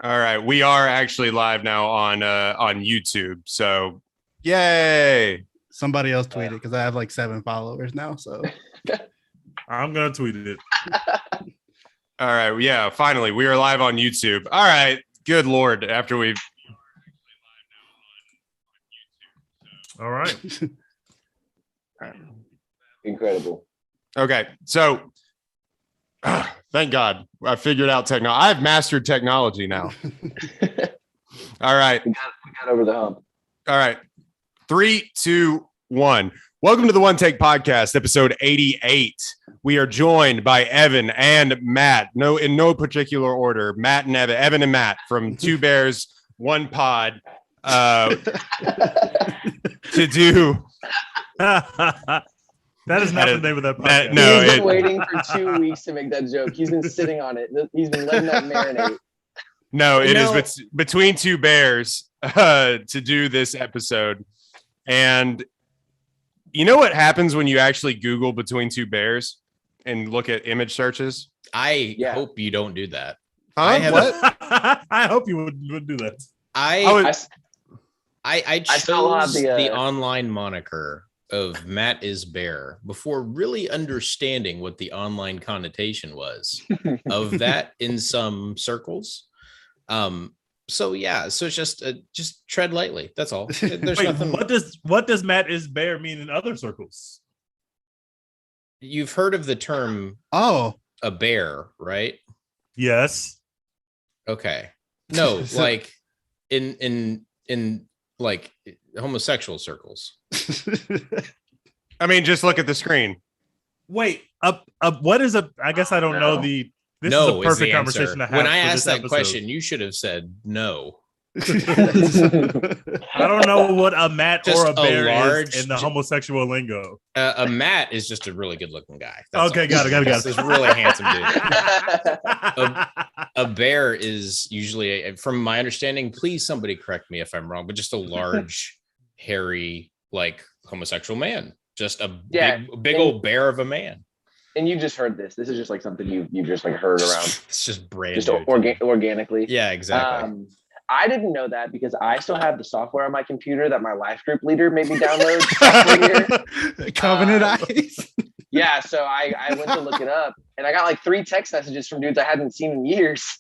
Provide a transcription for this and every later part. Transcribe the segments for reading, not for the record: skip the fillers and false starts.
All right, we are actually live now on YouTube. So, yay! Somebody else tweeted because I have like 7 followers now. So I'm gonna tweet it. All right, yeah, finally we are live on YouTube. All right, good lord! After we've all right, incredible. Okay, so thank God I figured out technology. I've mastered technology now. All right, we got over the hump. All right, 3, 2, 1. Welcome to the One Take Podcast, episode 88. We are joined by Evan and Matt. No, in no particular order. Matt and Evan and Matt from Two Bears, One Pod. To do. That is not the name of that podcast. No, he's been waiting for 2 weeks to make that joke. He's been sitting on it. He's been letting that marinate. No, it is between two bears to do this episode. And you know what happens when you actually Google between two bears and look at image searches? I hope you don't do that. What? I hope you would do that. I chose the online moniker of Matt is Bear before really understanding what the online connotation was of that in some circles. So it's just tread lightly. That's all. There's nothing. What does Matt is Bear mean in other circles? You've heard of the term a bear, right? Yes. Okay. No, like in like homosexual circles. I mean, just look at the screen. Wait, what is a? I guess I don't know the. This is a perfect conversation to have. When I asked that question, you should have said no. I don't know what a Matt or a bear is in the homosexual lingo. A Matt is just a really good-looking guy. Okay, got it. This is really handsome dude. A bear is usually, from my understanding, please somebody correct me if I'm wrong, but just a large, hairy, like homosexual man. Just a big old bear of a man. And you just heard this. This is just like something you just like heard around. It's just brand just organically. Yeah, exactly. I didn't know that because I still have the software on my computer that my life group leader made me download. Covenant Eyes. Yeah, so I went to look it up and I got like 3 text messages from dudes I hadn't seen in years.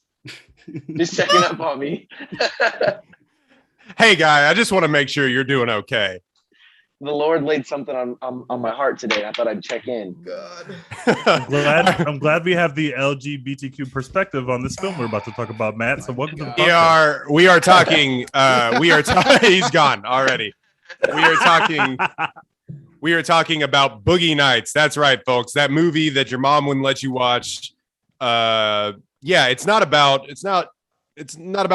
Just checking up on me. Hey guy, I just want to make sure you're doing okay. The Lord laid something on my heart today. I thought I'd check in. God. I'm glad we have the LGBTQ perspective on this film we're about to talk about, Matt. So welcome to the podcast. We are talking. He's gone already. We are talking about Boogie Nights. That's right, folks. That movie that your mom wouldn't let you watch. It's not about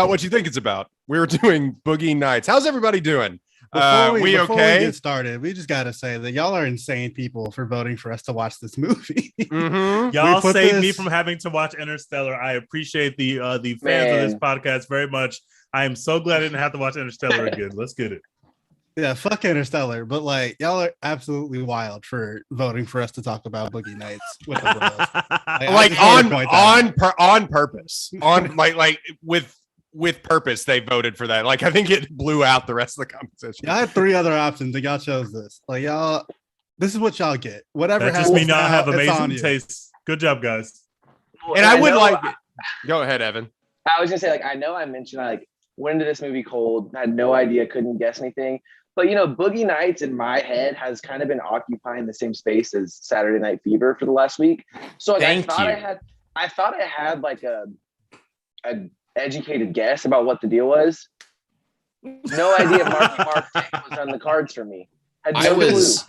what you think it's about. We're doing Boogie Nights. How's everybody doing? Before we get started, we just got to say that y'all are insane people for voting for us to watch this movie. Mm-hmm. Y'all saved me from having to watch Interstellar. I appreciate the fans of this podcast very much. I am so glad I didn't have to watch Interstellar again. Let's get it. Yeah, fuck Interstellar, but like y'all are absolutely wild for voting for us to talk about Boogie Nights with the bros. On purpose, with purpose, they voted for that. Like, I think it blew out the rest of the competition. I had 3 other options, and y'all chose this. Like, y'all, this is what y'all get. Whatever. That just means y'all have amazing taste. Good job, guys. And I would like. Go ahead, Evan. I was gonna say, like, I know I mentioned, I went into this movie cold, had no idea, couldn't guess anything. But Boogie Nights in my head has kind of been occupying the same space as Saturday Night Fever for the last week. So like, I thought I had like a educated guess about what the deal was. No idea Marky Mark was on the cards for me. I was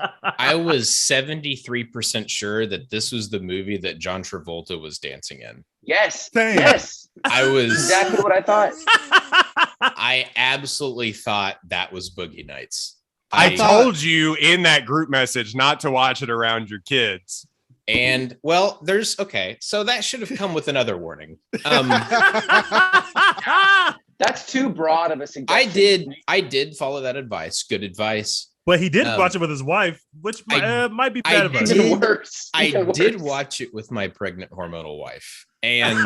73% sure that this was the movie that John Travolta was dancing in. Yes. Same. Yes. I was exactly what I thought. I absolutely thought that was Boogie Nights. I told you in that group message not to watch it around your kids. And so that should have come with another warning. That's too broad of a suggestion. I did follow that advice. Good advice. But he did watch it with his wife, which might be bad of us. Even worse. I Even did worse. watch it with my pregnant hormonal wife, and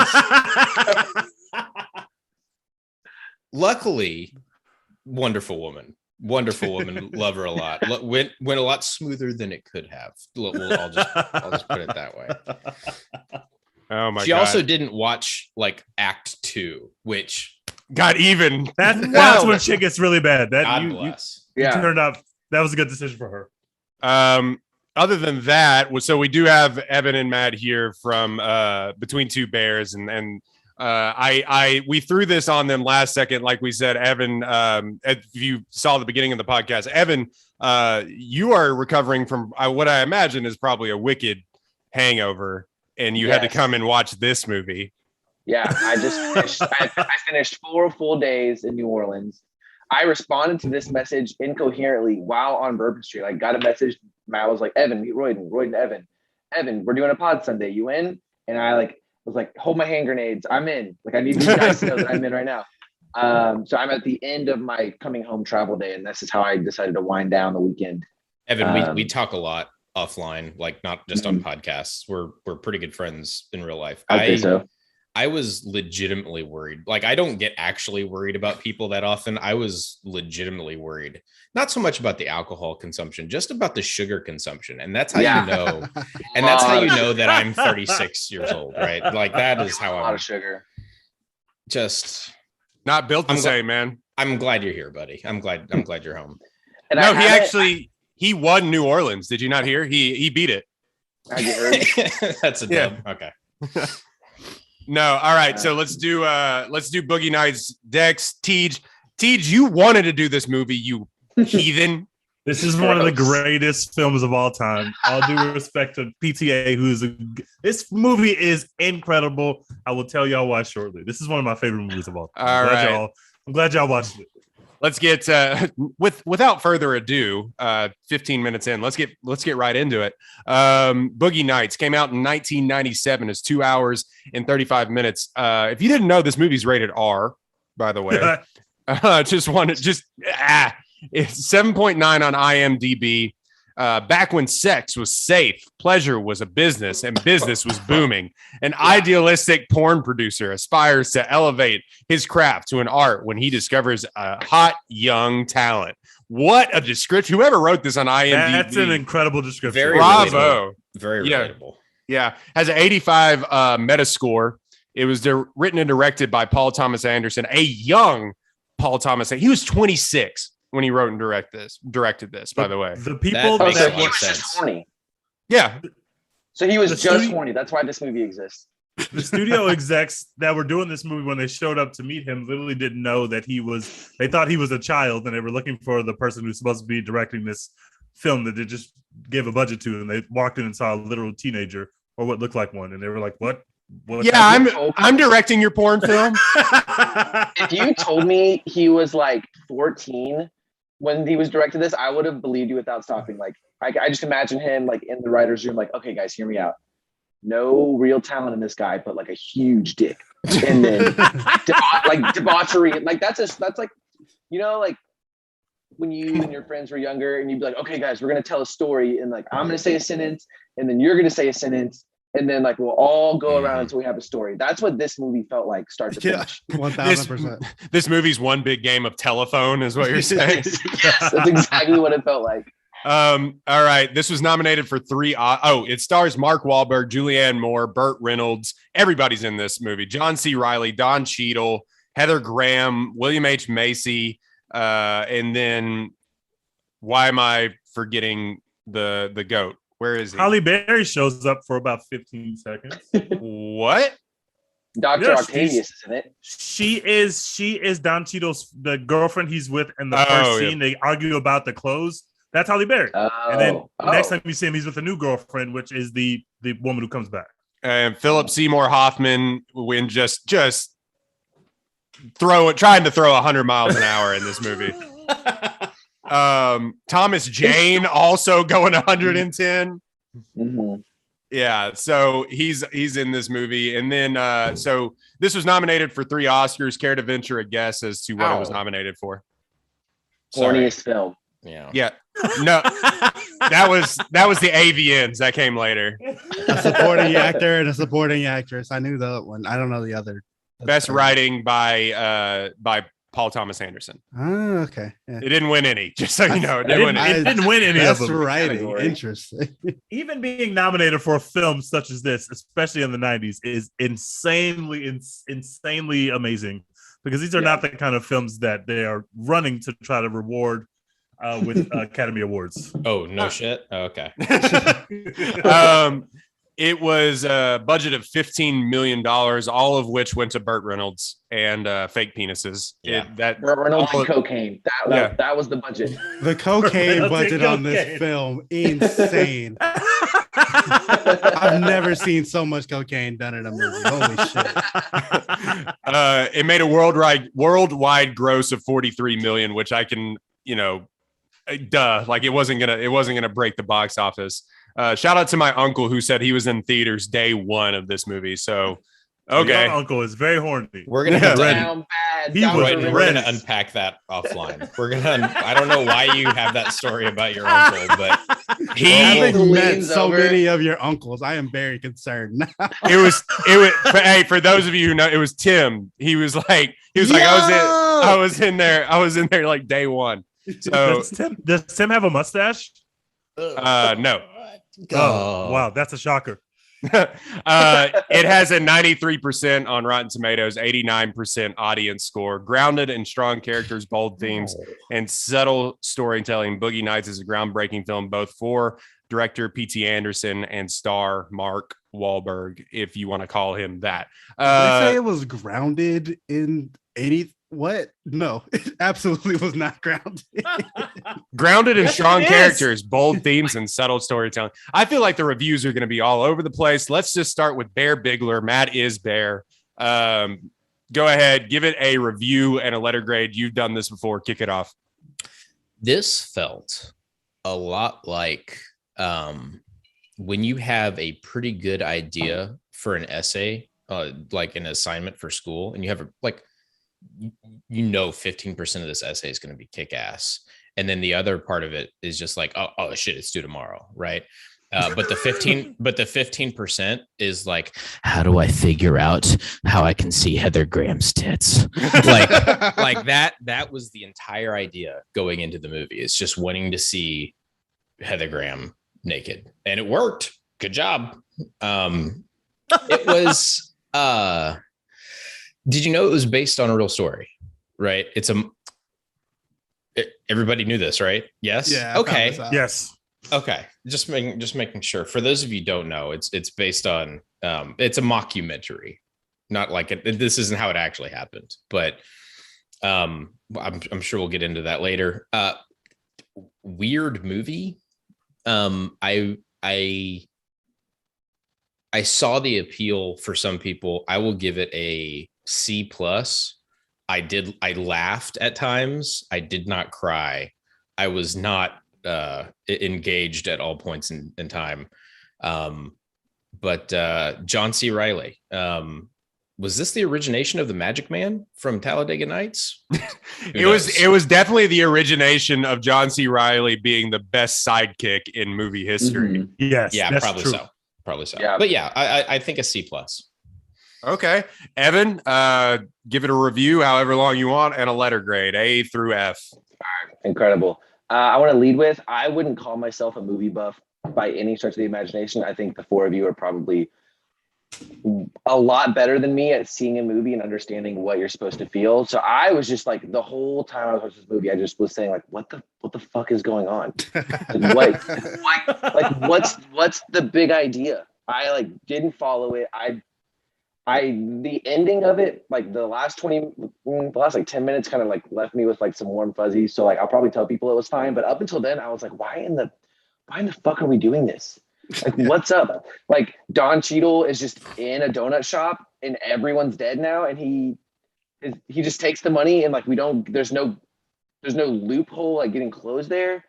luckily, wonderful woman, love her a lot. Went a lot smoother than it could have. I'll just put it that way. Oh my god. She also didn't watch like Act 2, which got even. That's when shit gets really bad. That God you bless. turned out that was a good decision for her. Other than that, so we do have Evan and Matt here from Between Two Bears, and we threw this on them last second, like we said. Evan, if you saw the beginning of the podcast, Evan, you are recovering from what I imagine is probably a wicked hangover, and you had to come and watch this movie. Yeah, I just finished. I finished 4 full days in New Orleans. I responded to this message incoherently while on Bourbon Street. I got a message. Matt was like, "Evan, meet Royden. Royden, Evan. Evan, we're doing a pod Sunday. You in?" And I was like, "Hold my hand grenades. I'm in. Like, I need these guys to know that I'm in right now." So I'm at the end of my coming home travel day, and this is how I decided to wind down the weekend. Evan, we talk a lot offline, like not just on podcasts. We're pretty good friends in real life. I think so. I was legitimately worried. Like, I don't get actually worried about people that often. I was legitimately worried, not so much about the alcohol consumption, just about the sugar consumption. And that's how you know. And that's how you know that I'm 36 years old, right? Like, that is how a lot of sugar. Just not built the same, man. I'm glad you're here, buddy. I'm glad you're home. And no, he won New Orleans. Did you not hear? He beat it. Have you heard? That's a dub. Okay. No, all right. So let's do Boogie Nights. Dex, Tej, you wanted to do this movie, you heathen. This is one of the greatest films of all time. All due respect to PTA, this movie is incredible. I will tell y'all why shortly. This is one of my favorite movies of all time. I'm glad y'all watched it. Let's get without further ado, 15 minutes in, let's get right into it. Boogie Nights came out in 1997. It's 2 hours and 35 minutes. If you didn't know, this movie's rated R, by the way. It's 7.9 on IMDb. Back when sex was safe, pleasure was a business, and business was booming. An idealistic porn producer aspires to elevate his craft to an art when he discovers a hot young talent. What a description. Whoever wrote this on IMDb. That's an incredible description. Very bravo. Relatable. Very relatable. Yeah. Has an 85 Metascore. It was written and directed by Paul Thomas Anderson, a young Paul Thomas. He was 26 when he wrote and directed this, by the way. The people he was just horny. Yeah. So he was just horny. That's why this movie exists. The studio execs that were doing this movie, when they showed up to meet him, literally didn't know that they thought he was a child, and they were looking for the person who's supposed to be directing this film that they just gave a budget to, and they walked in and saw a literal teenager, or what looked like one, and they were like, what? I'm directing your porn film. If you told me he was like 14 when he was directed this, I would have believed you without stopping. Like, I just imagine him like in the writer's room, like, okay, guys, hear me out. No real talent in this guy, but like a huge dick, and then debauchery. Like that's like, you know, like when you and your friends were younger, and you'd be like, okay, guys, we're gonna tell a story, and like I'm gonna say a sentence, and then you're gonna say a sentence. And then, like, we'll all go around until we have a story. That's what this movie felt like, start to finish. 1,000%. This movie's one big game of telephone, is what you're saying. Yes, that's exactly what it felt like. All right. This was nominated for 3. It stars Mark Wahlberg, Julianne Moore, Burt Reynolds. Everybody's in this movie. John C. Reilly, Don Cheadle, Heather Graham, William H. Macy, and then why am I forgetting the GOAT? Where is he? Halle Berry shows up for about 15 seconds. What? Dr. Octavius, isn't it? She is Don Cheadle's the girlfriend he's with in the first scene. They argue about the clothes. That's Halle Berry. And then next time you see him, he's with a new girlfriend, which is the woman who comes back. And Philip Seymour Hoffman when just trying to throw 100 miles an hour in this movie. Thomas Jane also going 110. Mm-hmm. Yeah, so he's in this movie, and then so this was nominated for 3 Oscars. Care to venture a guess as to what it was nominated for? Horniest film. Yeah. No, that was the AVNs that came later. A supporting actor and a supporting actress. I knew that one. I don't know the other. Best writing by Paul Thomas Anderson. Oh, okay. Yeah. It didn't win any, just so you know. It Didn't win any of Best them. writing. Category. Interesting. Even being nominated for a film such as this, especially in the 90s, is insanely amazing, because these are not the kind of films that they are running to try to reward with Academy Awards. Oh, no shit. Oh, okay. It was a budget of $15 million, all of which went to Burt Reynolds and fake penises. Yeah. Burt Reynolds and cocaine. That was the budget. The cocaine Reynolds budget and on this cocaine. film, insane. I've never seen so much cocaine done in a movie. Holy shit. It made a worldwide gross of 43 million, which I can, like it wasn't gonna break the box office. Shout out to my uncle who said he was in theaters day one of this movie. So, okay. Your uncle is very horny. We're gonna Yeah, Down bad. He down was the we're river. gonna unpack that offline. I don't know why you have that story about your uncle, but Having met leans so over. many of your uncles, I am very concerned now. It was hey, for those of you who know, it was Tim. He was like I was in there like day one. So Does Tim have a mustache? no. Oh, wow, that's a shocker. It has a 93% on Rotten Tomatoes, 89% audience score. Grounded in strong characters, bold themes, and subtle storytelling, Boogie Nights is a groundbreaking film both for director P.T. Anderson and star Mark Wahlberg, if you want to call him that. Did they say it was grounded in 80? What? No, it absolutely was not grounded. Grounded in Yes, strong it is. characters, bold themes, and subtle storytelling. I feel like the reviews are going to be all over the place. Let's just start with Bear Bigler. Matt is Bear. Go ahead, give it a review and a letter grade. You've done this before. Kick it off. this felt a lot like when you have a pretty good idea for an essay, like an assignment for school, and you have 15% of this essay is going to be kick ass. And then the other part of it is just like, oh shit, it's due tomorrow. Right. But the 15% is like, how do I figure out how I can see Heather Graham's tits? like that was the entire idea going into the movie. It's just wanting to see Heather Graham naked, and it worked. Good job. It was, did you know it was based on a real story? Right. Everybody knew this, right? Yes. Yeah. I found Okay. this out. Yes. Okay, just making sure. For those of you who don't know, it's based on it's a mockumentary, not like this isn't how it actually happened, but I'm sure we'll get into that later. Weird movie. I saw the appeal for some people. I will give it a C+. I laughed at times. I did not cry. I was not engaged at all points in time. But John C. Reilly, was this the origination of the Magic Man from Talladega Nights? It was definitely the origination of John C. Reilly being the best sidekick in movie history. Mhm. Yes. Yeah, that's probably true. so. Probably so. Yeah. But yeah, I think a C+. Okay. Evan, give it a review however long you want and a letter grade, A through F. Incredible. I want to lead with, I wouldn't call myself a movie buff by any stretch of the imagination. I think the four of you are probably a lot better than me at seeing a movie and understanding what you're supposed to feel. So I was just like, the whole time I was watching this movie, I just was saying like, what the fuck is going on? What's the big idea? I didn't follow it. The ending of it, like the last 10 minutes kind of left me with some warm fuzzies. So I'll probably tell people it was fine. But up until then, I was like, why in the fuck are we doing this? What's up? Don Cheadle is just in a donut shop and everyone's dead now. And he just takes the money and there's no loophole getting closed there.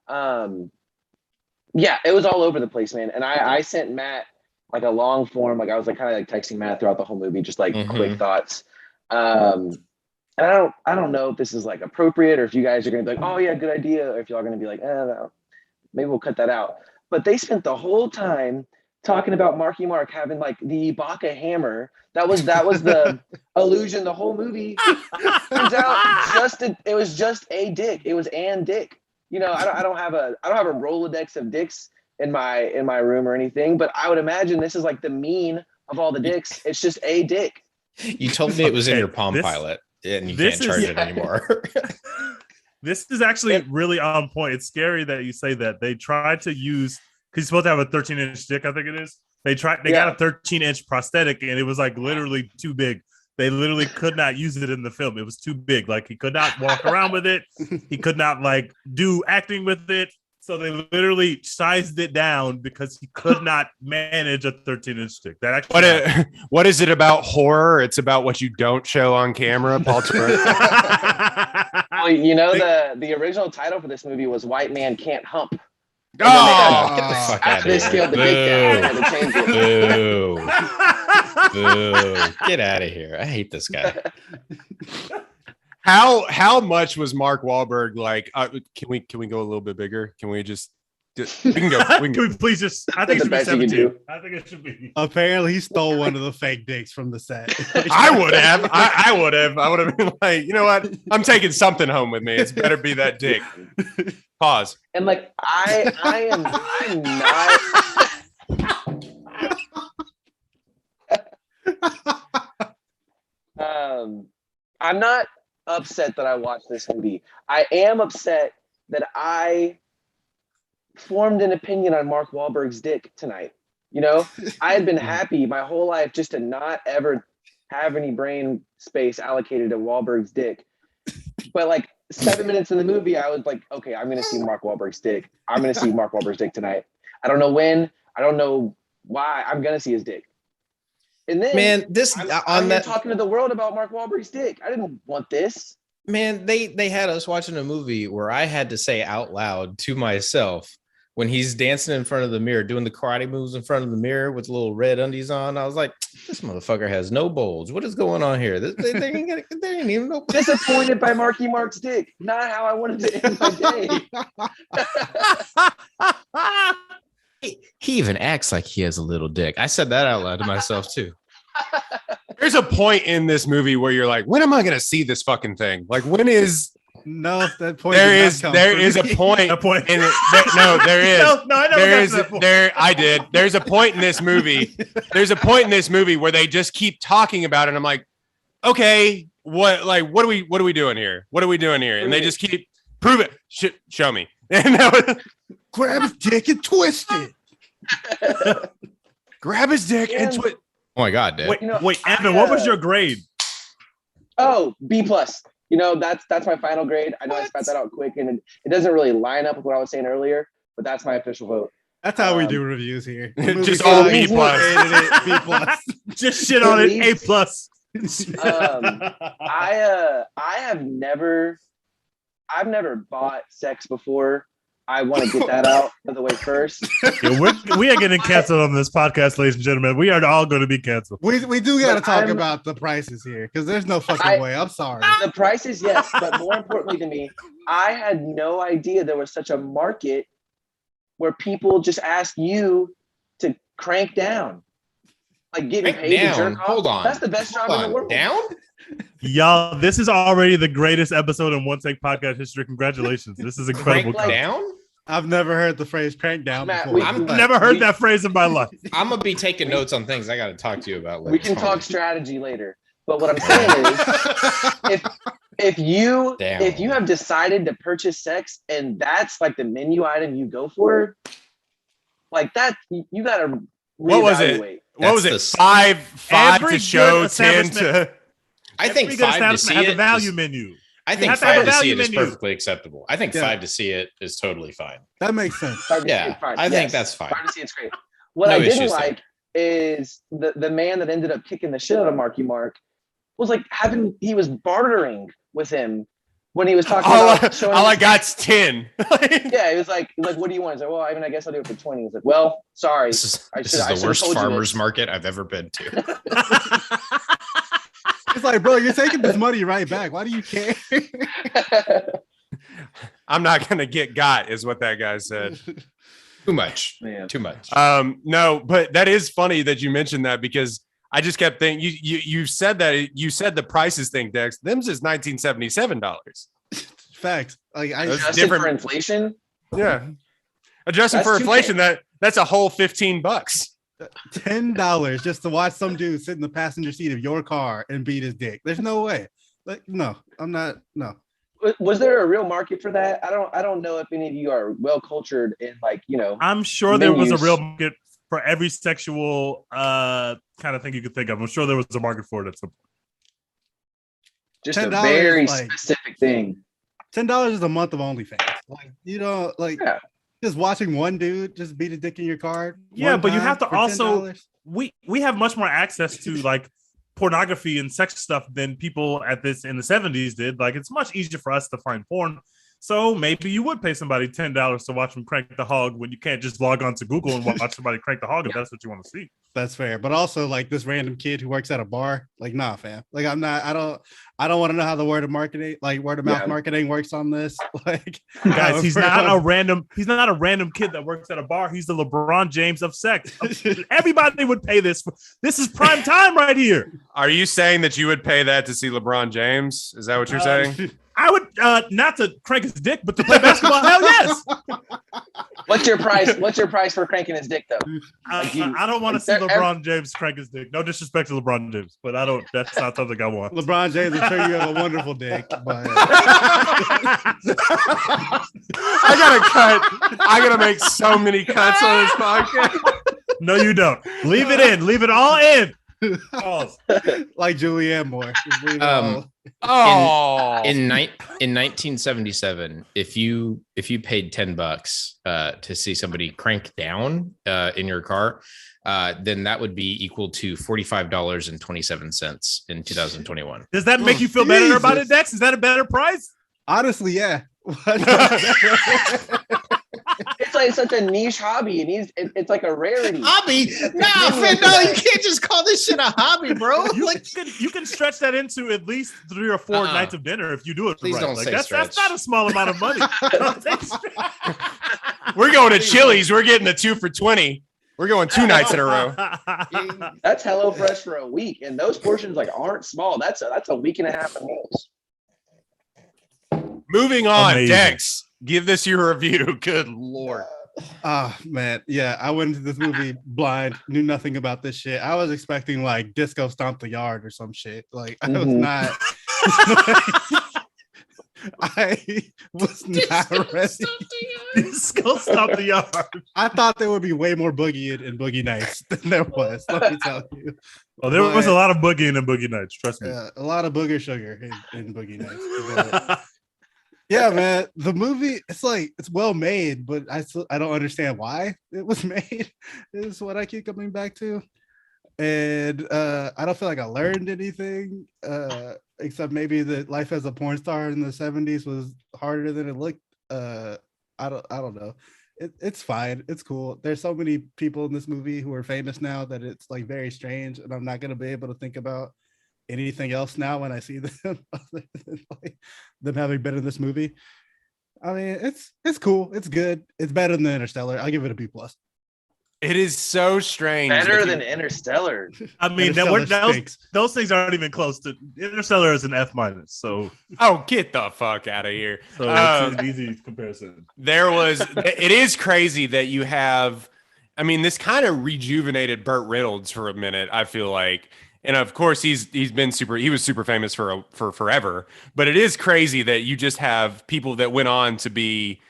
Yeah, it was all over the place, man. And I sent Matt a long form, I was kind of texting Matt throughout the whole movie, just quick thoughts. And I don't know if this is like appropriate or if you guys are gonna be like, oh yeah, good idea, or if y'all are gonna be like, no, maybe we'll cut that out. But they spent the whole time talking about Marky Mark having like the Ibaka hammer. That was the illusion. The whole movie turns out it was just a dick. It was and dick. You know, I don't have a Rolodex of dicks in my room or anything, but I would imagine this is like the mean of all the dicks. It's just a dick. You told me it was in your Palm Pilot, and you can't charge it anymore. This is actually really on point. It's scary that you say that. They tried to use, because he's supposed to have a 13-inch dick, I think it is. They got a 13-inch prosthetic, and it was like literally too big. They literally could not use it in the film. It was too big. Like he could not walk around with it. He could not like do acting with it. So they literally sized it down because he could not manage a 13-inch dick. That actually what is it about horror? It's about what you don't show on camera, Paul. Well, you know, the original title for this movie was White Man Can't Hump. Oh, get the fuck out of They here. scaled the dick down. They had to change it. Boo. Get out of here. I hate this guy. How much was Mark Wahlberg like? Can we go a little bit bigger? Can we just we can go? We can Can go. we please just? I think it should be That's the best you 17. can do. I think it should be. Apparently, he stole one of the fake dicks from the set. I would have. I would have been like, you know what? I'm taking something home with me. It's better be that dick. Pause. And like I'm not I'm not upset that I watched this movie. I am upset that I formed an opinion on Mark Wahlberg's dick tonight. You know, I had been happy my whole life just to not ever have any brain space allocated to Wahlberg's dick. But like 7 minutes in the movie, I was like, okay, I'm going to see Mark Wahlberg's dick. I'm going to see Mark Wahlberg's dick tonight. I don't know when. I don't know why. I'm going to see his dick. And then, Man, this I'm talking to the world about Mark Wahlberg's dick. I didn't want this. Man, they had us watching a movie where I had to say out loud to myself when he's dancing in front of the mirror, doing the karate moves in front of the mirror with little red undies on. I was like, this motherfucker has no bulge. What is going on here? They ain't even no. Disappointed by Marky Mark's dick. Not how I wanted to end my day. He even acts like he has a little dick. I said that out loud to myself too. There's a point in this movie where you're like, when am I going to see this fucking thing? Like, when is No, that point. there is a point. A point. In it, no, there is. No, I never There got is to that point. there. I did. There's a point in this movie. There's a point in this movie where they just keep talking about it. And I'm like, okay, what are we doing here? What are we doing here? And they just keep prove it. Show me. And that was, Grab his dick and twist it. grab his dick and twist. Oh my God, Dad. Wait, You know, wait, I, Evan, what was your grade? Oh, B+. You know, that's my final grade. I know I spat that out quick, and it doesn't really line up with what I was saying earlier, but that's my official vote. That's how we do reviews here. Just all B+. B+. Just shit on it. A+. I've never bought sex before. I want to get that out of the way first. Yeah, we are getting canceled on this podcast, ladies and gentlemen. We are all going to be canceled. We do got to But talk about the prices here because there's no fucking way. I'm sorry. The prices, yes, but more importantly to me, I had no idea there was such a market where people just ask you to crank down, like getting Crank paid down? to jerk off. Hold on. That's the best job in the world. Down? Y'all, this is already the greatest episode in One Take podcast history. Congratulations. This is incredible. Crank down? I've never heard the phrase crank down Matt, before. I've never heard that phrase in my life. I'm gonna be taking notes on things I got to talk to you about later. We can talk strategy later. But what I'm saying is, if you have decided to purchase sex and that's like the menu item you go for, like that, you gotta What was it? reevaluate. What was That's it? Five Every to show, good 10 establishment- to. I think Every good 5 to establishment see has a it. value Is, menu. I You think have to have 5 a to see value it is menu. perfectly acceptable. I think Yeah. 5 to see it is totally fine. That makes sense. Five to see Yeah, it's fine. I think Yes, that's fine. 5 to see it's great. What No I didn't issues there. like is the man that ended up kicking the shit out of Marky Mark was like he was bartering with him when he was talking about showing All him- I got's 10. Yeah, he was like, what do you want? He's like, well, I guess I'll do it for 20. He's like, well, sorry. This is I this should- is I the should've worst told you farmers this. market I've ever been to. It's like, bro, you're taking this money right back. Why do you care? I'm not gonna get got, is what that guy said. Too much. Man. Too much. No, but that is funny that you mentioned that, because I just kept thinking you said the prices thing, Dex. Them's is $1977. Facts. Like Adjusted for inflation. Yeah. Adjusting That's for too inflation, that's a whole $15. $10 just to watch some dude sit in the passenger seat of your car and beat his dick. There's no way. Like, no, I'm not. No. Was there a real market for that? I don't know if any of you are well cultured in, like, you know. I'm sure there was a menus. real market for every sexual kind of thing you could think of. I'm sure there was a market for it at some point. Just a $10, very like- specific thing. $10 is a month of OnlyFans. Like, you know, like Yeah. just watching one dude just beat a dick in your car. Yeah, one but you time have to for also $10. we have much more access to like pornography and sex stuff than people at this in the 70s did. Like, it's much easier for us to find porn. So maybe you would pay somebody $10 to watch them crank the hog when you can't just log on to Google and watch somebody crank the hog if that's what you want to see. That's fair. But also, like, this random kid who works at a bar, like, nah, fam. Like, I don't want to know how the word of mouth marketing works on this. Like, Guys, he's not a random kid that works at a bar. He's the LeBron James of sex. Everybody would pay this. This is prime time right here. Are you saying that you would pay that to see LeBron James? Is that what you're saying? I would not to crank his dick, but to play basketball. Hell yes. What's your price? What's your price for cranking his dick, though? I don't want to see LeBron James crank his dick. No disrespect to LeBron James, but I don't. That's not something I want. LeBron James, I'm sure you have a wonderful dick, but I gotta make so many cuts on this podcast. No, you don't. Leave it in. Leave it all in. Pause. like Julianne Moore. Just leave it all. Oh, In 1977, if you paid $10 to see somebody crank down in your car, then that would be equal to $45.27 in 2021. Does that make you feel better about it, Dex? Is that a better price? Honestly, yeah. It's like such a niche hobby. It's like a rarity. Hobby? No, you can't just call this shit a hobby, bro. You can stretch that into at least 3 or 4 nights of dinner if you do it. Please right. don't Like, say that's stretch. not a small amount of money. we're going to Chili's. We're getting the 2 for $20. We're going 2 nights in a row. That's HelloFresh for a week, and those portions like aren't small. That's a week and a half of meals. Moving on, Amazing. Dex. Give this your review. Good Lord. Oh man, yeah. I went into this movie blind, knew nothing about this shit. I was expecting like Disco Stomp the Yard or some shit. Like I was not. I was not ready. Disco Stomp the Yard. I thought there would be way more boogie in Boogie Nights than there was. Let me tell you. Oh, there was a lot of boogieing in Boogie Nights. Trust me. A lot of booger sugar in Boogie Nights. But, yeah, man. The movie, it's well made, but I don't understand why it was made. Is what I keep coming back to, and I don't feel like I learned anything, except maybe that life as a porn star in the 70s was harder than it looked. I don't know. It's fine. It's cool. There's so many people in this movie who are famous now that it's like very strange, and I'm not gonna be able to think about anything else now when I see them other than like them having been in this movie. I mean, it's cool. It's good. It's better than Interstellar. I'll give it a B+. It is so strange. Better than Interstellar. I mean, those things aren't even close to Interstellar is an F-. So Oh, get the fuck out of here. it's an easy comparison. It is crazy that you have, I mean, this kind of rejuvenated Burt Reynolds for a minute, I feel like. And of course, he was super famous for forever. But it is crazy that you just have people that went on to be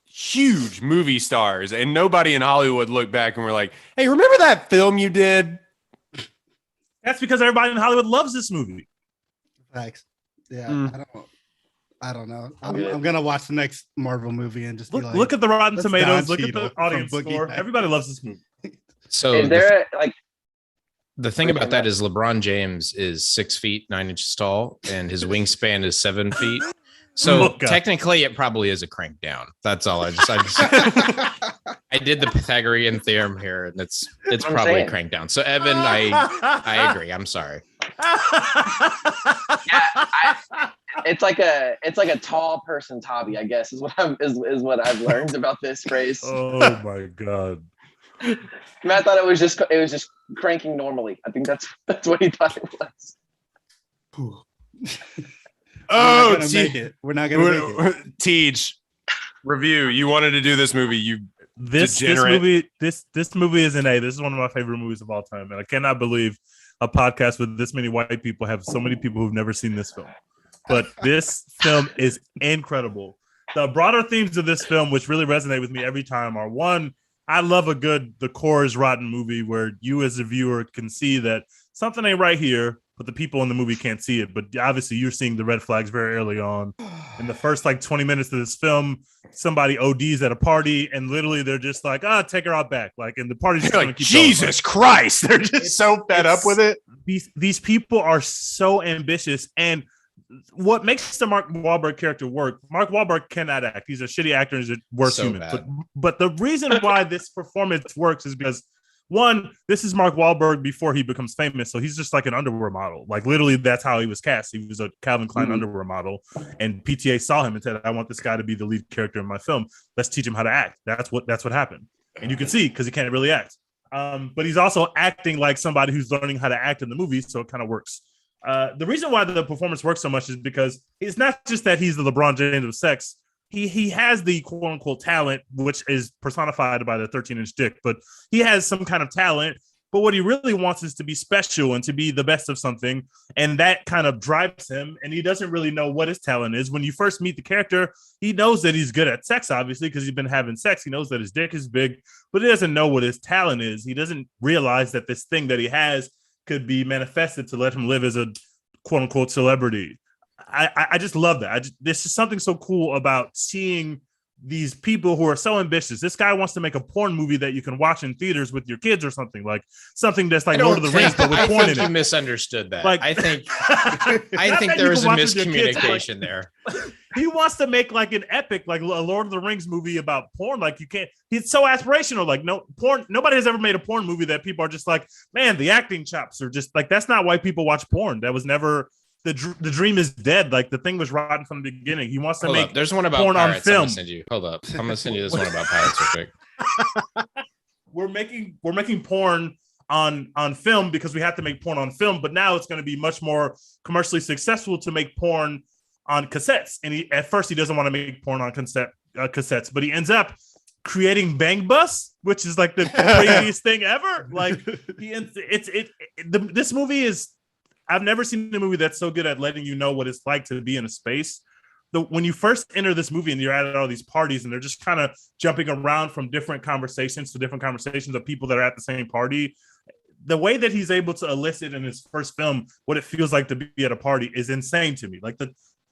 huge movie stars, and nobody in Hollywood looked back and were like, "Hey, remember that film you did?" That's because everybody in Hollywood loves this movie. Thanks. Yeah, I don't know. I'm gonna watch the next Marvel movie and just be Look at the Rotten "That's Tomatoes. Don Look at Cheadle the audience from Boogie score. Nights." Everybody loves this movie. So Is there like the thing about that is LeBron James is 6 feet 9 inches tall, and his wingspan is 7 feet. So Oh, God. technically, it probably is a crank down. That's all. I did the Pythagorean theorem here, and it's what I'm probably saying. a crank down. So Evan, I agree. I'm sorry. It's like a tall person's hobby, I guess, is what I've learned about this phrase. Oh my god. Matt thought it was just cranking normally. I think that's what he thought it was. Oh, we're not gonna make it. Tej, review. You wanted to do this movie. You This movie is an A. This is one of my favorite movies of all time, and I cannot believe a podcast with this many white people have so many people who've never seen this film. But this film is incredible. The broader themes of this film, which really resonate with me every time, are one, I love the core is rotten movie where you as a viewer can see that something ain't right here, but the people in the movie can't see it. But obviously you're seeing the red flags very early on. In the first 20 minutes of this film, somebody ODs at a party and literally they're just like, take her out back. And the party's just like, Jesus Christ. They're just so fed up with it. These people are so ambitious. And what makes the Mark Wahlberg character work, Mark Wahlberg cannot act. He's a shitty actor. He's a worse human. But the reason why this performance works is because, one, this is Mark Wahlberg before he becomes famous. So he's just like an underwear model. Literally, that's how he was cast. He was a Calvin Klein underwear model. And PTA saw him and said, I want this guy to be the lead character in my film. Let's teach him how to act. That's what happened. And you can see because he can't really act. But he's also acting like somebody who's learning how to act in the movie. So it kind of works. The reason why the performance works so much is because it's not just that he's the LeBron James of sex. He has the quote unquote talent, which is personified by the 13-inch dick, but he has some kind of talent. But what he really wants is to be special and to be the best of something. And that kind of drives him. And he doesn't really know what his talent is. When you first meet the character, he knows that he's good at sex, obviously, because he's been having sex. He knows that his dick is big, but he doesn't know what his talent is. He doesn't realize that this thing that he has could be manifested to let him live as a quote unquote celebrity. I just love that. There's just something so cool about seeing these people who are so ambitious. This guy wants to make a porn movie that you can watch in theaters with your kids or something that's like Lord of the Rings, but with porn in it. You misunderstood that. I think there was a miscommunication there. He wants to make an epic, a Lord of the Rings movie about porn. You can't. He's so aspirational. No porn. Nobody has ever made a porn movie that people are just like, man, the acting chops are just that's not why people watch porn. That was never. The dream is dead. The thing was rotten from the beginning. He wants to make. There's one about porn pirates. on film. I'm gonna send you. Hold up. I'm gonna send you this one about pirates real quick. We're making porn on film because we have to make porn on film. But now it's going to be much more commercially successful to make porn on cassettes. And at first he doesn't want to make porn on cassettes, but he ends up creating Bang Bus, which is the craziest thing ever. This movie is. I've never seen a movie that's so good at letting you know what it's like to be in a space. When you first enter this movie and you're at all these parties and they're just kind of jumping around from different conversations to different conversations of people that are at the same party, the way that he's able to elicit in his first film what it feels like to be at a party is insane to me.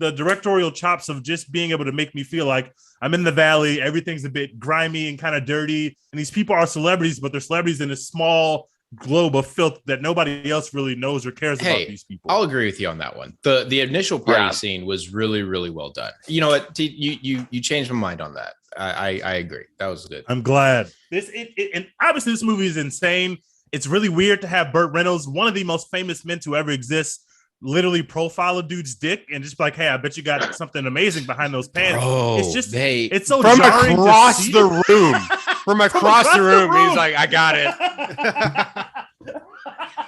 The directorial chops of just being able to make me feel like I'm in the valley, everything's a bit grimy and kind of dirty, and these people are celebrities, but they're celebrities in a small globe of filth that nobody else really knows or cares about these people. I'll agree with you on that one. The initial party scene was really, really well done. You know what? You changed my mind on that. I agree. That was good. I'm glad. And obviously this movie is insane. It's really weird to have Burt Reynolds, one of the most famous men to ever exist, literally profile a dude's dick and just hey, I bet you got something amazing behind those pants. Bro, it's just it's so from jarring across to see. the room. From across the room, he's like, I got it.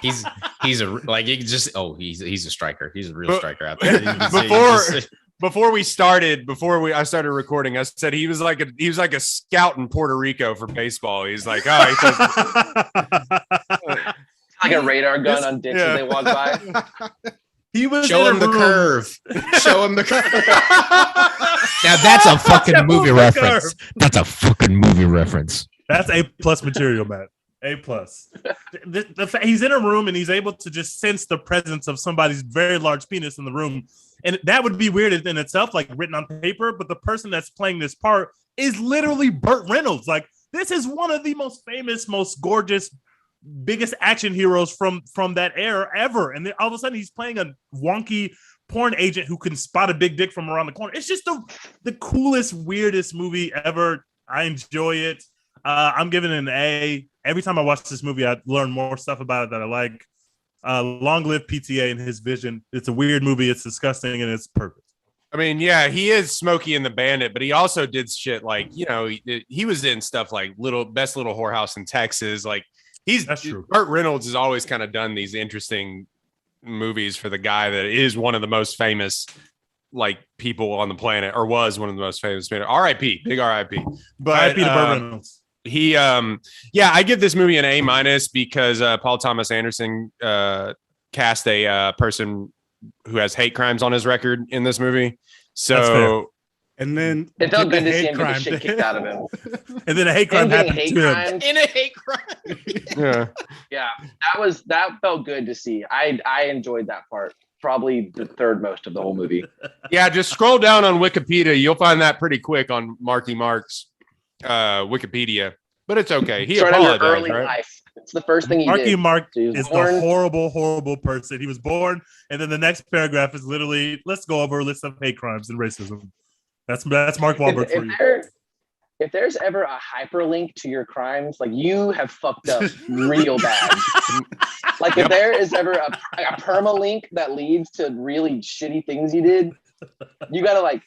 He's a striker. He's a real striker out there. Before I started recording, I said he was like a scout in Puerto Rico for baseball. He's like, like a radar gun on dicks as they walk by. He was Show him the curve. Show him the curve. Now that's a fucking movie reference. That's a fucking movie reference. That's A+ material, Matt. A+. He's in a room and he's able to just sense the presence of somebody's very large penis in the room. And that would be weird in itself, written on paper. But the person that's playing this part is literally Burt Reynolds. This is one of the most famous, most gorgeous, biggest action heroes from that era ever. And then all of a sudden he's playing a wonky porn agent who can spot a big dick from around the corner. It's just the coolest, weirdest movie ever. I enjoy it. I'm giving it an A. Every time I watch this movie, I learn more stuff about it that I like. Long live PTA and his vision. It's a weird movie. It's disgusting and it's perfect. I mean, yeah, he is Smokey and the Bandit, but he also did shit like, you know, he was in stuff like Best Little Whorehouse in Texas. Like That's true. Burt Reynolds has always kind of done these interesting movies for the guy that is one of the most famous like people on the planet, or was one of the most famous. R.I.P. Big R.I.P. But R.I.P. to Burt Reynolds. He I give this movie an A- because Paul Thomas Anderson cast a person who has hate crimes on his record in this movie. So and then it felt good to see hate him get the crime shit kicked out of him. And then a hate crime happened to him. In a hate crime. yeah. That felt good to see. I enjoyed that part. Probably the third most of the whole movie. Yeah, just scroll down on Wikipedia. You'll find that pretty quick on Marky Mark's Wikipedia. But it's okay. He Started apologized, early right? life. It's the first thing he Marky did. Mark So he was is born- the horrible, horrible person. He was born, and then the next paragraph is literally, let's go over a list of hate crimes and racism. That's Mark Wahlberg for you. If there's ever a hyperlink to your crimes, like you have fucked up real bad. Like if there is ever a permalink that leads to really shitty things you did, you gotta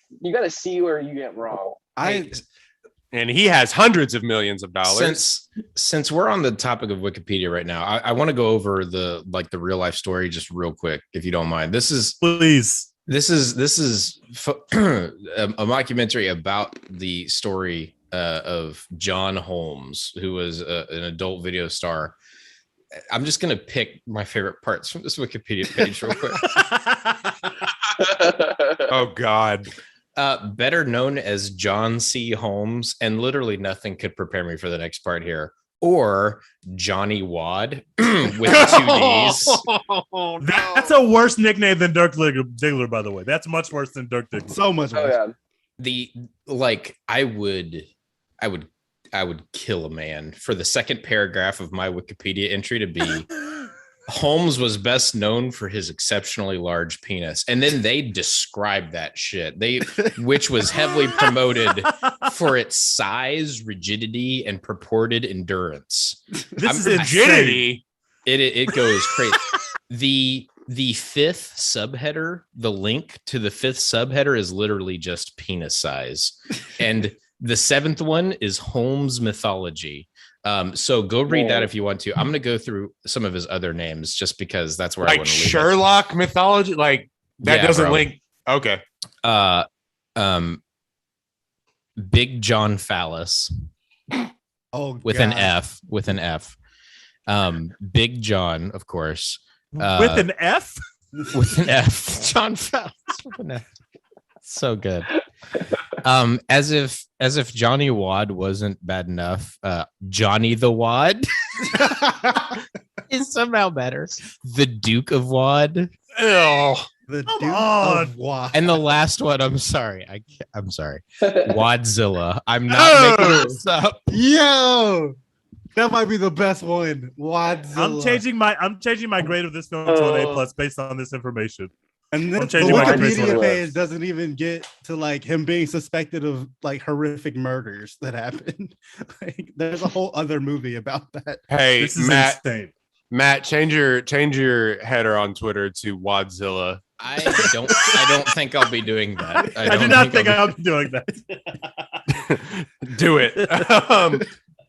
see where you get wrong. And he has hundreds of millions of dollars. Since we're on the topic of Wikipedia right now, I want to go over the real life story just real quick, if you don't mind. This is a mockumentary about the story of John Holmes, who was an adult video star. I'm just going to pick my favorite parts from this Wikipedia page real quick. Oh, God. Better known as John C. Holmes, and literally nothing could prepare me for the next part here. Or Johnny Wad with 2 D's. Oh, no. That's a worse nickname than Dirk Diggler, by the way. That's much worse than Dirk Diggler. So much worse. I would kill a man for the second paragraph of my Wikipedia entry to be Holmes was best known for his exceptionally large penis. And then they describe that shit. Which was heavily promoted for its size, rigidity, and purported endurance. This is rigidity. It goes crazy. The fifth subheader, the link to the fifth subheader is literally just penis size. And the seventh one is Holmes mythology. So go read that if you want to. I'm going to go through some of his other names just because that's where I want to leave Sherlock mythology. Like that doesn't link. Okay. Big John Phallus. With an F. Big John, of course. With an F? With an F. John Phallus with an F. So good. As if Johnny Wad wasn't bad enough, Johnny the Wad is somehow better. The Duke of Wad. Oh, the Duke of Wad. And the last one, I'm sorry. Wadzilla. I'm not making this up. Yo, that might be the best one. Wadzilla. I'm changing my grade of this film to an A+ based on this information. And then the Wikipedia page doesn't even get to like him being suspected of like horrific murders that happened. Like, there's a whole other movie about that. Hey, this is insane. Matt, change your header on Twitter to Wadzilla. I don't think I'll be doing that. I do not think I'll be doing that. Do it.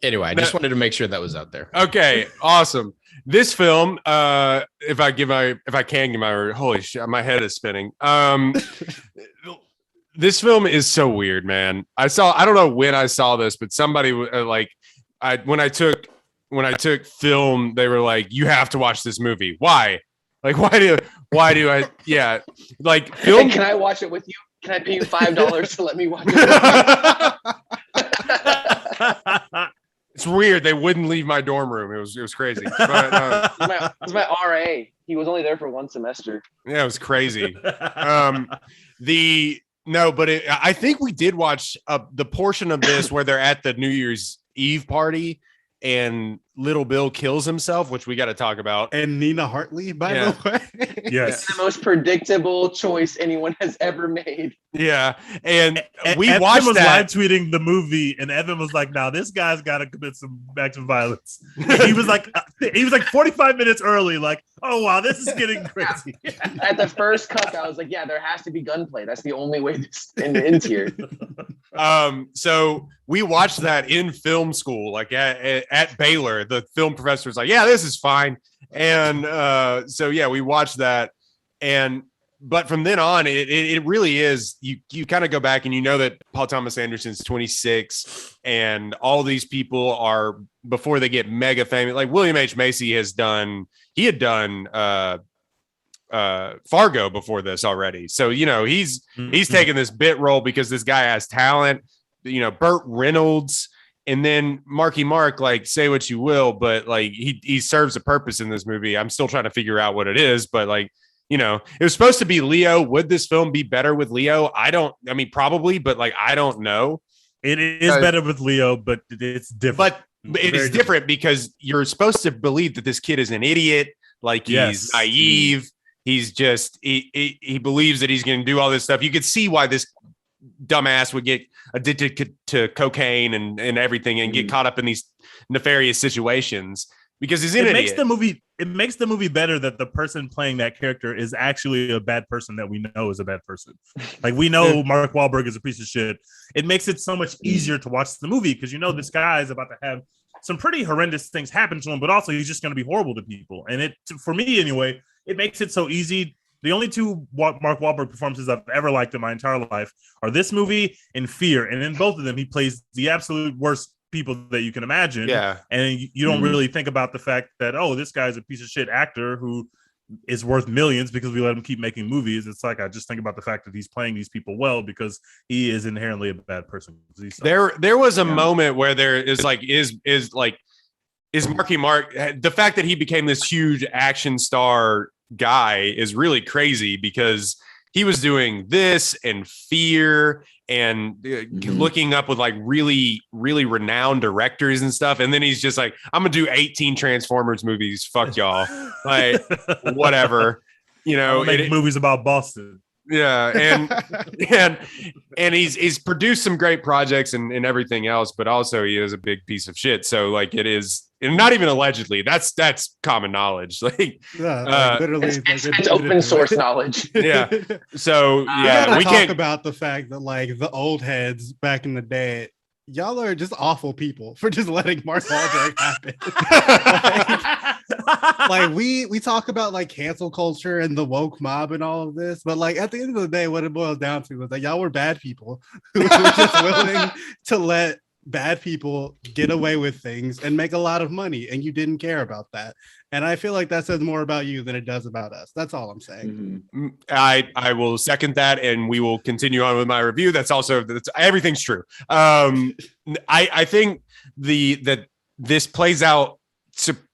Anyway, I just wanted to make sure that was out there. Okay, awesome. This film, if I can give my holy shit, my head is spinning. This film is so weird, man. I don't know when I saw this, but somebody when I took film, they were like, you have to watch this movie. Why? Like, why do I? Yeah, like film. Hey, can I watch it with you? Can I pay you $5 to let me watch it? It's weird. They wouldn't leave my dorm room. It was crazy. But, it was my RA. He was only there for 1 semester. Yeah, it was crazy. I think we did watch the portion of this where they're at the New Year's Eve party, and Little Bill kills himself, which we got to talk about. And Nina Hartley, by the way. Yes. The most predictable choice anyone has ever made. Yeah. And we Evan watched was that. live tweeting the movie, and Evan was like, "Now this guy's got to commit some acts of violence." And he was like 45 minutes early, like, "Oh wow, this is getting crazy." At the first cut, I was like, yeah, there has to be gunplay. That's the only way this ends here. So we watched that in film school, like at Baylor. The film professor was like, "Yeah, this is fine." And so yeah, we watched that. But from then on, it really is. You kind of go back and you know that Paul Thomas Anderson's 26, and all these people are before they get mega famous. Like William H. Macy had done Fargo before this already. So he's taking this bit role because this guy has talent. Burt Reynolds. And then Marky Mark, like, say what you will, but like he serves a purpose in this movie. I'm still trying to figure out what it is, but like, it was supposed to be Leo. Would this film be better with Leo? Probably, but like, I don't know. It is better with Leo, but it's different. But it is different because you're supposed to believe that this kid is an idiot. Like he's naive. He's just, he believes that he's going to do all this stuff. You could see why this dumbass would get addicted to cocaine and everything and get caught up in these nefarious situations because he's an idiot. It makes the movie better that the person playing that character is actually a bad person that we know is a bad person. Like we know Mark Wahlberg is a piece of shit. It makes it so much easier to watch the movie because this guy is about to have some pretty horrendous things happen to him, but also he's just going to be horrible to people. And for me anyway, it makes it so easy. The only two Mark Wahlberg performances I've ever liked in my entire life are this movie and Fear. And in both of them, he plays the absolute worst people that you can imagine. Yeah. And you don't really think about the fact that, this guy's a piece of shit actor who is worth millions because we let him keep making movies. It's like, I just think about the fact that he's playing these people well because he is inherently a bad person. There was a moment where there is like, is Marky Mark, the fact that he became this huge action star guy is really crazy because he was doing this and Fear and looking up with like really, really renowned directors and stuff. And then he's just like, I'm going to do 18 Transformers movies. Fuck y'all. Like, whatever, make movies about Boston. Yeah. And he's produced some great projects and everything else, but also he is a big piece of shit. So like it is, and not even allegedly, that's common knowledge. Like, literally, it's open source knowledge. Yeah. So we can't talk about the fact that like the old heads back in the day, y'all are just awful people for just letting Mark Wahlberg happen. like we talk about like cancel culture and the woke mob and all of this, but like at the end of the day, what it boils down to is that y'all were bad people who were just willing to let bad people get away with things and make a lot of money, and you didn't care about that. And I feel like that says more about you than it does about us. That's all I'm saying. I will second that, and we will continue on with my review. Everything's true. I think that this plays out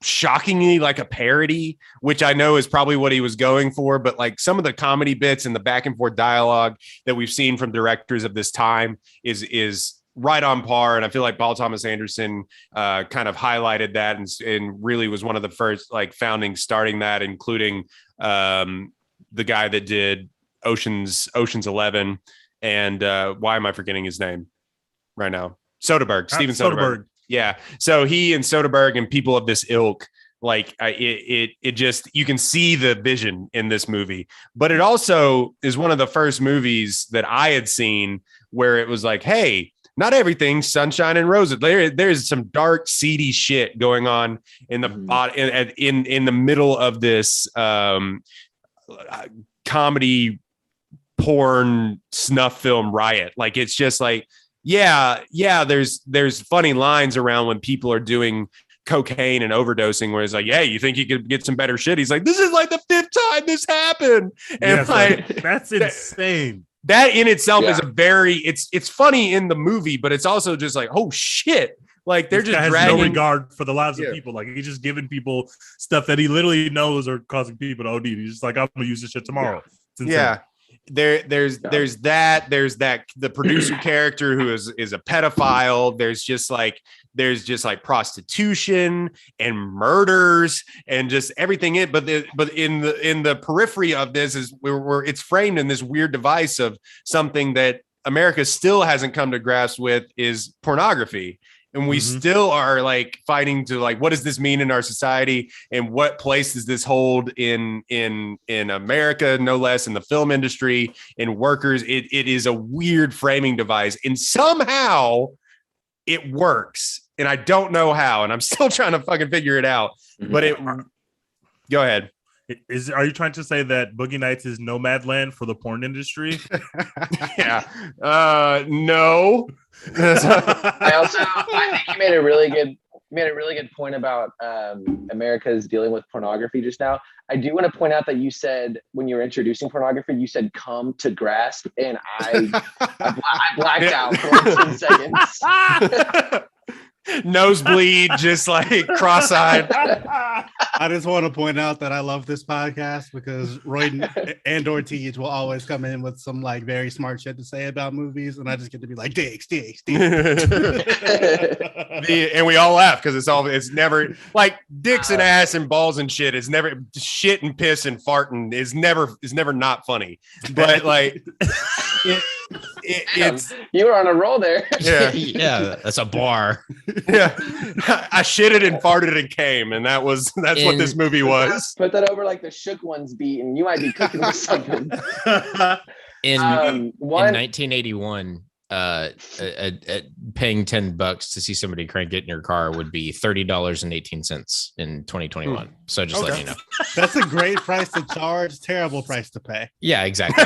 shockingly like a parody, which I know is probably what he was going for, but like some of the comedy bits and the back and forth dialogue that we've seen from directors of this time is right on par. And I feel like Paul Thomas Anderson kind of highlighted that and really was one of the first like starting that, including the guy that did Ocean's 11 and why am I forgetting his name right now? Soderbergh, Steven Soderbergh. Yeah. So he and Soderbergh and people of this ilk, like it just, you can see the vision in this movie, but it also is one of the first movies that I had seen where it was like, hey, not everything's sunshine and roses. There's some dark, seedy shit going on in the in the middle of this comedy porn snuff film riot. Like it's just like, yeah. There's funny lines around when people are doing cocaine and overdosing, where it's like, yeah, you think you could get some better shit? He's like, this is like the 5th time this happened, and that's insane. That in itself is a very, it's funny in the movie, but it's also just like, oh shit. Like they're just has dragging no regard for the lives of people. Like he's just giving people stuff that he literally knows are causing people to OD. He's just like, I'm gonna use this shit tomorrow. Yeah. There's that the producer character who is a pedophile. There's just like there's just like prostitution and murders and just everything but in the periphery of this is where it's framed in this weird device of something that America still hasn't come to grasp with is pornography. And we still are like fighting to like, what does this mean in our society, and what place does this hold in America, no less, in the film industry, in workers? It is a weird framing device, and somehow it works, and I don't know how, and I'm still trying to fucking figure it out. But go ahead. Are you trying to say that Boogie Nights is Nomadland for the porn industry? Yeah. No. I think you made a really good point about America's dealing with pornography just now. I do want to point out that you said when you were introducing pornography, you said "come to grasp," and I blacked out for 10 seconds. Nosebleed, just like cross-eyed. I just want to point out that I love this podcast because Roy and Ortiz will always come in with some like very smart shit to say about movies, and I just get to be like, dicks. And we all laugh because it's never like dicks and ass and balls and shit. It's never shit and piss and farting is never not funny. But like it's you were on a roll there. Yeah. Yeah, that's a bar. Yeah, I shitted and farted and came, and that's what this movie was. Put that over like the Shook Ones beat, and you might be cooking with something. In 1981, paying $10 to see somebody crank it in your car would be $30.18 in 2021. So just letting you know, that's a great price to charge. Terrible price to pay. Yeah, exactly.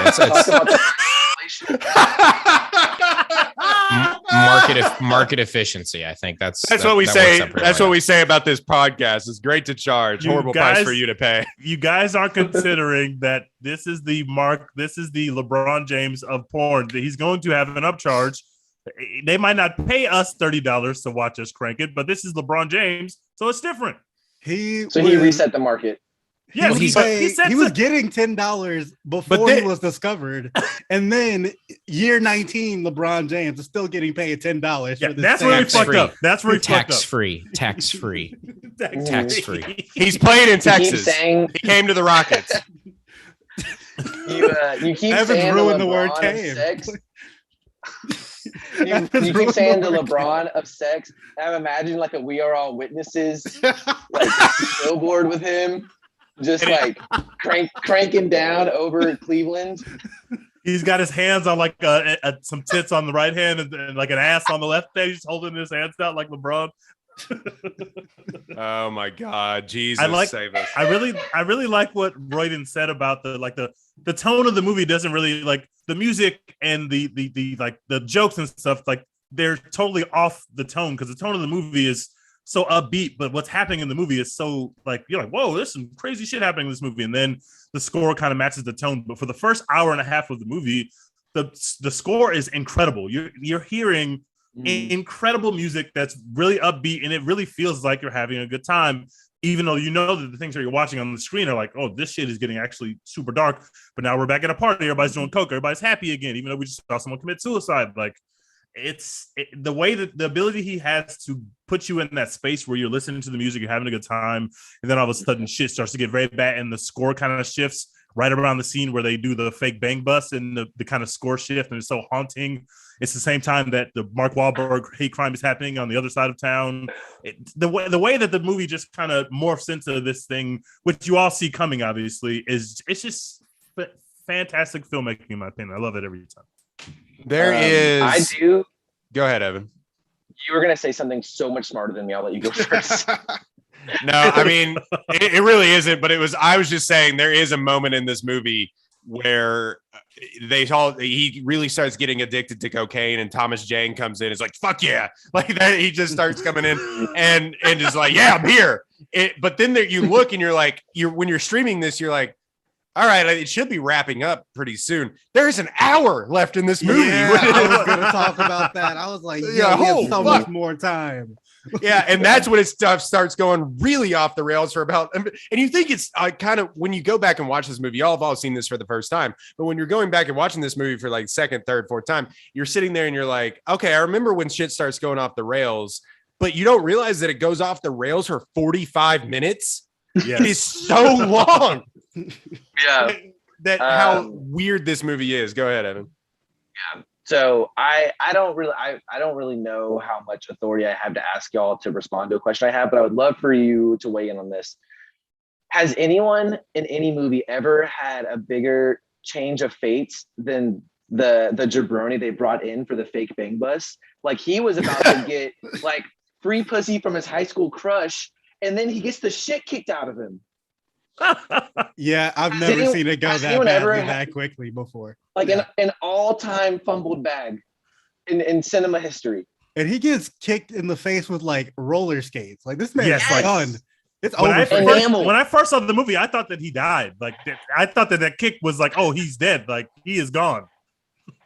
Market efficiency. I think that's what we say. That's what we say about this podcast. It's great to charge. Horrible price for you to pay. You guys are considering that this is the LeBron James of porn. That he's going to have an upcharge. They might not pay us $30 to watch us crank it, but this is LeBron James, so it's different. He reset the market. Yes, he was getting $10 before he was discovered, and then year 19, LeBron James is still getting paid $10. Yeah, that's where we fucked up. That's where we fucked up. Tax free. He's playing in Texas. He came to the Rockets. You keep saying ruined the word "came." You keep saying the LeBron of sex. I'm imagining like a "We Are All Witnesses" like billboard with him. Just like cranking down over Cleveland. He's got his hands on like some tits on the right hand and like an ass on the left hand. He's holding his hands out like LeBron. Oh my God, Jesus, save us! I really like what Royden said about the tone of the movie. Doesn't really like the music and the like the jokes and stuff. Like they're totally off the tone because the tone of the movie is so upbeat, but what's happening in the movie is so like you're like, whoa, there's some crazy shit happening in this movie, and then the score kind of matches the tone. But for the first hour and a half of the movie, the score is incredible. You're hearing incredible music that's really upbeat, and it really feels like you're having a good time, even though you know that the things that you're watching on the screen are like, oh, this shit is getting actually super dark. But now we're back at a party, everybody's doing coke, everybody's happy again, even though we just saw someone commit suicide. Like the way that the ability he has to put you in that space where you're listening to the music, you're having a good time, and then all of a sudden shit starts to get very bad, and the score kind of shifts right around the scene where they do the fake bang bus, and the kind of score shift, and it's so haunting. It's the same time that the Mark Wahlberg hate crime is happening on the other side of town. The way that the movie just kind of morphs into this thing, which you all see coming, obviously, it's just fantastic filmmaking in my opinion. I love it every time. There is. I do. Go ahead, Evan. You were going to say something so much smarter than me. I'll let you go first. No, I mean, it really isn't. But I was just saying there is a moment in this movie where he really starts getting addicted to cocaine, and Thomas Jane comes in. Is like, fuck yeah. Like that. He just starts coming in and just like, yeah, I'm here. But then you look and you're like, when you're streaming this, you're like, all right, it should be wrapping up pretty soon. There's an hour left in this movie. Yeah, I was going to talk about that. I was like, we have so much more time. Yeah, and that's when stuff starts going really off the rails for about. And you think it's kind of when you go back and watch this movie, y'all have all seen this for the first time. But when you're going back and watching this movie for like second, third, fourth time, you're sitting there and you're like, okay, I remember when shit starts going off the rails. but you don't realize that it goes off the rails for 45 minutes. Yes. It is so long. Yeah. That how weird this movie is. Go ahead, Evan. Yeah. So I don't really know how much authority I have to ask y'all to respond to a question I have, but I would love for you to weigh in on this. Has anyone in any movie ever had a bigger change of fates than the jabroni they brought in for the fake bang bus? Like, he was about to get like free pussy from his high school crush, and then he gets the shit kicked out of him. Yeah, I've never seen it go that badly that quickly before. Like an all-time fumbled bag in cinema history. And he gets kicked in the face with like roller skates. Like, this man is like, done. It's when over. When I first saw the movie, I thought that he died. Like, I thought that kick was like, oh, he's dead. Like, he is gone.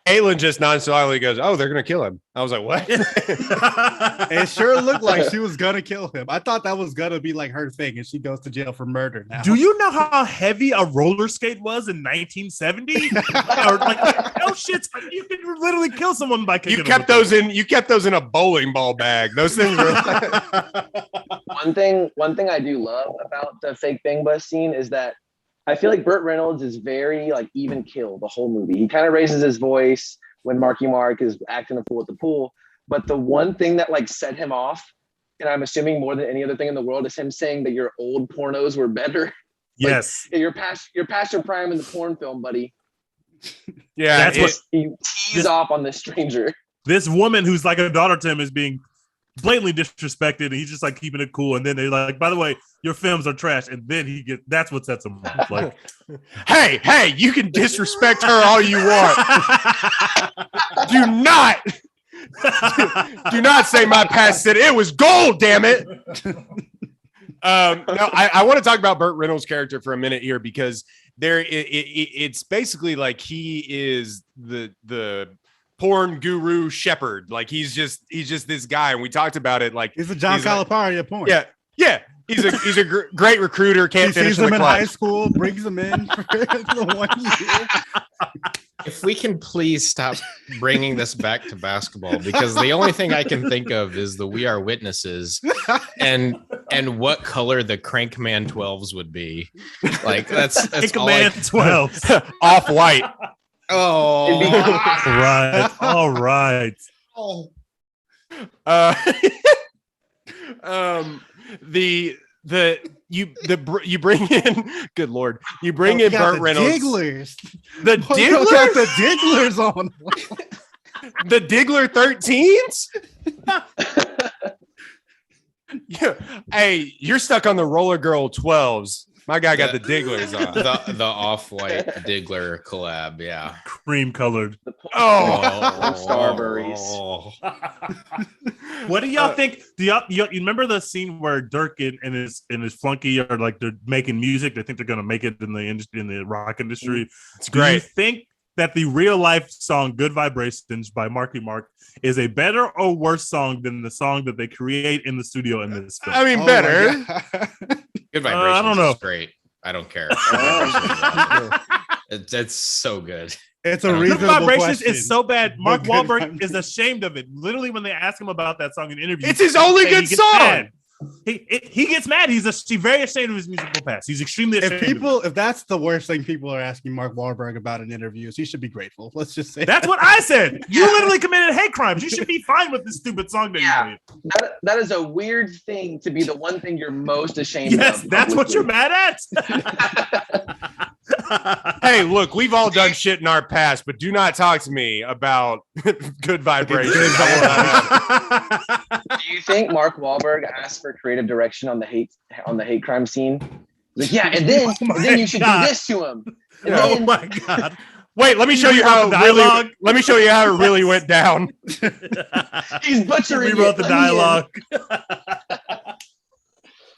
Caitlin just nonchalantly goes, "Oh, they're gonna kill him." I was like, "What?" It sure looked like she was gonna kill him. I thought that was gonna be like her thing, and she goes to jail for murder now. Do you know how heavy a roller skate was in 1970? Or like, no shit, you could literally kill someone by kicking. You kept those in a bowling ball bag. Those things were. One thing I do love about the fake bang bus scene is that I feel like Burt Reynolds is very like even kill the whole movie. He kind of raises his voice when Marky Mark is acting a fool at the pool. But the one thing that like set him off, and I'm assuming more than any other thing in the world, is him saying that your old pornos were better. Yes. Like, you're past your prime in the porn film, buddy. Yeah. That's what he tees off on this stranger. This woman who's like a daughter to him is being blatantly disrespected, and he's just like keeping it cool. And then they're like, by the way, your films are trash. And then that's what sets him off. Like, hey, you can disrespect her all you want. Do not say my past said it was gold, damn it. No, I want to talk about Burt Reynolds' character for a minute here, because it's basically like he is the porn guru shepherd. Like, he's just this guy, and we talked about it. Like, he's a John Calipari of porn. Yeah. He's a great recruiter. Can't he sees them in high school, brings them in for the 1 year. If we can please stop bringing this back to basketball, because the only thing I can think of is the We Are Witnesses and what color the Crankman 12s would be. Like, that's Crankman 12s. Off-white. Oh, all right. You bring in, good Lord, you bring in Burt Reynolds. Digglers. The Digglers? Got the Digglers on. The Diggler 13s? Yeah. Hey, you're stuck on the Roller Girl 12s. My guy got the Digglers on. The off-white Diggler collab, yeah. Cream colored. Starburys. What do y'all think? You remember the scene where Dirk and his flunky are like, they're making music? They think they're gonna make it in the rock industry. It's great. Do you think that the real life song "Good Vibrations" by Marky Mark is a better or worse song than the song that they create in the studio in this film? I mean, better. Good Vibrations. I don't know. Is great. I don't care. It's so good. It's a Good reasonable Vibrations question. is so bad. Mark Wahlberg is ashamed of it. Literally, when they ask him about that song in interviews, it's his only good song. Mad. He gets mad. He's very ashamed of his musical past. He's extremely ashamed. If that's the worst thing people are asking Mark Wahlberg about in interviews, he should be grateful. Let's just say that's what I said. You literally committed hate crimes. You should be fine with this stupid song that you made. That is a weird thing to be the one thing you're most ashamed of. Yes, that's what you're mad at. Hey, look, we've all done shit in our past, but do not talk to me about Good Vibrations. Do you think Mark Wahlberg asked for creative direction on the hate crime scene? Like, yeah, and then you should do this to him. Oh my god! Wait, let me show you how it really went down. He's butchering. We wrote the dialogue.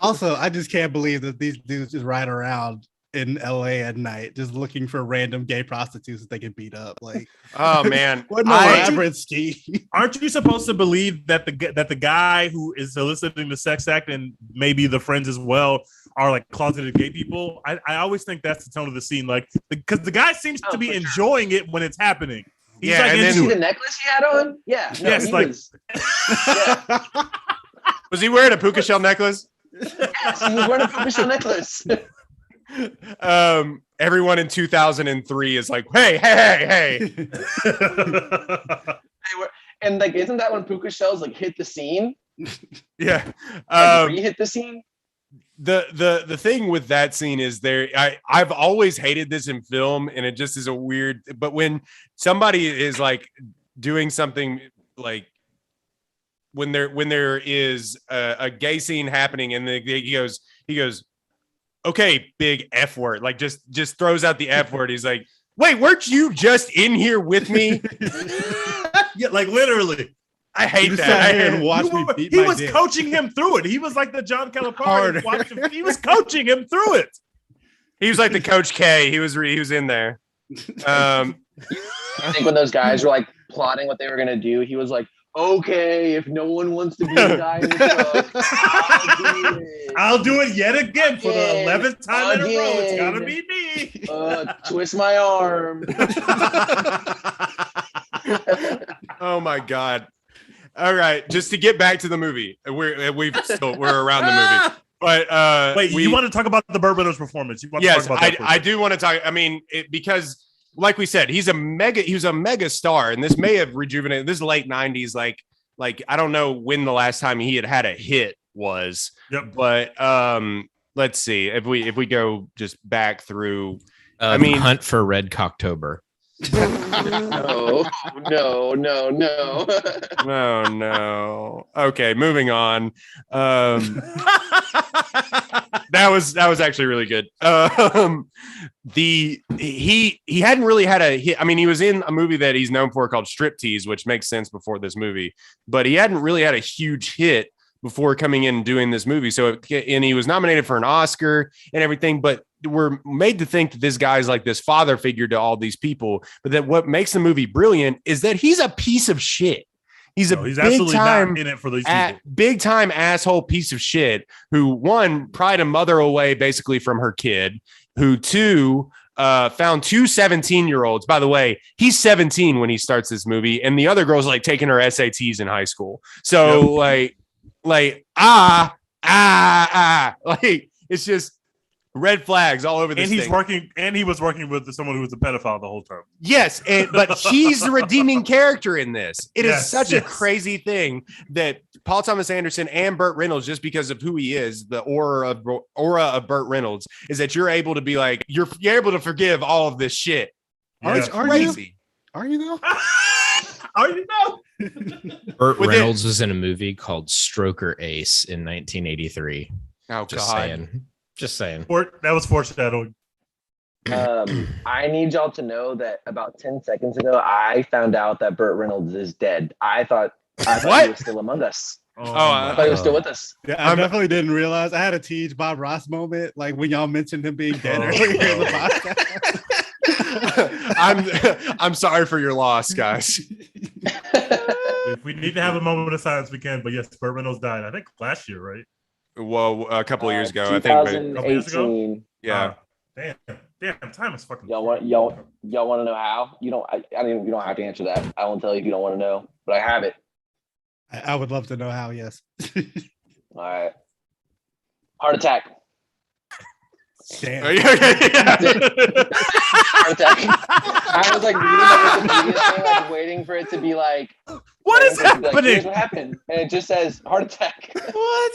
Also, I just can't believe that these dudes just ride around in LA at night just looking for random gay prostitutes that they can beat up. Like, oh man, what an elaborate scheme. Aren't you supposed to believe that the guy who is soliciting the sex act and maybe the friends as well are like closeted gay people? I always think that's the tone of the scene, like, because the guy seems to be enjoying it when it's happening. He's like, and then see the necklace he had on? Yeah. No, yes, like. Was he wearing a puka shell necklace? Yes, he was wearing a puka shell necklace. Everyone in 2003 is like, hey. And like, isn't that when puka shells like hit the scene? Yeah. Like, hit the scene. The thing with that scene is I've always hated this in film, and it just is a weird. But when somebody is like doing something like when there is a gay scene happening, and he goes, okay, big F word, like just throws out the F word. He's like, wait, weren't you just in here with me? Yeah, like literally. I hate that. Sat here and watched me beat he my was dick. coaching him through it. He was like the John Calipari. He was coaching him through it. He was like the Coach K. He was in there. I think when those guys were like plotting what they were gonna do, he was like, okay, if no one wants to be the guy in the truck, I'll do it yet again for the 11th time in a row. It's gotta Again. be me. Twist my arm. Oh my God. All right, just to get back to the movie, we're around the movie, but wait, you want to talk about the Burt Reynolds performance? You want yes, to talk about that I do want to talk. I mean, because like we said, he was a mega star, and this may have rejuvenated. This is late '90s, like I don't know when the last time he had a hit was. Yep. But let's see if we go just back through. Hunt for Red Cocktober. No. Oh no. Okay, moving on. That was actually really good. He hadn't really had a hit. I mean, he was in a movie that he's known for called Striptease, which makes sense before this movie, but he hadn't really had a huge hit before coming in and doing this movie. And he was nominated for an Oscar and everything, but we're made to think that this guy's like this father figure to all these people. But that what makes the movie brilliant is that he's a piece of shit. He's absolutely not in it for these people. Big time asshole piece of shit who, one, pried a mother away basically from her kid, who, two, found two 17-year-olds. By the way, he's 17 when he starts this movie, and the other girl's like taking her SATs in high school. So like it's just red flags all over this thing. He was working with someone who was a pedophile the whole time. Yes, but he's the redeeming character in this. It is such a crazy thing that Paul Thomas Anderson and Burt Reynolds, just because of who he is, the aura of Burt Reynolds, is that you're able to be like, you're able to forgive all of this shit. Yeah. It's crazy. Are you though? Are you know? Burt Reynolds was in a movie called Stroker Ace in 1983. Oh, Just God. saying. Just saying. That was foreshadowing. I need y'all to know that about 10 seconds ago, I found out that Burt Reynolds is dead. I thought he was still among us. I thought he was still with us. Yeah, I definitely didn't realize. I had a Teach Bob Ross moment, like when y'all mentioned him being dead earlier in the podcast. I'm sorry for your loss, guys. If we need to have a moment of silence, we can. But yes, Burt Reynolds died, I think last year, right? Well, a couple of years ago, I think. 2018. Yeah. Damn, time is fucking. Y'all want to know how? You don't have to answer that. I won't tell you if you don't want to know, but I have it. I would love to know how. Yes. All right. Heart attack. Damn. Heart attack. I was like reading the Wikipedia thing, like waiting for it to be like, What is happening? Like, here's what happened, and it just says heart attack.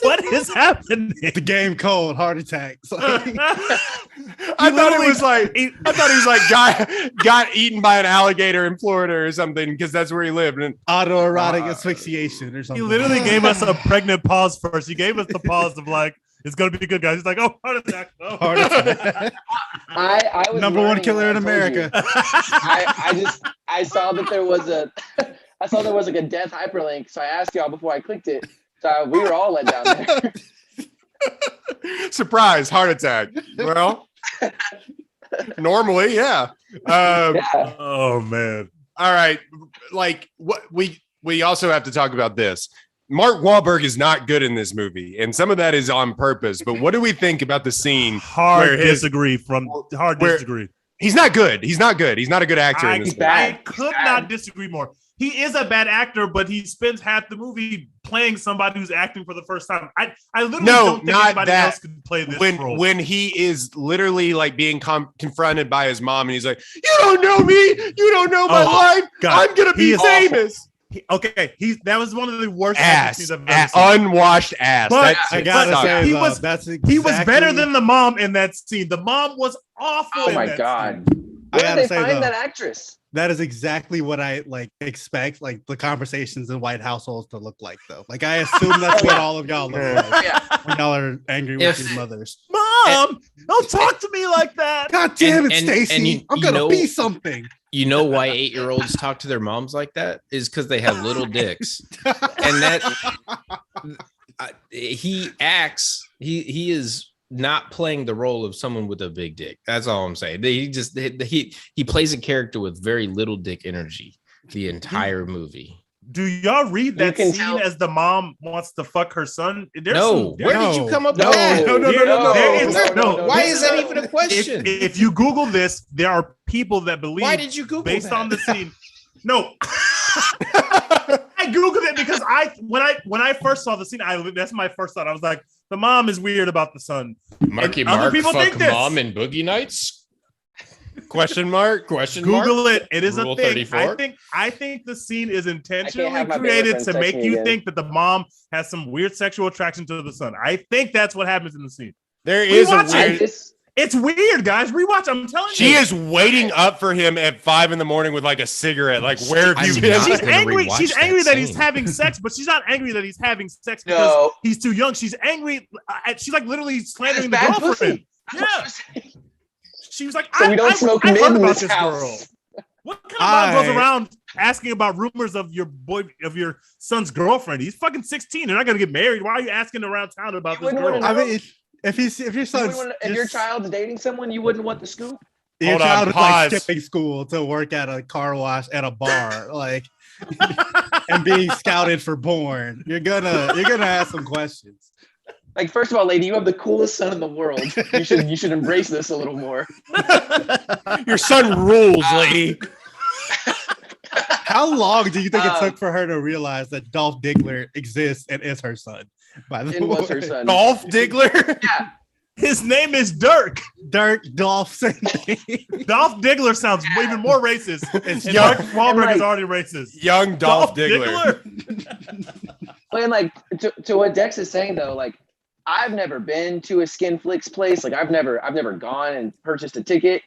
What is happening? The game cold. Heart attacks. I thought he was like got eaten by an alligator in Florida or something, because that's where he lived. And Autoerotic asphyxiation or He something. literally gave us a pregnant pause first. He gave us the pause of like, it's gonna be good, guys. He's like, oh, heart attack. Oh. Heart attack. I was Number one learning killer in when I told America. you. I saw that there was like a death hyperlink, so I asked y'all before I clicked it. So we were all let down there. surprise, heart attack. Well, normally, yeah. Yeah. Oh man. All right. Like, what we also have to talk about this. Mark Wahlberg is not good in this movie, and some of that is on purpose. But what do we think about the scene? Disagree. He's not good. He's not good. He's not a good actor in this movie. I could not disagree more. he is a bad actor, but he spends half the movie playing somebody who's acting for the first time. I literally don't think anybody else could play this role. When he is literally like being confronted by his mom, and he's like, "You don't know me. You don't know my life. God. I'm gonna be famous." That was one of the worst scenes I've ever seen. Unwashed ass. But I gotta say, he was better than the mom in that scene. The mom was awful. Oh my God! Where did they find that actress? That is exactly what I like expect, like the conversations in white households to look like, though. Like I assume that's what all of y'all look like when y'all are angry with your mothers. Mom, don't talk to me like that. God damn it, Stacy! I'm gonna be something. You know why 8-year-olds talk to their moms like that is because they have little dicks, and that he is not playing the role of someone with a big dick. That's all I'm saying. He plays a character with very little dick energy the entire movie. Do y'all read that scene as the mom wants to fuck her son? Where did you come up with that? No. Why is that even a question? If you Google this, there are people that believe. Why did you Google based that? on the scene? No. I Googled it because when I first saw the scene, that's my first thought. I was like, the mom is weird about the son. Marky Mark, people fuck mom in Boogie Nights? Question mark? Google it. It is Rule a thing. 34? I think the scene is intentionally created to make you think that the mom has some weird sexual attraction to the son. I think that's what happens in the scene. There is a weird. It's weird, guys. Rewatch. I'm telling you. She is waiting up for him at 5 a.m. with like a cigarette. Like, where have you been? She's angry. She's angry that he's having sex, but she's not angry that he's having sex because he's too young. She's angry. She's like literally slandering the girlfriend. Yeah. She was like, so we don't smoke mid in this house. Girl. What kind of mom goes around asking about rumors of your son's girlfriend? He's fucking 16. They're not gonna get married. Why are you asking around town about this girl? I mean, if your child's dating someone, you wouldn't want the scoop. Your child is like skipping school to work at a car wash at a bar, like, and being scouted for porn. You're gonna ask some questions. Like, first of all, lady, you have the coolest son in the world. You should embrace this a little more. Your son rules, lady. How long do you think it took for her to realize that Dolph Diggler exists and is her son? By the way, was her son. Dolph Diggler? Yeah. His name is Dirk. Dolph. Dolph Diggler sounds even more racist. And young Wahlberg is already racist. Young Dolph Diggler. And like to what Dex is saying though, like I've never been to a Skin Flicks place. Like I've never gone and purchased a ticket.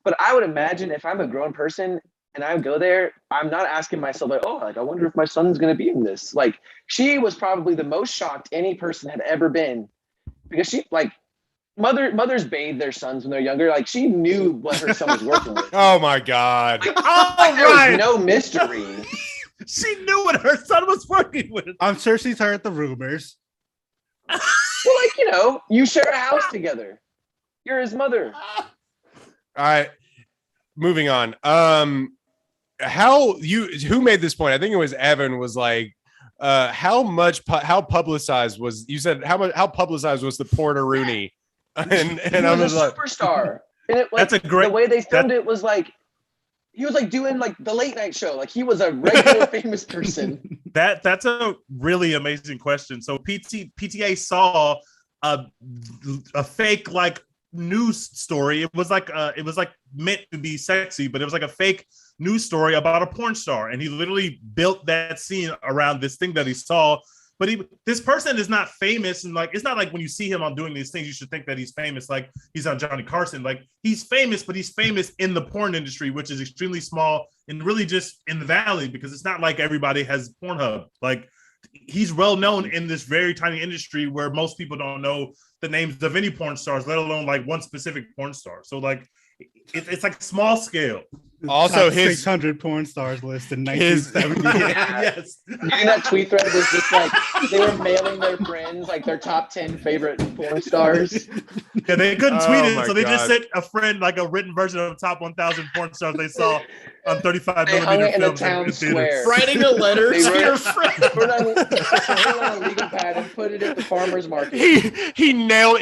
But I would imagine if I'm a grown person and I go there, I'm not asking myself like, oh, like I wonder if my son's gonna be in this. Like she was probably the most shocked any person had ever been, because she like mothers bathe their sons when they're younger. Like she knew what her son was working with. Oh my God! Like, there was no mystery. She knew what her son was working with. I'm sure she's heard the rumors. Well, like, you share a house together. You're his mother. All right, moving on. Who made this point? I think it was Evan. Was like, how publicized was? You said how publicized was the Porter Rooney? And I was a like, superstar. And it, like, the way they filmed it was like he was like doing like the late night show. Like he was a regular famous person. That's a really amazing question. So PTA saw a fake like news story. It was like meant to be sexy, but it was like a fake news story about a porn star, and he literally built that scene around this thing that he saw. But this person is not famous, and like it's not like when you see him on doing these things, you should think that he's famous, like he's on Johnny Carson. Like he's famous, but he's famous in the porn industry, which is extremely small and really just in the valley, because it's not like everybody has Pornhub. Like he's well known in this very tiny industry where most people don't know the names of any porn stars, let alone like one specific porn star. So like it's like small scale. Also, his 600 porn stars list in 1970. Yes. And that tweet thread was just like they were mailing their friends like their top 10 favorite porn stars. Yeah, they couldn't tweet it, so they just sent a friend like a written version of the top 1,000 porn stars they saw on 35 they hung it in films the town square. Writing a letter to your friend. Put it on a legal pad and put it at the farmer's market. He nailed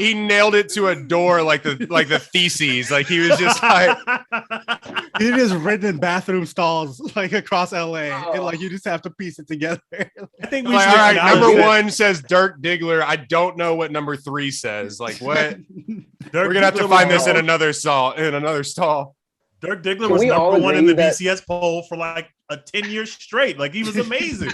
it to a door like the theses. Like he was just like It is written in bathroom stalls like across LA, and like you just have to piece it together. I think we Like, should all right, acknowledge number that one says Dirk Diggler. I don't know what number 3 says. Like what? Dirk We're gonna have to Diggler find was this in another stall. Dirk Diggler Can was we all number one in agree the that- BCS poll for like a 10 years straight. Like he was amazing.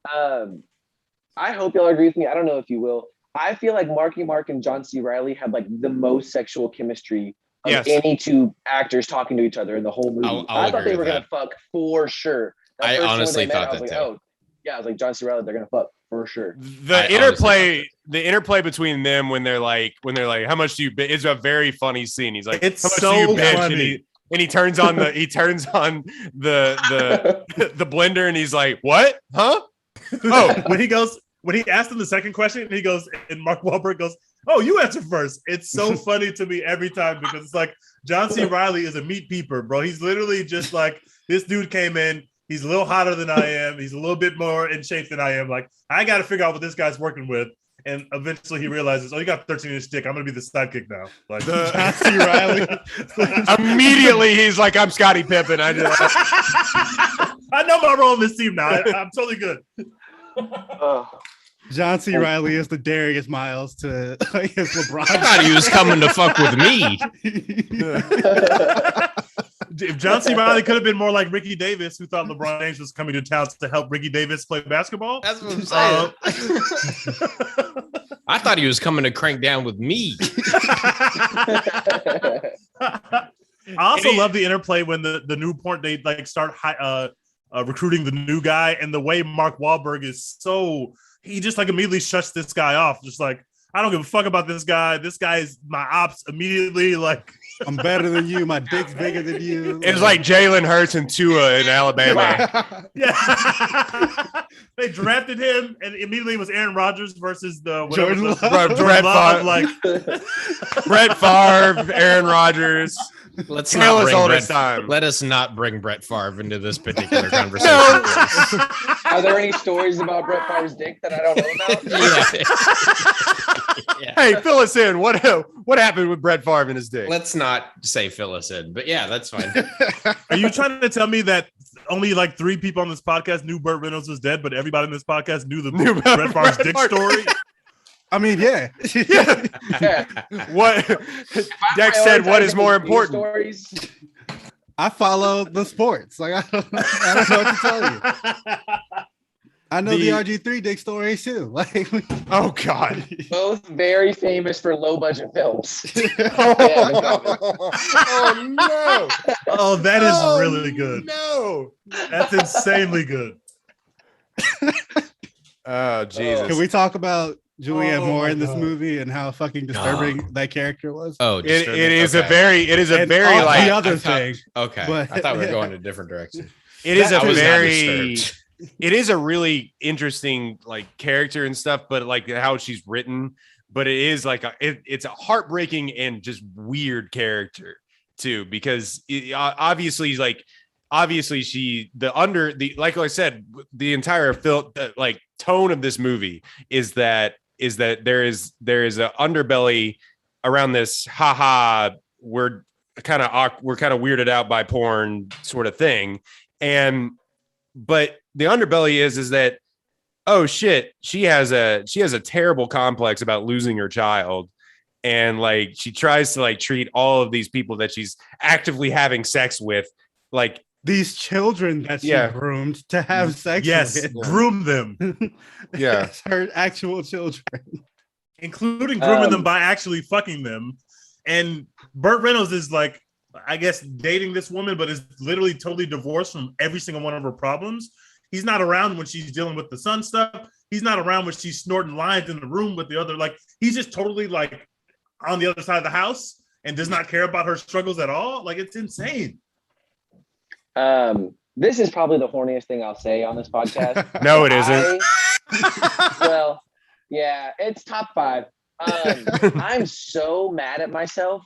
I hope y'all agree with me. I don't know if you will. I feel like Marky Mark and John C. Reilly had like the most sexual chemistry of Yes. any two actors talking to each other in the whole movie. I'll I thought agree they were with gonna fuck for sure. That I first scene when honestly they met, thought I was that like, too. oh yeah, I was like John C. Reilly, they're gonna fuck for sure. The interplay between them when they're like, how much do you bitch? It's a very funny scene. He's like, It's how much so do you bitch? funny. And he turns on the the blender and he's like, what? Huh? Oh, when he asked him the second question, he goes, and Mark Wahlberg goes, "Oh, you answer first." It's so funny to me every time because it's like John C. Reilly is a meat peeper, bro. He's literally just like this dude came in. He's a little hotter than I am. He's a little bit more in shape than I am. Like I got to figure out what this guy's working with. And eventually he realizes, oh, you got 13-inch dick. I'm gonna be the sidekick now. Like John C. Reilly. immediately he's like, I'm Scottie Pippen. I know my role in this team now. I'm totally good. John C. Reilly is the Darius Miles to his LeBron. I thought he was coming to fuck with me. If John C. Reilly could have been more like Ricky Davis, who thought LeBron James was coming to town to help Ricky Davis play basketball. That's what I'm saying. I thought he was coming to crank down with me. I also love the interplay when the new porn they like start recruiting the new guy, and the way Mark Wahlberg is so he just like immediately shuts this guy off, just like I don't give a fuck about this guy. This guy is my ops immediately. Like I'm better than you. My dick's bigger than you. It was like Jalen Hurts and Tua in Alabama. yeah, they drafted him, and immediately it was Aaron Rodgers versus the Jordan Love. Jordan Brett Love, Favre. like Brett Favre, Aaron Rodgers. Let's Tale not as bring old Brett, as time. Let us not bring Brett Favre into this particular conversation. No. please. Are there any stories about Brett Favre's dick that I don't know about? Yeah. Hey, fill us in. What happened with Brett Favre and his dick? Let's not say fill us in, but yeah, that's fine. Are you trying to tell me that only like 3 people on this podcast knew Burt Reynolds was dead, but everybody in this podcast knew the Knew Brett about Favre's Brett dick Favre. story? I mean, yeah. Yeah. What Dex said, what is more important? Stories. I follow the sports. Like I don't know what to tell you. I know the RG3 dick story too. Like, Oh God. Both very famous for low budget films. Oh no. Oh, that is really good. No. That's insanely good. Oh Jesus. can we talk about Julianne Oh, Moore my in this God. movie and how fucking disturbing that character was? Oh, It disturbing. is Okay. a very And very all like the other I thought- thing. Okay, But- I thought we were yeah. going a different direction. it is I a was not very disturbed. it is a really interesting like character and stuff, but like how she's written, but it is like it's a heartbreaking and just weird character too, because obviously she like I said, the entire film like tone of this movie is that there is a underbelly around this we're kind of weirded out by porn sort of thing, but the underbelly is that oh shit, she has a terrible complex about losing her child, and like she tries to like treat all of these people that she's actively having sex with like These children that she Yeah. groomed to have sex Yes, with. groom them, Yeah. It's her actual children. including grooming them Um, by actually fucking them. And Burt Reynolds is like, I guess, dating this woman, but is literally totally divorced from every single one of her problems. He's not around when she's dealing with the son stuff. He's not around when she's snorting lines in the room with the other. Like, he's just totally like on the other side of the house and does not care about her struggles at all. Like, it's insane. This is probably the horniest thing I'll say on this podcast. no it isn't. Well, yeah, it's top 5. I'm so mad at myself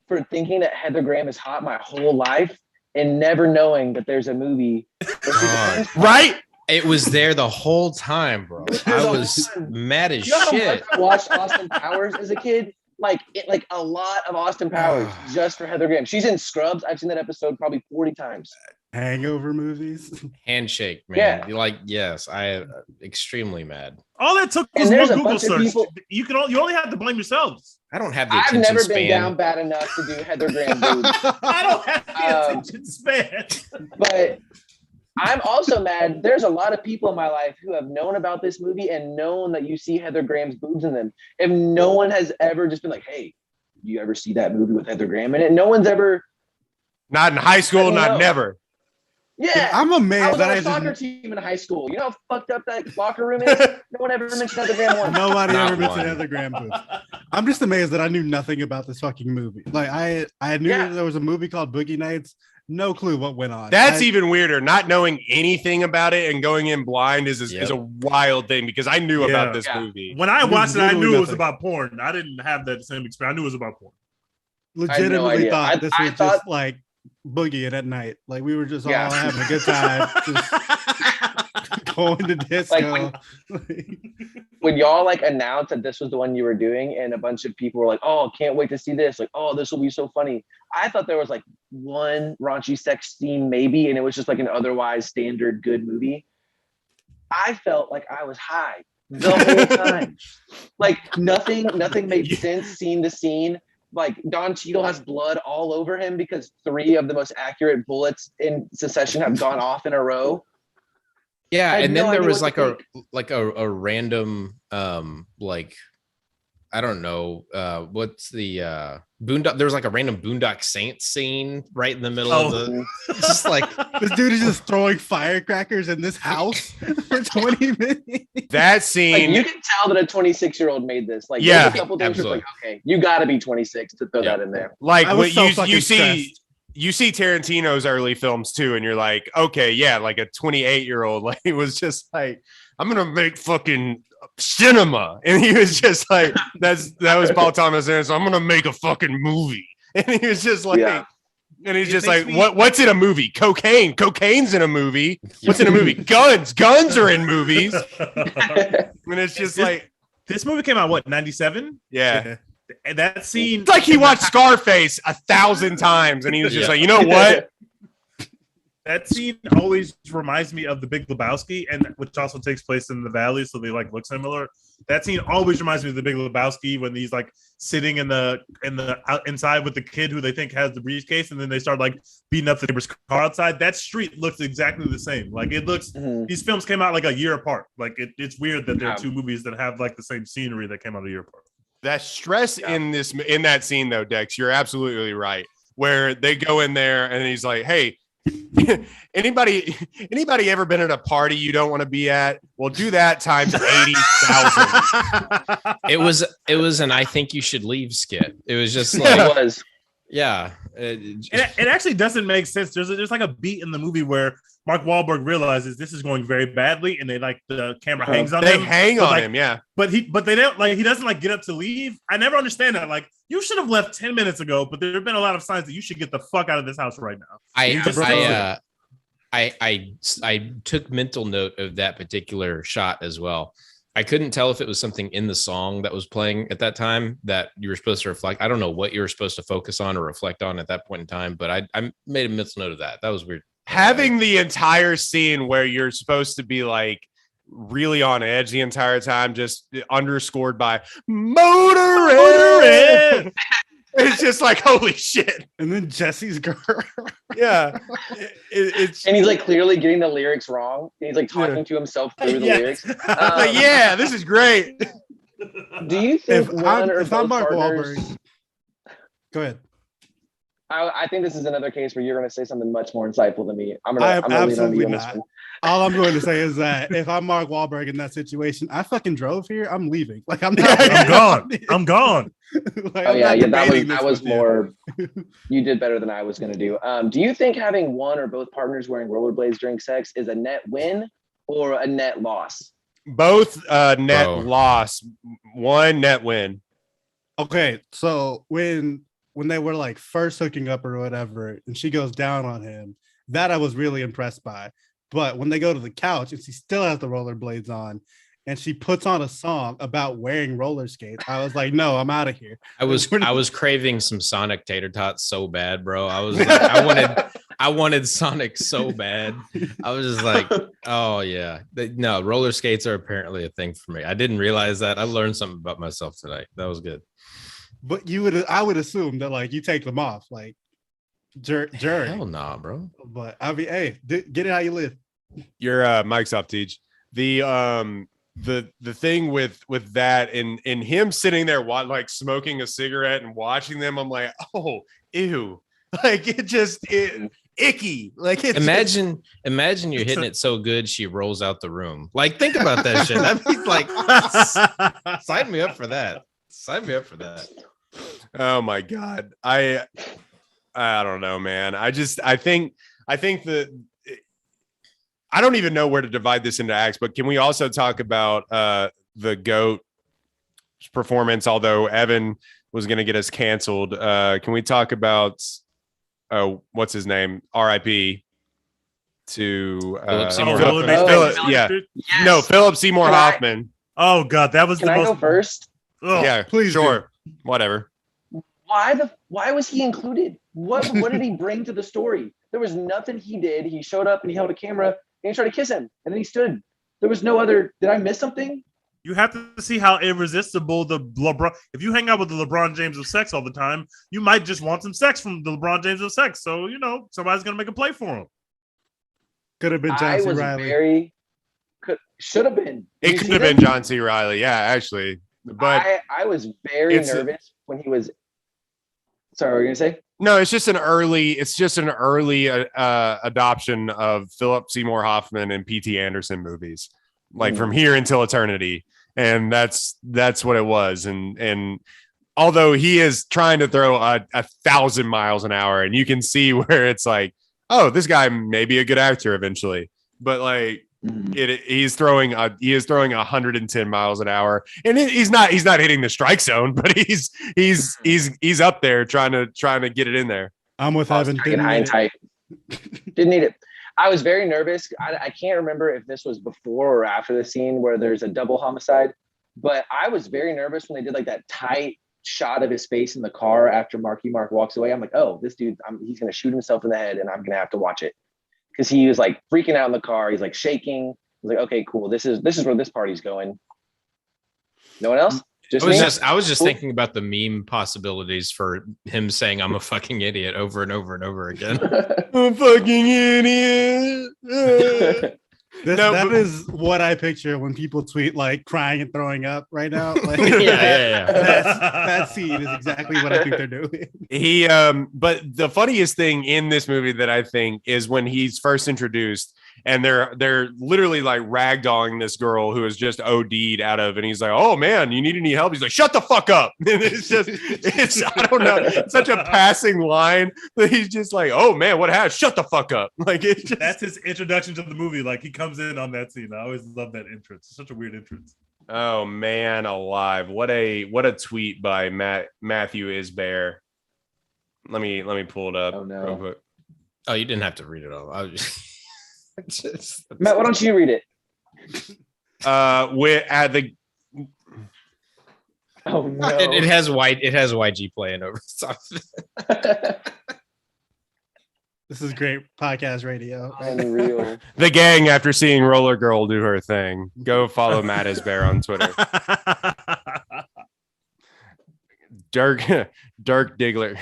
for thinking that Heather Graham is hot my whole life and never knowing that there's a movie. God. Right. It was there the whole time, bro. I was mad as You know how shit. much I watched Austin Powers as a kid? like a lot of Austin Powers just for Heather Graham. She's in Scrubs. I've seen that episode probably 40 times. Hangover movies. Handshake, man. Yeah. Like, yes, I extremely mad. All that took was And there's one a Google bunch of search. people- You only have to blame yourselves. I don't have the I've attention never span. been down bad enough to do Heather Graham boobs. I don't have the attention span. But I'm also mad. There's a lot of people in my life who have known about this movie and known that you see Heather Graham's boobs in them. If no one has ever just been like, hey, you ever see that movie with Heather Graham in it? No one's ever. Not in high school, not never. Yeah. I'm I amazed was that on I a soccer just team in high school. You know how fucked up that locker room is? No one ever mentioned Heather Graham once. nobody Not ever mentioned one. Heather Graham boobs. I'm just amazed that I knew nothing about this fucking movie. Like I knew Yeah. there was a movie called Boogie Nights. No clue what went on. That's I- even weirder. Not knowing anything about it and going in blind is a wild thing because I knew about this movie. When I watched it, I Literally knew it was nothing. about porn. I didn't have that same experience. I knew it was about porn. legitimately idea. thought this I was thought- just like boogieing at night. Like we were just all Yeah. having a good time, just going to disco. When y'all like announced that this was the one you were doing, and a bunch of people were like, "Oh, can't wait to see this!" Like, "Oh, this will be so funny." I thought there was like one raunchy sex scene, maybe, and it was just like an otherwise standard good movie. I felt like I was high the whole time. Like nothing made sense scene to scene. Like Don Cheadle has blood all over him because 3 of the most accurate bullets in Succession have gone off in a row. Yeah, I had and then no there idea was what like to a random like I don't know what's the Boondock. There was like a random Boondock Saints scene right in the middle of the. It's just like This dude is just throwing firecrackers in this house for 20 minutes. That Like scene, you can tell that a 26-year-old made this. Like Yeah, there's a couple things where it's like, okay, you got to be 26 to throw Yeah. that in there. like I was what so you fucking see. stressed. You see Tarantino's early films too, and you're like, okay, yeah, like a 28-year-old, like he was just like, I'm gonna make fucking cinema, and he was just like, that was Paul Thomas Anderson. I'm gonna make a fucking movie, and he was just like, Yeah. and he's It just makes like, me- what's in a movie? Cocaine's in a movie. What's in a movie? Guns are in movies, and it's just like, This movie came out what 97, yeah. and that scene. It's like he watched Scarface 1,000 times, and he was just like, you know what? That scene always reminds me of The Big Lebowski, and which also takes place in the valley, so they like look similar. That scene always reminds me of The Big Lebowski when he's like sitting in the inside with the kid who they think has the briefcase, and then they start like beating up the neighbor's car outside. That street looks exactly the same. Like it looks. Mhm. These films came out like a year apart. Like it's weird that there Yeah. are 2 movies that have like the same scenery that came out a year apart. That stress Yeah. in that scene though, Dex, you're absolutely right. Where they go in there and he's like, "Hey, anybody ever been at a party you don't want to be at? Well, do that times 80,000." it was an I think you should leave skit. It was just It like was. yeah. It actually doesn't make sense. There's like a beat in the movie where Mark Wahlberg realizes this is going very badly, and they like the camera hangs on They him. hang But, on like, him, yeah. But they don't like he doesn't like get up to leave. I never understand that. Like you should have left 10 minutes ago, but there have been a lot of signs that you should get the fuck out of this house right now. I took mental note of that particular shot as well. I couldn't tell if it was something in the song that was playing at that time that you were supposed to reflect. I don't know what you were supposed to focus on or reflect on at that point in time, but I made a mental note of that. That was weird. Having the entire scene where you're supposed to be like really on edge the entire time, just underscored by Motorhead. It's just like, holy shit. And then Jesse's girl. Yeah. It's And he's like clearly getting the lyrics wrong. And he's like talking Yeah. to himself through the Yes. lyrics. like, yeah, this is great. Do you think If one I'm, or if I'm both Mark partners? Wahlberg, go ahead. I think this is another case where you're going to say something much more insightful than me. I'm gonna lean on Absolutely you on this not. one. All I'm going to say is that if I'm Mark Wahlberg in that situation, I fucking drove here. I'm leaving. Like I'm not. I'm gone. I'm gone. Like, Oh I'm yeah, not yeah. debating That this was with you. more. You did better than I was going to do. Do you think having one or both partners wearing rollerblades during sex is a net win or a net loss? Both net Bro. loss, one net win. Okay, so when they were like first hooking up or whatever, and she goes down on him, that I was really impressed by. But when they go to the couch and she still has the rollerblades on, and she puts on a song about wearing roller skates. I was like, no, I'm out of here. I was craving some Sonic tater tots so bad, bro. I was like, I wanted Sonic so bad. I was just like, oh yeah. No, roller skates are apparently a thing for me. I didn't realize that. I learned something about myself tonight. That was good. But I would assume that like you take them off, like during. Hell nah, bro. But I mean, hey, get it how you live. Your mic's off, Teach. The thing with that and him sitting there like smoking a cigarette and watching them, I'm like, oh, ew. Like icky. Like imagine you're hitting it so good she rolls out the room. Like, think about that shit. I mean, like, sign me up for that. Sign me up for that. Oh my God. I don't know, man. I think that I don't even know where to divide this into acts, but can we also talk about the GOAT performance? Although Evan was going to get us canceled. Can we talk about what's his name? R.I.P. to Philip Seymour Hoffman. Yeah. Yes. No, Philip Seymour Can I- Hoffman. Oh God, that was Can the I most. go first? Ugh. Yeah, please sure. Whatever. Why was he included? What did he bring to the story? There was nothing he did. He showed up and he held a camera and he tried to kiss him, and then he stood. There was no other. Did I miss something? You have to see how irresistible the LeBron. If you hang out with the LeBron James of sex all the time, you might just want some sex from the LeBron James of sex. So somebody's gonna make a play for him. Could have been John C. Reilly. Should have been. It could have been John C. Reilly. Yeah, actually. But I was very nervous when he was. Sorry, what were you gonna say? no, it's just an early adoption of Philip Seymour Hoffman and P.T. Anderson movies, like From Here Until Eternity. And that's what it was. And although he is trying to throw a 1,000 miles an hour, and you can see where it's like, oh, this guy may be a good actor eventually, but like he is throwing 110 miles an hour, and he's not hitting the strike zone, but he's up there trying to get it in there. I'm with Evan. Didn't need it. I was very nervous. I can't remember if this was before or after the scene where there's a double homicide, but I was very nervous when they did like that tight shot of his face in the car after Marky Mark walks away. I'm like, oh, this dude, he's going to shoot himself in the head and I'm going to have to watch it. Because he was like freaking out in the car. He's like shaking. I was like, okay, cool. This is where this party's going. No one else? I was just thinking about the meme possibilities for him saying I'm a fucking idiot over and over and over again. I'm a fucking idiot. That is what I picture when people tweet like crying and throwing up right now. Like, yeah. That scene is exactly what I think they're doing. But the funniest thing in this movie that I think is when he's first introduced and they're literally like ragdolling this girl who is just OD'd out of, and he's like, oh man, you need any help? He's like, shut the fuck up. And it's I don't know, such a passing line that he's just like, oh man, what happened? Shut the fuck up. Like that's his introduction to the movie. Like he comes in on that scene. I always love that entrance. It's such a weird entrance. Oh man, alive. What a tweet by Matthew Isbare. Let me pull it up real quick. Oh, you didn't have to read it all. I was just Matt, why don't you read it? We're at the Oh no. it has YG playing over the top. This is great podcast radio. Unreal. the gang after seeing Roller Girl do her thing. Go follow Matt Isbare on Twitter. Dirk Diggler.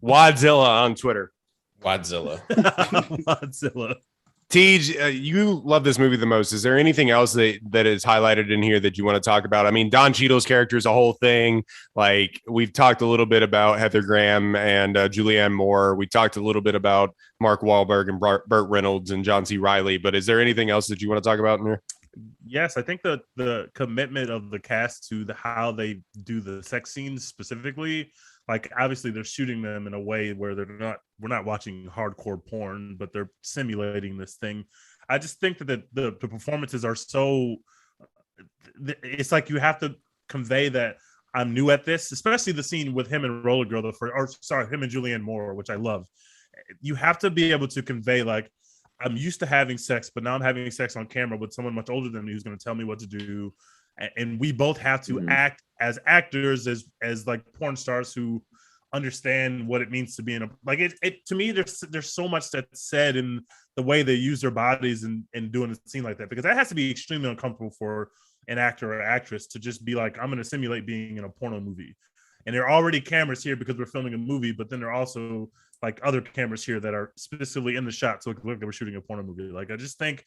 Wadzilla on Twitter. Wadzilla. Tej, you love this movie the most. Is there anything else that is highlighted in here that you want to talk about? I mean, Don Cheadle's character is a whole thing. Like, we've talked a little bit about Heather Graham and Julianne Moore. We talked a little bit about Mark Wahlberg and Burt Reynolds and John C. Reilly. But is there anything else that you want to talk about in here? Yes, I think the commitment of the cast to how they do the sex scenes specifically, like obviously they're shooting them in a way where we're not watching hardcore porn, but they're simulating this thing. I just think that the performances are so, it's like you have to convey that I'm new at this, especially the scene with him and Roller Girl, him and Julianne Moore, which I love. You have to be able to convey like, I'm used to having sex, but now I'm having sex on camera with someone much older than me who's going to tell me what to do, and we both have to act as actors, as like porn stars who understand what it means to be in a like it to me. There's so much that's said in the way they use their bodies and doing a scene like that, because that has to be extremely uncomfortable for an actor or actress to just be like, I'm going to simulate being in a porno movie. And there are already cameras here because we're filming a movie, but then there are also like other cameras here that are specifically in the shot, so it look like we're shooting a porno movie. Like, I just think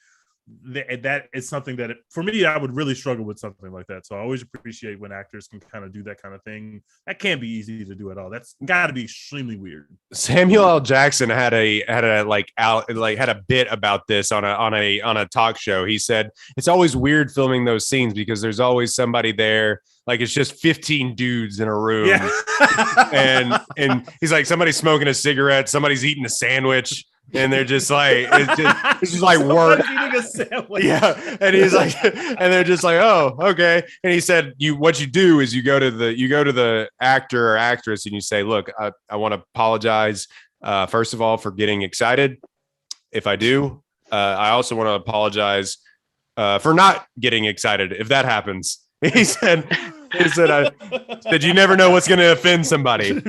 that is something that for me, I would really struggle with something like that. So I always appreciate when actors can kind of do that kind of thing. That can't be easy to do at all. That's got to be extremely weird. Samuel L. Jackson had a bit about this on a talk show. He said it's always weird filming those scenes because there's always somebody there. Like, it's just 15 dudes in a room. Yeah. and he's like, somebody's smoking a cigarette, somebody's eating a sandwich, and they're just like, it's just like work. Eating a sandwich. Yeah. And he's like, and they're just like, oh, okay. And he said, what you do is you go to the actor or actress and you say, look, I want to apologize, first of all, for getting excited. If I do, I also want to apologize for not getting excited if that happens. He said, you never know what's going to offend somebody.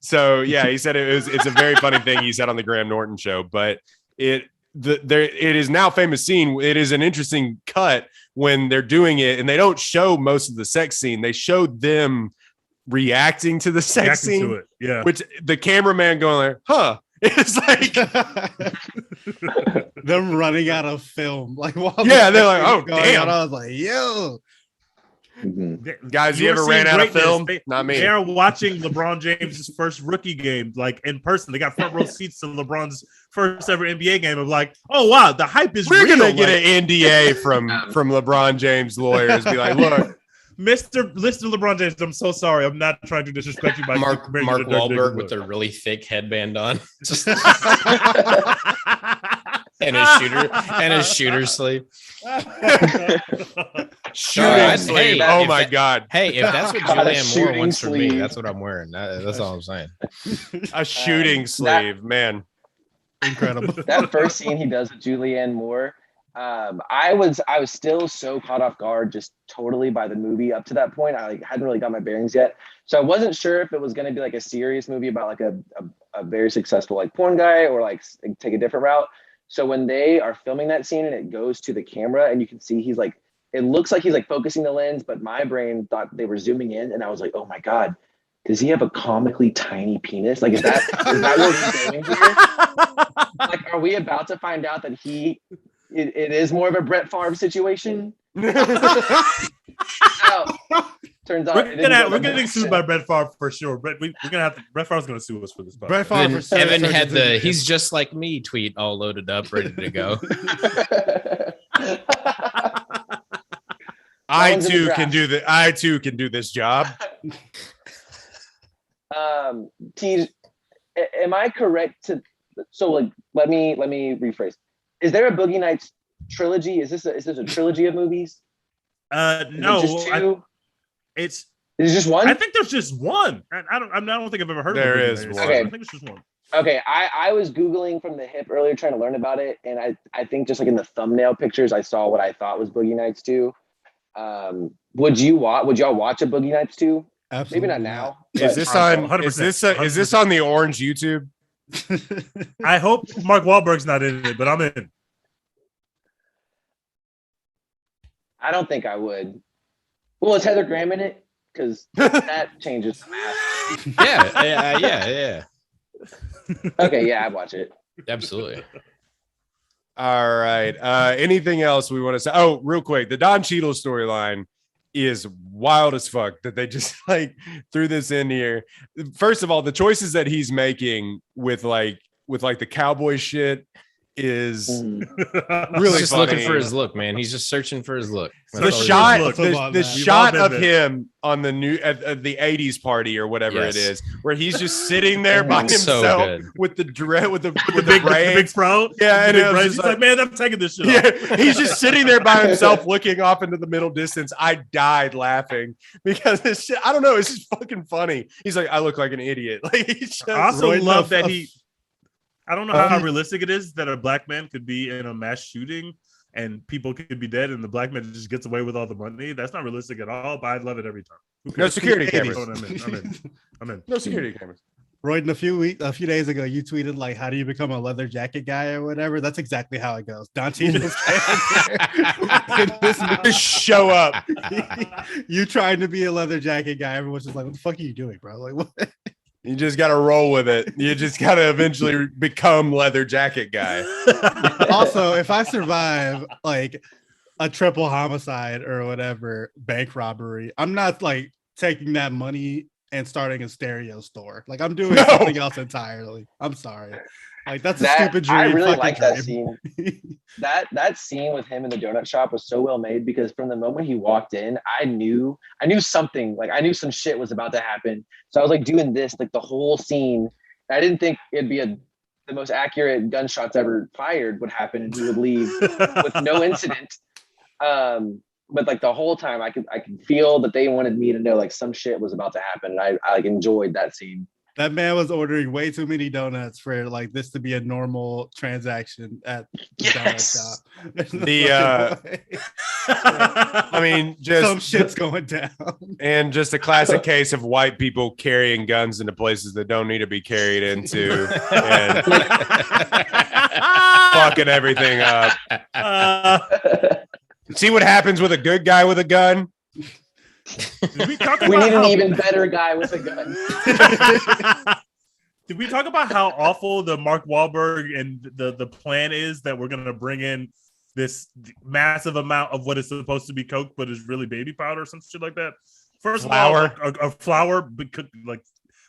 So yeah, he said it's a very funny thing he said on the Graham Norton show, but it is now famous scene. It is an interesting cut when they're doing it and they don't show most of the sex scene. They showed them reacting to the sex scene, to it. Yeah. Which the cameraman going like, huh? It's like them running out of film. Like, they're like, oh damn! I was like, yo. Guys, you ever ran out of film? Not me. They are watching LeBron James' first rookie game, like in person. They got front row seats to LeBron's first ever NBA game. Of like, oh wow, the hype is We're real. Gonna get an NDA from LeBron James' lawyers. Be like, look, Mr. LeBron James, I'm so sorry. I'm not trying to disrespect you by Mark Wahlberg with a really thick headband on. And a shooter sleeve. Shooting sleeve. Oh my God. Hey, if that's what Julianne Moore wants for me, that's what I'm wearing. That's all I'm saying. A shooting sleeve, man. Incredible. That first scene he does with Julianne Moore, I was still so caught off guard just totally by the movie up to that point. I hadn't really got my bearings yet. So I wasn't sure if it was going to be like a serious movie about like a very successful like porn guy or like take a different route. So when they are filming that scene and it goes to the camera and you can see he's like, it looks like he's like focusing the lens, but my brain thought they were zooming in and I was like, oh my God, does he have a comically tiny penis? Like, is that what he's doing here? Like, are we about to find out that it is more of a Brett Favre situation? Turns out we're getting sued by Brett Favre for sure. Brett Favre's gonna sue us for this. Brett Favre. Evan had the "he's just like me" tweet all loaded up, ready to go. I too can do this job. T, am I correct so like let me rephrase. Is there a Boogie Nights trilogy? Is this a trilogy of movies? No. Is it just one? I think there's just one. I don't think I've ever heard there of it. There is one. Okay. I think it's just one. Okay, I was Googling from the hip earlier trying to learn about it, and I think just like in the thumbnail pictures, I saw what I thought was Boogie Nights 2. Would y'all watch a Boogie Nights 2? Absolutely. Maybe not now. Is this on the orange YouTube? I hope Mark Wahlberg's not in it, but I'm in. I don't think I would. Well, is Heather Graham in it? Because that changes the math. Yeah. Okay, yeah, I'd watch it. Absolutely. All right. Anything else we want to say? Oh, real quick. The Don Cheadle storyline is wild as fuck that they just like threw this in here. First of all, the choices that he's making with the cowboy shit is really just funny. Looking for his look, man. He's just searching for his look. The shot of him on the new at the 80s party or whatever it is, where he's just sitting there by himself with the dread with the big fro. Yeah, and he's like, man, I'm taking this shit off. He's just sitting there by himself looking off into the middle distance. I died laughing because this shit, I don't know, it's just fucking funny. He's like, I look like an idiot. Like, I also love that I don't know how realistic it is that a black man could be in a mass shooting and people could be dead and the black man just gets away with all the money. That's not realistic at all, but I'd love it every time. No security cameras. I'm in. No security cameras. Royden, a few days ago, you tweeted like, "How do you become a leather jacket guy or whatever?" That's exactly how it goes. Don Cheadle's Just show up. You trying to be a leather jacket guy? Everyone's just like, "What the fuck are you doing, bro?" Like, what? You just got to roll with it. You just got to eventually become leather jacket guy. Also, if I survive like a triple homicide or whatever, bank robbery, I'm not like taking that money and starting a stereo store. Like I'm doing something else entirely. I'm sorry. Like that's a stupid dream. I really like that dream. scene. that scene with him in the donut shop was so well made because from the moment he walked in, I knew something. Like I knew some shit was about to happen. So I was like doing this like the whole scene. I didn't think it'd be the most accurate gunshots ever fired would happen and he would leave with no incident. But like the whole time I could feel that they wanted me to know like some shit was about to happen. And I like enjoyed that scene. That man was ordering way too many donuts for like this to be a normal transaction at the donut shop. I mean, just some shit's going down. And just a classic case of white people carrying guns into places that don't need to be carried into and fucking everything up. See what happens with a good guy with a gun? We need an even better guy with a gun. Did we talk about how awful the Mark Wahlberg and the plan is that we're going to bring in this massive amount of what is supposed to be Coke, but is really baby powder or some shit like that? First flour. Of all, a flour, like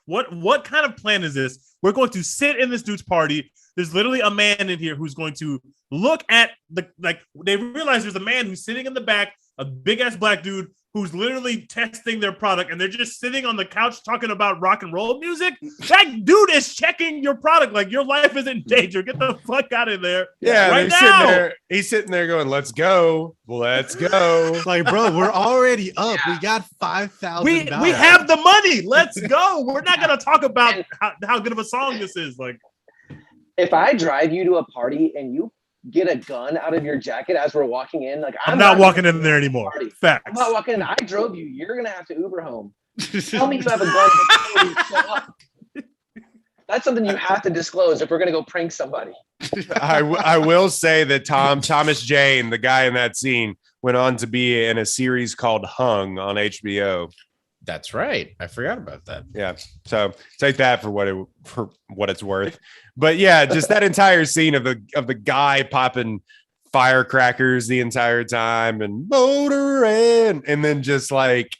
what kind of plan is this? We're going to sit in this dude's party. There's literally a man in here who's going to look at they realize there's a man who's sitting in the back, a big ass black dude who's literally testing their product, and they're just sitting on the couch talking about rock and roll music. That dude is checking your product. Like your life is in danger. Get the fuck out of there. Yeah, right now. He's sitting there going, "Let's go, let's go." Like, bro, we're already up. Yeah. We got $5,000. We have the money. Let's go. We're not gonna talk about how good of a song this is. Like, if I drive you to a party and you get a gun out of your jacket as we're walking in, like I'm not walking in there anymore. Facts. I'm not walking in. I drove you. You're gonna have to Uber home. Tell me you have a gun before you show up. That's something you have to disclose if we're gonna go prank somebody. I will say that Thomas Jane, the guy in that scene, went on to be in a series called Hung on HBO. That's right. I forgot about that. Yeah. So take that for what it's worth. But yeah, just that entire scene of the guy popping firecrackers the entire time and motoring, and then just like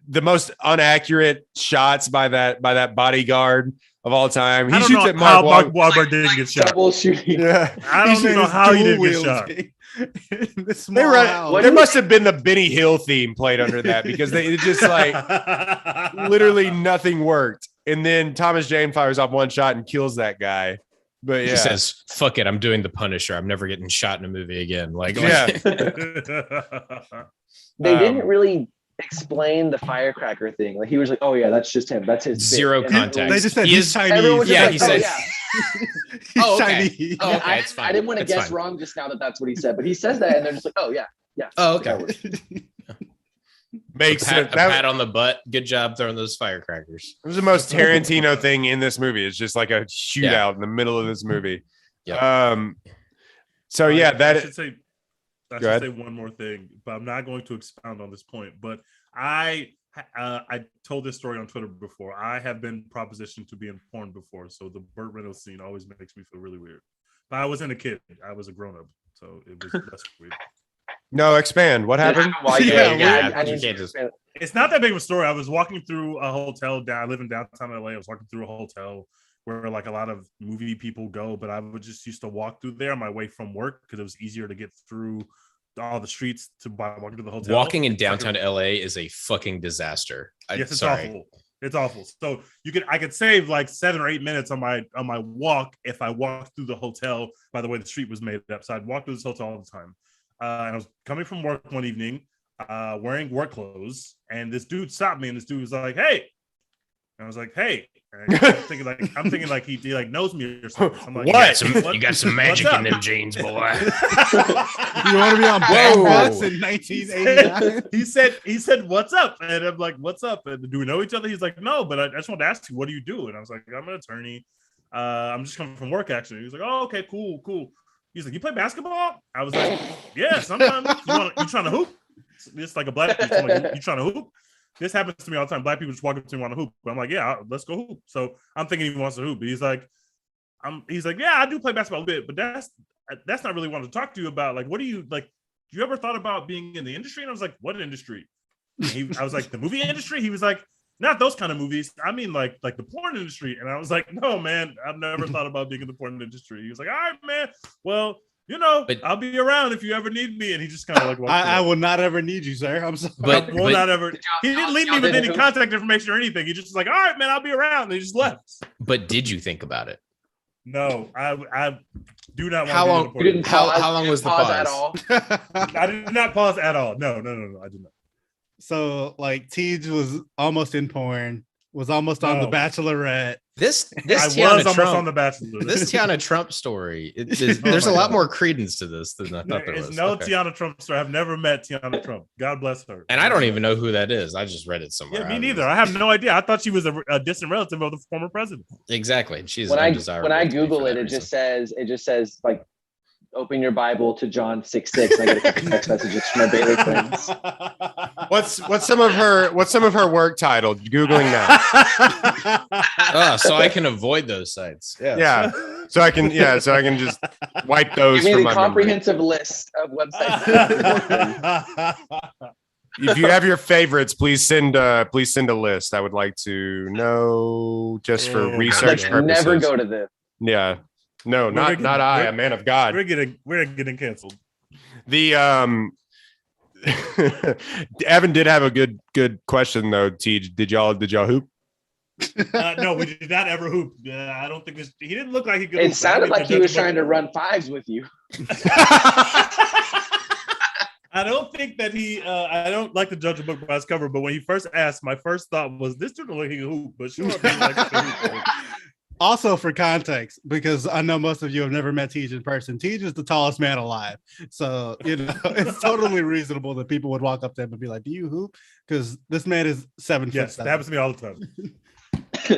the most inaccurate shots by that bodyguard of all time. He shoots at Mark Wahlberg didn't get shot. Double shooting. Yeah. I don't even know how he didn't get shot. There must have been the Benny Hill theme played under that because it just like literally nothing worked. And then Thomas Jane fires off one shot and kills that guy. But yeah, he says, "Fuck it, I'm doing the Punisher. I'm never getting shot in a movie again." Yeah. They didn't really explain the firecracker thing. Like he was like, "Oh yeah, that's just him. That's his zero context." They just said he's Chinese. Yeah, he said. He's okay. Chinese. Oh, okay, it's fine. I didn't want to guess wrong just now that that's what he said, but he says that, and they're just like, "Oh yeah, yeah." Oh, okay. Makes a pat on the butt. Good job throwing those firecrackers. It was the most Tarantino thing in this movie. It's just like a shootout in the middle of this movie. Yeah. So yeah, I should say one more thing, but I'm not going to expound on this point. But I told this story on Twitter before. I have been propositioned to be in porn before, so the Burt Reynolds scene always makes me feel really weird. But I wasn't a kid; I was a grown up, so it was less weird. No, expand. What happened? It's not that big of a story. I was walking through a hotel. I live in downtown LA. I was walking through a hotel where like a lot of movie people go, but I would just used to walk through there on my way from work because it was easier to get through all the streets by walking to the hotel. Walking in downtown LA is a fucking disaster. It's awful. It's awful. So I could save like 7 or 8 minutes on my walk if I walked through the hotel. By the way, the street was made up, so I'd walk through this hotel all the time. And I was coming from work one evening, wearing work clothes, and this dude stopped me, and this dude was like, "Hey," And I was like, hey. And I'm thinking like he like knows me or something. I'm like, What? You got some magic in them jeans, boy. You want to be on Whoa. Bus in 1989? he said, what's up? And I'm like, what's up? And do we know each other? He's like, no, but I just wanted to ask you, what do you do? And I was like, I'm an attorney. I'm just coming from work, actually. He was like, oh, okay, cool. He's like, you play basketball? I was like, yeah, sometimes. You trying to hoop? It's like a black person. Like, you trying to hoop? This happens to me all the time. Black people just walk up to me and want to hoop. But I'm like, yeah, let's go hoop. So I'm thinking he wants to hoop. But he's like, yeah, I do play basketball a bit, but that's not really what I want to talk to you about. Like, what do you like? You ever thought about being in the industry? And I was like, what industry? I was like, the movie industry? He was like, not those kind of movies. I mean, like the porn industry. And I was like, no, man, I've never thought about being in the porn industry. He was like, all right, man. Well, I'll be around if you ever need me. And he just kind of like, I will not ever need you, sir. I'm sorry. But- not ever. He didn't leave me with any contact information or anything. He just was like, all right, man, I'll be around. And he just left. But did you think about it? No, I do not want How to long- be in the porn You didn't industry. pause, how long was the pause pause? at all? I did not pause at all. No, I did not. So like Tej was almost in porn, was almost on The No. Bachelorette. This I Tiana was almost Trump, on The Bachelor. this Tiana Trump story. Oh There's a my lot God. more credence to this than I thought There there is was. no Okay. Tiana Trump story. I've never met Tiana Trump. God bless her. And I don't even know who that is. I just read it somewhere. Yeah, me neither. I have no idea. I thought she was a distant relative of the former president. Exactly. She's When I undesirable. when I to me for Google that it, reason. it just says like, open your Bible to John 6:6. And I get a couple text messages from my Bailey friends. What's some of her work title? Googling now. So I can avoid those sites. Yeah. So I can just wipe those Give me from the my memory. comprehensive list of websites. If you have your favorites, please send a list. I would like to know just for Oh, research Like, purposes. never go to this. Yeah. No, not I, a man of God. We're getting canceled. The Evan did have a good question though. Tej, did y'all hoop? No, we did not ever hoop. I don't think he didn't look like he could. It hoop. sounded like he was trying to run fives with you. I don't think that I don't like to judge a book by its cover, but when he first asked, my first thought was this dude look like he can hoop, but sure. Also, for context, because I know most of you have never met Tej in person, Tej is the tallest man alive. So, it's totally reasonable that people would walk up to him and be like, do you hoop? Because this man is 7 foot. Yes, that happens to me all the time.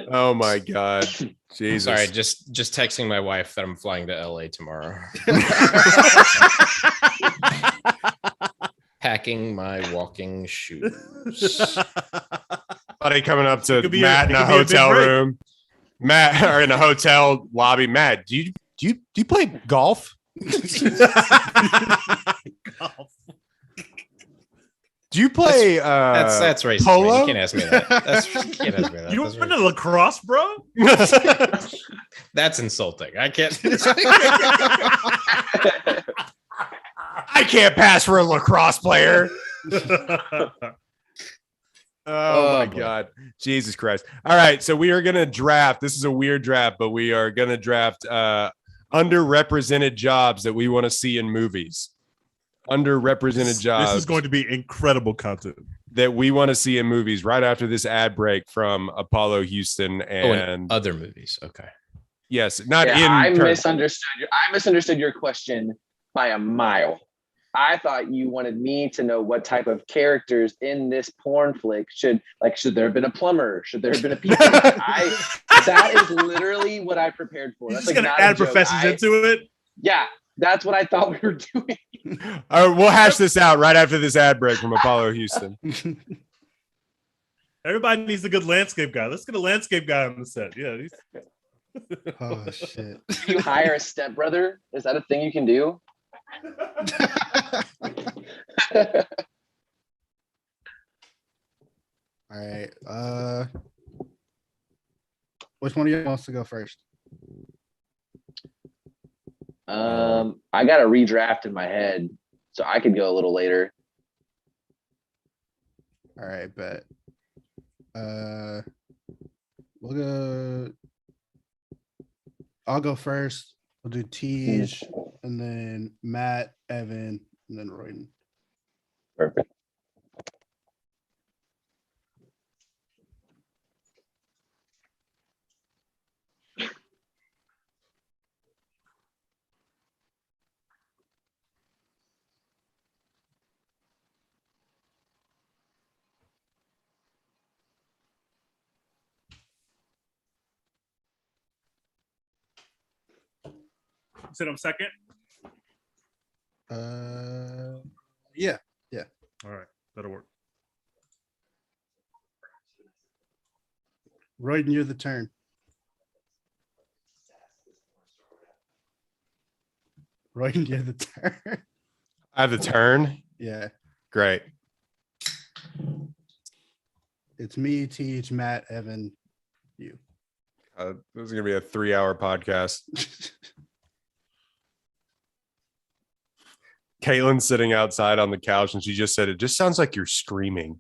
Oh my God. Jesus. Sorry, just texting my wife that I'm flying to LA tomorrow. Packing my walking shoes. Buddy coming up to It could be Matt in a it could be a big hotel break. room. Matt or in a hotel lobby. Matt, do you play golf? Do you play That's racist. polo? Man. You can't ask me that. You can't ask me that. You That's went to racist. lacrosse, bro? That's insulting. I can't. I can't pass for a lacrosse player. Oh my boy. God. Jesus Christ. All right. So we are going to draft. This is a weird draft, but we are going to draft underrepresented jobs that we want to see in movies. Underrepresented jobs This is going to be incredible content. that we want to see in movies right after this ad break from Apollo Houston and Other movies. Okay. yes, not Yeah, in I turn- misunderstood your question by a mile. I thought you wanted me to know what type of characters in this porn flick should there have been a plumber? Should there have been a pizza? That is literally what I prepared for. He's That's just like gonna not a add joke. professors into it. Yeah, that's what I thought we were doing. All right, we'll hash this out right after this ad break from Apollo Houston. Everybody needs a good landscape guy. Let's get a landscape guy on the set. Yeah. Oh, shit. Do you hire a stepbrother? Is that a thing you can do? All right. Which one of you wants to go first? I got a redraft in my head, so I could go a little later. All right, bet. We'll go. I'll go first. We'll do Tej, and then Matt, Evan, and then Royden. Perfect. Said I'm second. Yeah. All right, that'll work. Royden, you're the turn. Royden, you're the turn. I have the turn. Yeah. Great. It's me, Teach, Matt, Evan, you. This is gonna be a 3-hour podcast. Caitlin's sitting outside on the couch, and she just said, "It just sounds like you're screaming."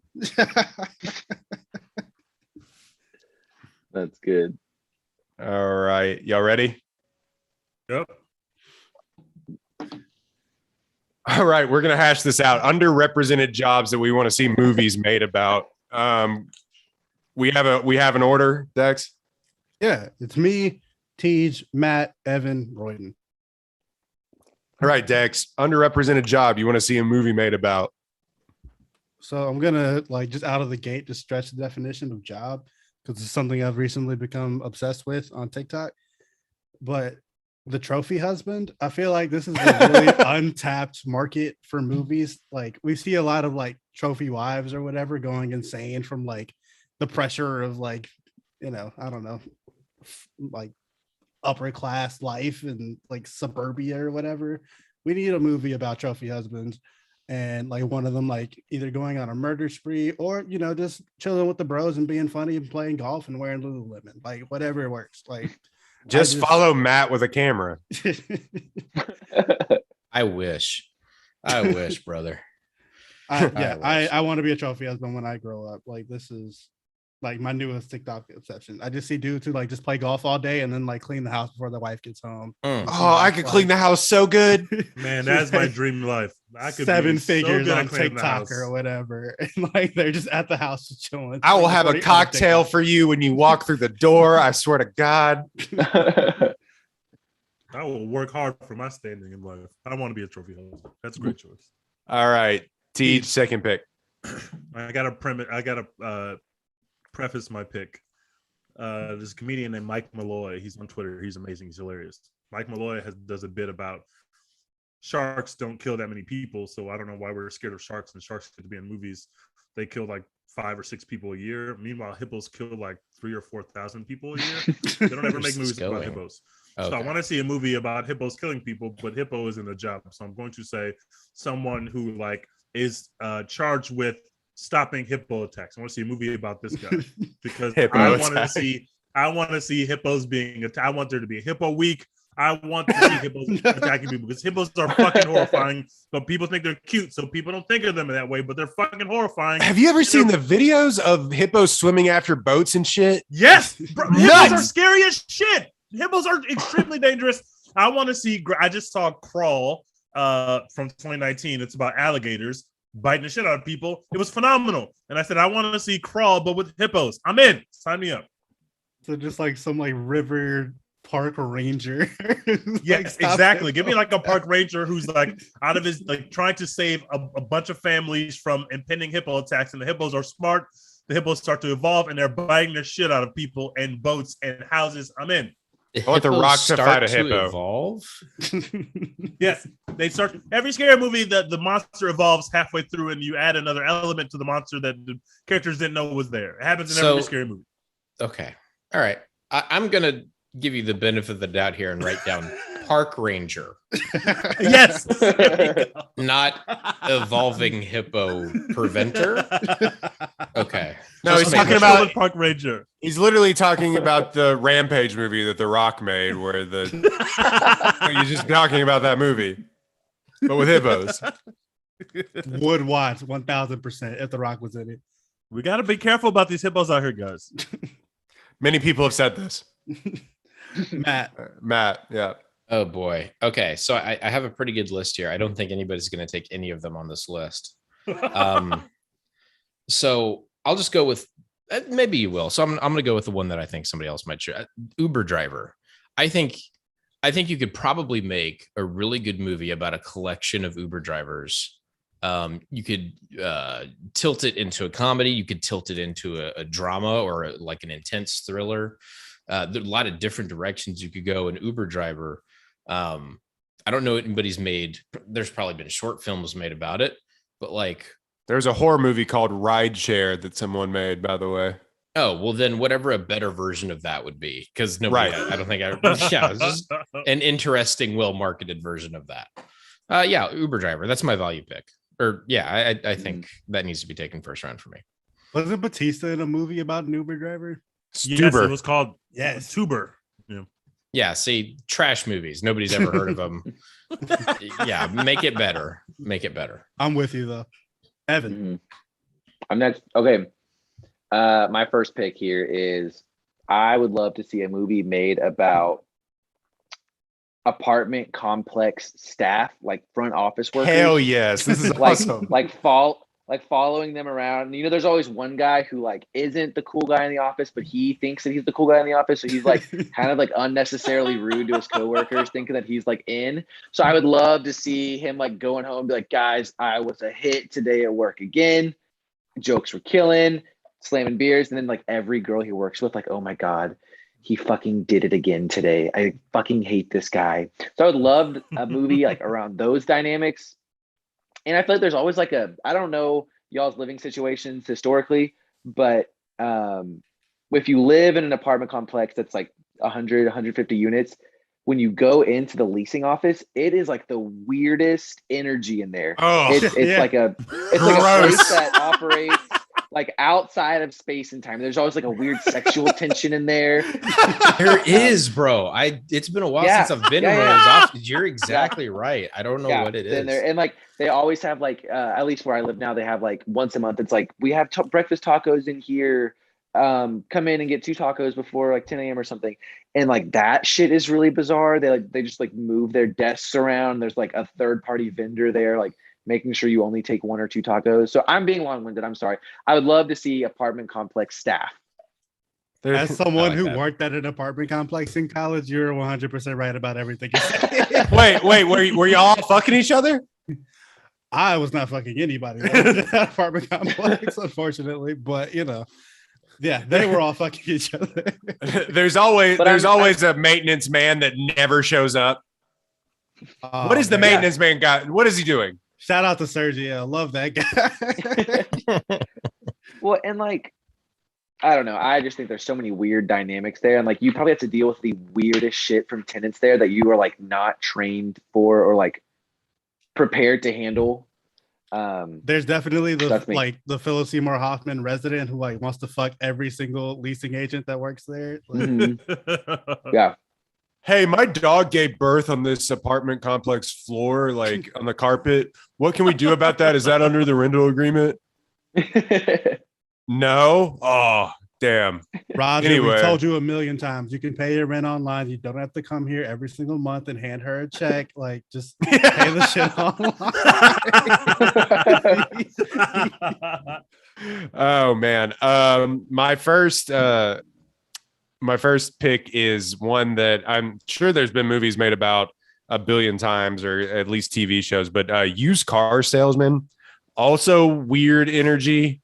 That's good. All right, y'all ready? Yep. All right, we're gonna hash this out. Underrepresented jobs that we want to see movies made about. We have an order, Dex. Yeah, it's me, Teach, Matt, Evan, Royden. All right, Dex. Underrepresented job you want to see a movie made about. So I'm gonna just out of the gate just stretch the definition of job because it's something I've recently become obsessed with on TikTok. But the trophy husband, I feel like this is a really untapped market for movies. Like we see a lot of trophy wives or whatever going insane from the pressure of I don't know, upper class life and suburbia or whatever. We need a movie about trophy husbands and one of them either going on a murder spree or just chilling with the bros and being funny and playing golf and wearing Lululemon, whatever works. Just follow Matt with a camera. I wish, brother. I want to be a trophy husband when I grow up. This is my newest TikTok obsession. I just see dudes who just play golf all day and then clean the house before the wife gets home. Oh, I could clean the house so good. Man, that's my dream life. I could 7 be figures so on TikTok or whatever. And they're just at the house just chilling. I will have a cocktail for you when you walk through the door. I swear to God. I will work hard for my standing in life. I want to be a trophy husband. That's a great choice. All right. Teach, second pick. I gotta preface my pick. There's a comedian named Mike Malloy. He's on Twitter. He's amazing. He's hilarious. Mike Malloy does a bit about sharks don't kill that many people, so I don't know why we're scared of sharks, and sharks get to be in movies. They kill 5 or 6 people a year. Meanwhile, hippos kill 3,000 or 4,000 people a year. They don't ever make movies about hippos. Okay. So I want to see a movie about hippos killing people, but hippo isn't a job. So I'm going to say someone who is charged with stopping hippo attacks. I want to see a movie about this guy because I want to see hippos being attacked. I want there to be a hippo week. I want to see hippos attacking people because hippos are fucking horrifying, but people think they're cute, so people don't think of them in that way, but they're fucking horrifying. Have you ever seen the videos of hippos swimming after boats and shit? Yes, bro, hippos are scary as shit. Hippos are extremely dangerous. I want to see. I just saw Crawl from 2019. It's about alligators biting the shit out of people. It was phenomenal, and I said I want to see Crawl, but with hippos. I'm in. Sign me up. So just some river park ranger. Yes, exactly. Give me a park ranger who's out of his trying to save a bunch of families from impending hippo attacks, and the hippos are smart. The hippos start to evolve, and they're biting the shit out of people and boats and houses. I'm in. I want the Rock to fight a hippo. Evolve? Yes, they start every scary movie that the monster evolves halfway through, and you add another element to the monster that the characters didn't know was there. It happens in every scary movie. Okay, all right. I'm gonna give you the benefit of the doubt here and write down park ranger. Yes, not evolving hippo preventer. Okay. No, he's talking about park ranger. He's literally talking about the Rampage movie that The Rock made, where he's just talking about that movie, but with hippos. Would watch 1,000% if The Rock was in it. We got to be careful about these hippos out here, guys. Many people have said this. Matt, yeah. Oh boy. Okay, so I have a pretty good list here. I don't think anybody's going to take any of them on this list. So I'll just go with maybe you will. So I'm going to go with the one that I think somebody else might choose. Uber driver. I think you could probably make a really good movie about a collection of Uber drivers. You could tilt it into a comedy. You could tilt it into a drama or an intense thriller. There are a lot of different directions you could go. An Uber driver I don't know anybody's made. There's probably been short films made about it, but like, There's a horror movie called Rideshare that someone made, by the way. oh well, then whatever a better version of that would be, because nobody. Right. I don't think I. Yeah, it's just an interesting, well marketed version of that. Yeah, Uber driver. That's my value pick. Or yeah, I think that needs to be taken first round for me. Wasn't Batista in a movie about an Uber driver? Yes, Stuber. it was called Yes. Tuber. Yeah. Yeah, see, trash movies. Nobody's ever heard of them. Yeah, make it better. Make it better. I'm with you though. Evan. Mhm. I'm next. Okay. My first pick here is I would love to see a movie made about apartment complex staff, like front office workers. Hell yes. This is like awesome. like following them around. You know, there's always one guy who like isn't the cool guy in the office, but he thinks that he's the cool guy in the office. So he's like kind of like unnecessarily rude to his coworkers, thinking that he's like in. So I would love to see him like going home and be like, guys, I was a hit today at work again. Jokes were killing, slamming beers, and then like every girl he works with, like, oh my God, he fucking did it again today. I fucking hate this guy. So I would love a movie like around those dynamics. And I feel like there's always like I don't know y'all's living situations historically, but if you live in an apartment complex that's like 100, 150 units, when you go into the leasing office, it is like the weirdest energy in there. Oh, It's yeah. like a Gross. place that operates like outside of space and time. There's always like a weird sexual tension in there. There is, bro. It's been a while Yeah. since I've been Yeah, in one yeah. of those offices. You're exactly right. I don't know what it then is. and like they always have like at least where I live now, they have like once a month. It's like we have breakfast tacos in here. Come in and get 2 tacos before like 10 a.m. or something. And like that shit is really bizarre. They just like move their desks around. There's like a third party vendor there, like making sure you only take 1 or 2 tacos. So I'm being long-winded. I'm sorry. I would love to see apartment complex staff. As someone like who that. worked at an apartment complex in college, you're 100% right about everything you said. wait, were y'all fucking each other? I was not fucking anybody in that apartment complex, unfortunately, but you know, yeah, they were all fucking each other. There's always But always a maintenance man that never shows up. What is the man. maintenance man got? What is he doing? Shout out to Sergio. Love that guy. Well, and like, I don't know. I just think there's so many weird dynamics there. And like, you probably have to deal with the weirdest shit from tenants there that you are like not trained for or like prepared to handle. There's definitely That's me. the Philip Seymour Hoffman resident who like wants to fuck every single leasing agent that works there. Like, Mhm. Yeah. Hey, my dog gave birth on this apartment complex floor, like on the carpet. What can we do about that? Is that under the rental agreement? No. Oh, damn. Roger, Anyway. we told you a million times. You can pay your rent online. You don't have to come here every single month and hand her a check. Like, just pay the shit online. Oh man. My first pick is one that I'm sure there's been movies made about a billion times, or at least TV shows, but used car salesman, also weird energy,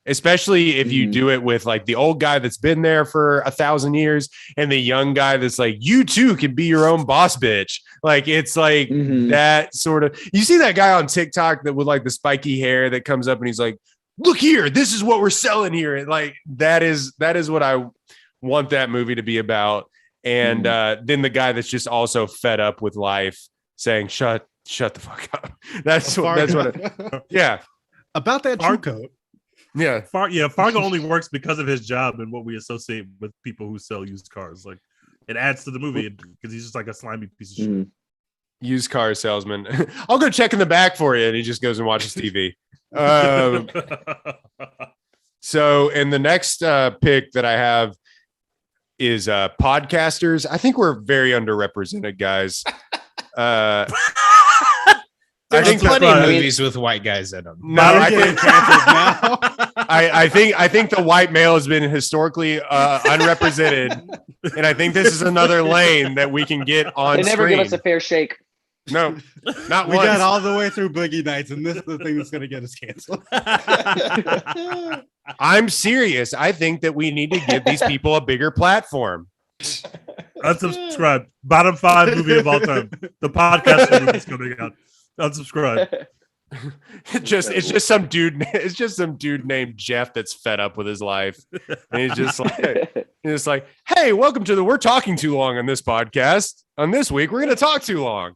especially if you do it with like the old guy that's been there for 1,000 years and the young guy that's like, you too can be your own boss, bitch. Like, it's like Mhm. that sort of, you see that guy on TikTok that with like the spiky hair that comes up and he's like, look here, this is what we're selling here. And like, that is what I want that movie to be about. And then the guy that's just also fed up with life saying, shut the fuck up. That's what, yeah. About that true coat. Yeah. Fargo only works because of his job and what we associate with people who sell used cars. Like, it adds to the movie because he's just like a slimy piece of shit. Mhm. Used car salesman. I'll go check in the back for you. And he just goes and watches TV. So, and the next pick that I have is podcasters. I think we're very underrepresented, guys. I There's think plenty that's of right. movies with white guys in them. no, You're I getting think canceled now. I think the white male has been historically unrepresented, and I think this is another lane that we can get on They never screen. give us a fair shake. No, not We once. got all the way through Boogie Nights, and this is the thing that's going to get us canceled. I'm serious. I think that we need to give these people a bigger platform. Unsubscribe. Bottom 5 movie of all time. The podcast movie is coming out. Unsubscribe. It's just some dude. It's just some dude named Jeff that's fed up with his life, and he's just like, "Hey, welcome to the We're Talking Too Long on this podcast. On this week, we're going to talk too long."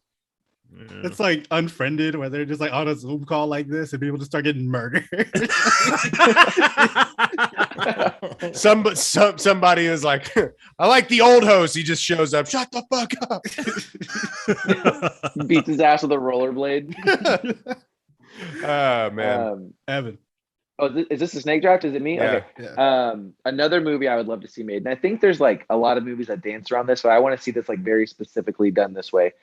Yeah. It's like Unfriended, where they're just like on a Zoom call like this, and people just start getting murdered. Somebody is like, "I like the old host." He just shows up. Shut the fuck up. Beats his ass with a rollerblade. Oh man, Evan. Oh, is this a snake draft? Is it me? Yeah. Okay. Yeah. Another movie I would love to see made, and I think there's like a lot of movies that dance around this, but I want to see this like very specifically done this way.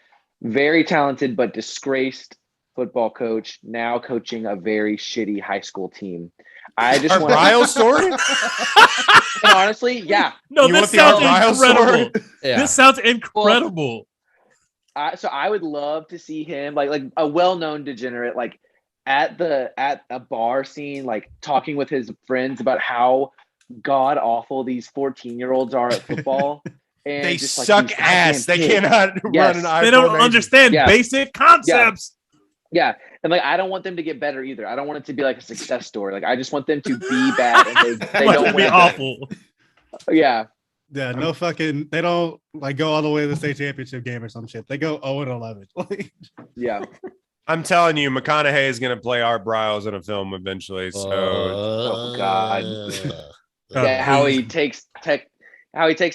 Very talented but disgraced football coach, now coaching a very shitty high school team. I just Our want Ryle story. And honestly, yeah. No, You this want the sounds Ryle story? incredible. Yeah. This sounds incredible. So I would love to see him like a well-known degenerate, like at a bar scene, like talking with his friends about how god awful these 14-year-olds are at football. And They just, like, suck these ass. They goddamn kids. cannot Yes. run an I. They don't understand Yeah. basic concepts. Yeah. And like I don't want them to get better either. I don't want it to be like a success story. Like I just want them to be bad and they Like, don't it'd be win. awful. Yeah. Yeah, no fucking. They don't like go all the way to the state championship game or some shit. They go 0-11. Like, Yeah. I'm telling you, McConaughey is going to play Art Briles in a film eventually. So Oh, God. Yeah, how he takes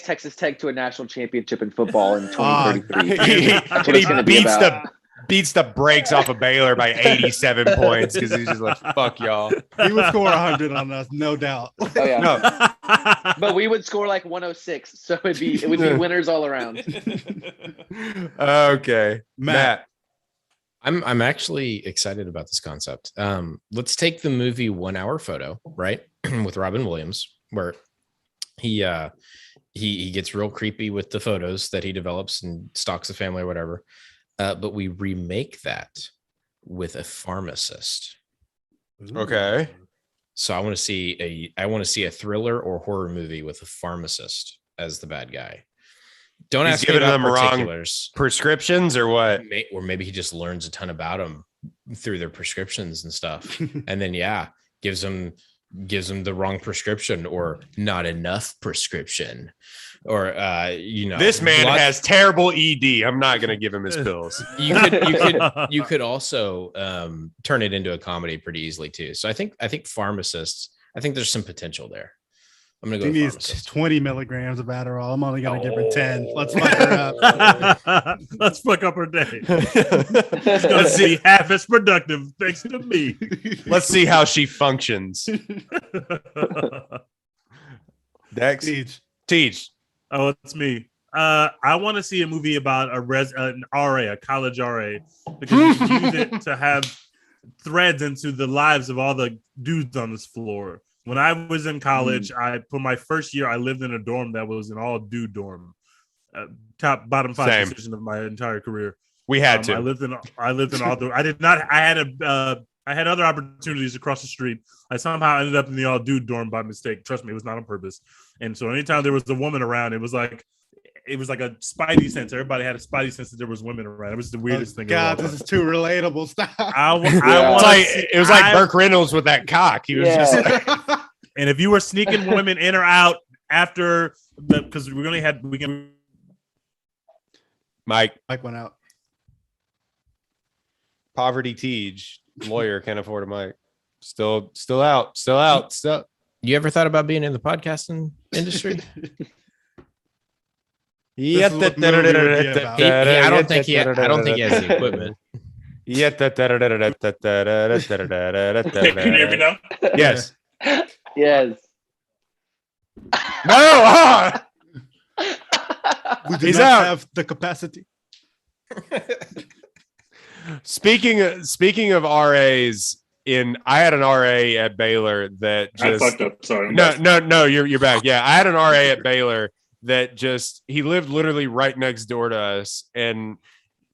Texas Tech to a national championship in football in 2033. That's what it's gonna be about. beats the brakes off of Baylor by 87 points because he's just like, fuck y'all. he would score 100 on us, no doubt. Oh yeah. No. But we would score like 106, so it would be winners all around. Okay. Matt. I'm actually excited about this concept. Let's take the movie 1 Hour Photo, right? With Robin Williams, where he gets real creepy with the photos that he develops and stalks the family or whatever. But we remake that with a pharmacist. Okay. So I want to see a thriller or horror movie with a pharmacist as the bad guy. Don't He's ask me giving about them wrong particulars. Prescriptions or what? Or maybe he just learns a ton about them through their prescriptions and stuff. And then, gives them the wrong prescription or not enough prescription or, This man has terrible ED. I'm not going to give him his pills. You could also turn it into a comedy pretty easily too. So I think pharmacists, I think there's some potential there. I'm gonna go. She with needs pharmacist. 20 milligrams of Adderall. I'm only gonna give her 10. Let's fuck her up. Let's fuck up her day. It's gonna see half as productive thanks to me. Let's see how she functions. Dex. Teach. Oh, it's me. I want to see a movie about an RA, a college RA, because you can use it to have threads into the lives of all the dudes on this floor. When I was in college, for my first year, I lived in a dorm that was an all-dude dorm. Bottom 5 decision of my entire career. We had to. I lived in all. I did not. I had other opportunities across the street. I somehow ended up in the all-dude dorm by mistake. Trust me, it was not on purpose. And so anytime there was a woman around, it was like a spidey sense. Everybody had a spidey sense that there was women around. It was the weirdest thing. God, this is too relatable. Stop. It was like Burt Reynolds with that cock. He was just like, and if you were sneaking women in or out after because we can. Mike went out. Poverty Teej, lawyer, can't afford a mic. Still out. You ever thought about being in the podcasting industry? Yeah, I don't think he has the equipment. Can you hear me now? Yes. Yes. No. We do He's not out. have the capacity. Speaking of RAs, I had an RA at Baylor that just I fucked up. Sorry. No, you're back. Yeah, I had an RA at Baylor that he lived literally right next door to us, and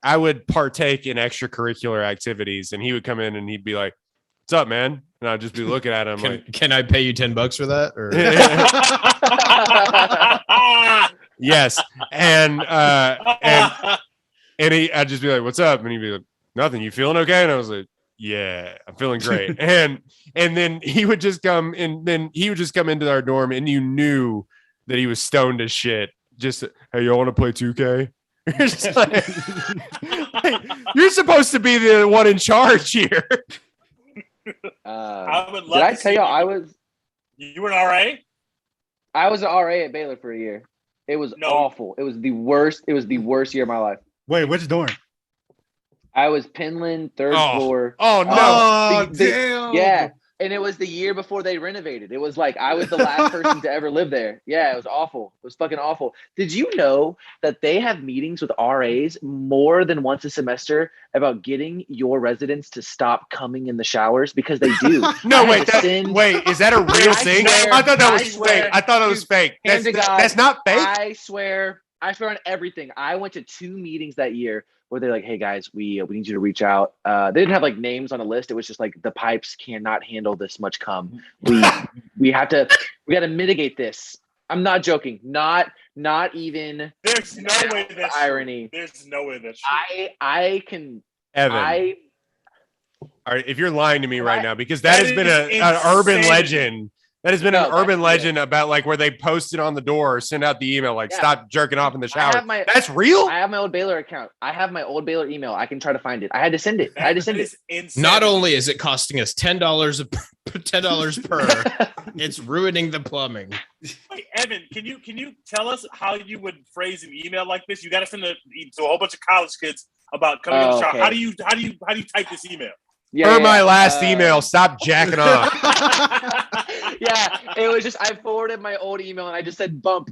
I would partake in extracurricular activities, and he would come in and he'd be like, "What's up, man?" And I'd just be looking at him Can I pay you $10 for that? Or Yes, and I'd just be like, "What's up?" And he'd be like, "Nothing. You feeling okay?" And I was like, "Yeah, I'm feeling great." and then he would just come into our dorm, and you knew that he was stoned as shit. Just, hey, y'all want to play 2K? You're just like, hey, you're supposed to be the one in charge here. I would love did I to tell see y'all you were an RA? I was an RA at Baylor for a year. It was awful. It was the worst. It was the worst year of my life. Wait, which dorm? I was Penland, third floor. Oh no! Oh, damn! Yeah, and it was the year before they renovated. It was like I was the last person to ever live there. Yeah, it was awful. It was fucking awful. Did you know that they have meetings with RAs more than once a semester about getting your residents to stop coming in the showers because they do? No, wait, is that a real thing? I thought that was fake. I thought it was fake. That's not fake. I swear on everything. I went to 2 meetings that year where they're like, "Hey guys, we need you to reach out." They didn't have like names on a list. It was just like the pipes cannot handle this much cum. We got to mitigate this. I'm not joking. Not even. There's no way that's irony. True. There's no way that's true. I can. Evan. All right, if you're lying to me right now, because that has been an urban legend. That has been an urban legend about like where they posted on the door or send out the email like stop jerking off in the shower. That's real? I have my old Baylor account. I have my old Baylor email. I can try to find it. I had to send it. Insane. Not only is it costing us $10 per, it's ruining the plumbing. Wait, Evan, can you tell us how you would phrase an email like this? You got to send it to a whole bunch of college kids about coming in the shower. Okay. How do you type this email? My last email, stop jacking off. Yeah, it was just I forwarded my old email and I just said bump.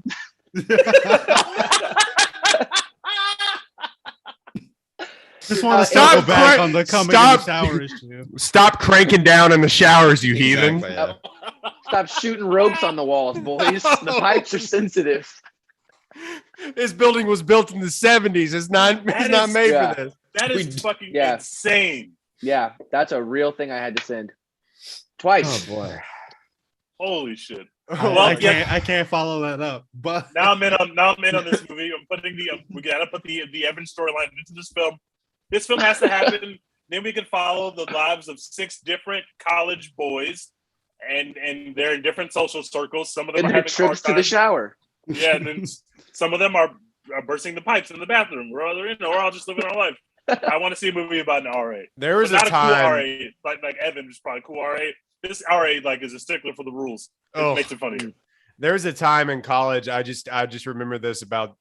Just want to circle back on the coming in the shower issue. Stop cranking down in the showers, you heathen. Yeah. Stop shooting ropes on the walls, boys. The pipes are sensitive. This building was built in the 70s. It's not made for this. That is fucking insane. Yeah, that's a real thing I had to send. Twice. Oh boy. Holy shit! I can't follow that up. But now I'm in on this movie. I'm putting we gotta put the Evan storyline into this film. This film has to happen. Then we can follow the lives of 6 different college boys, and they're in different social circles. Some of them are having trips to the shower. Yeah, and then some of them are bursting the pipes in the bathroom. We're all just living our life. I want to see a movie about an RA. There was a time. Cool RA, like Evan is probably a cool RA. This RA like is a stickler for the rules. It makes it funny. There was a time in college. I just remember this about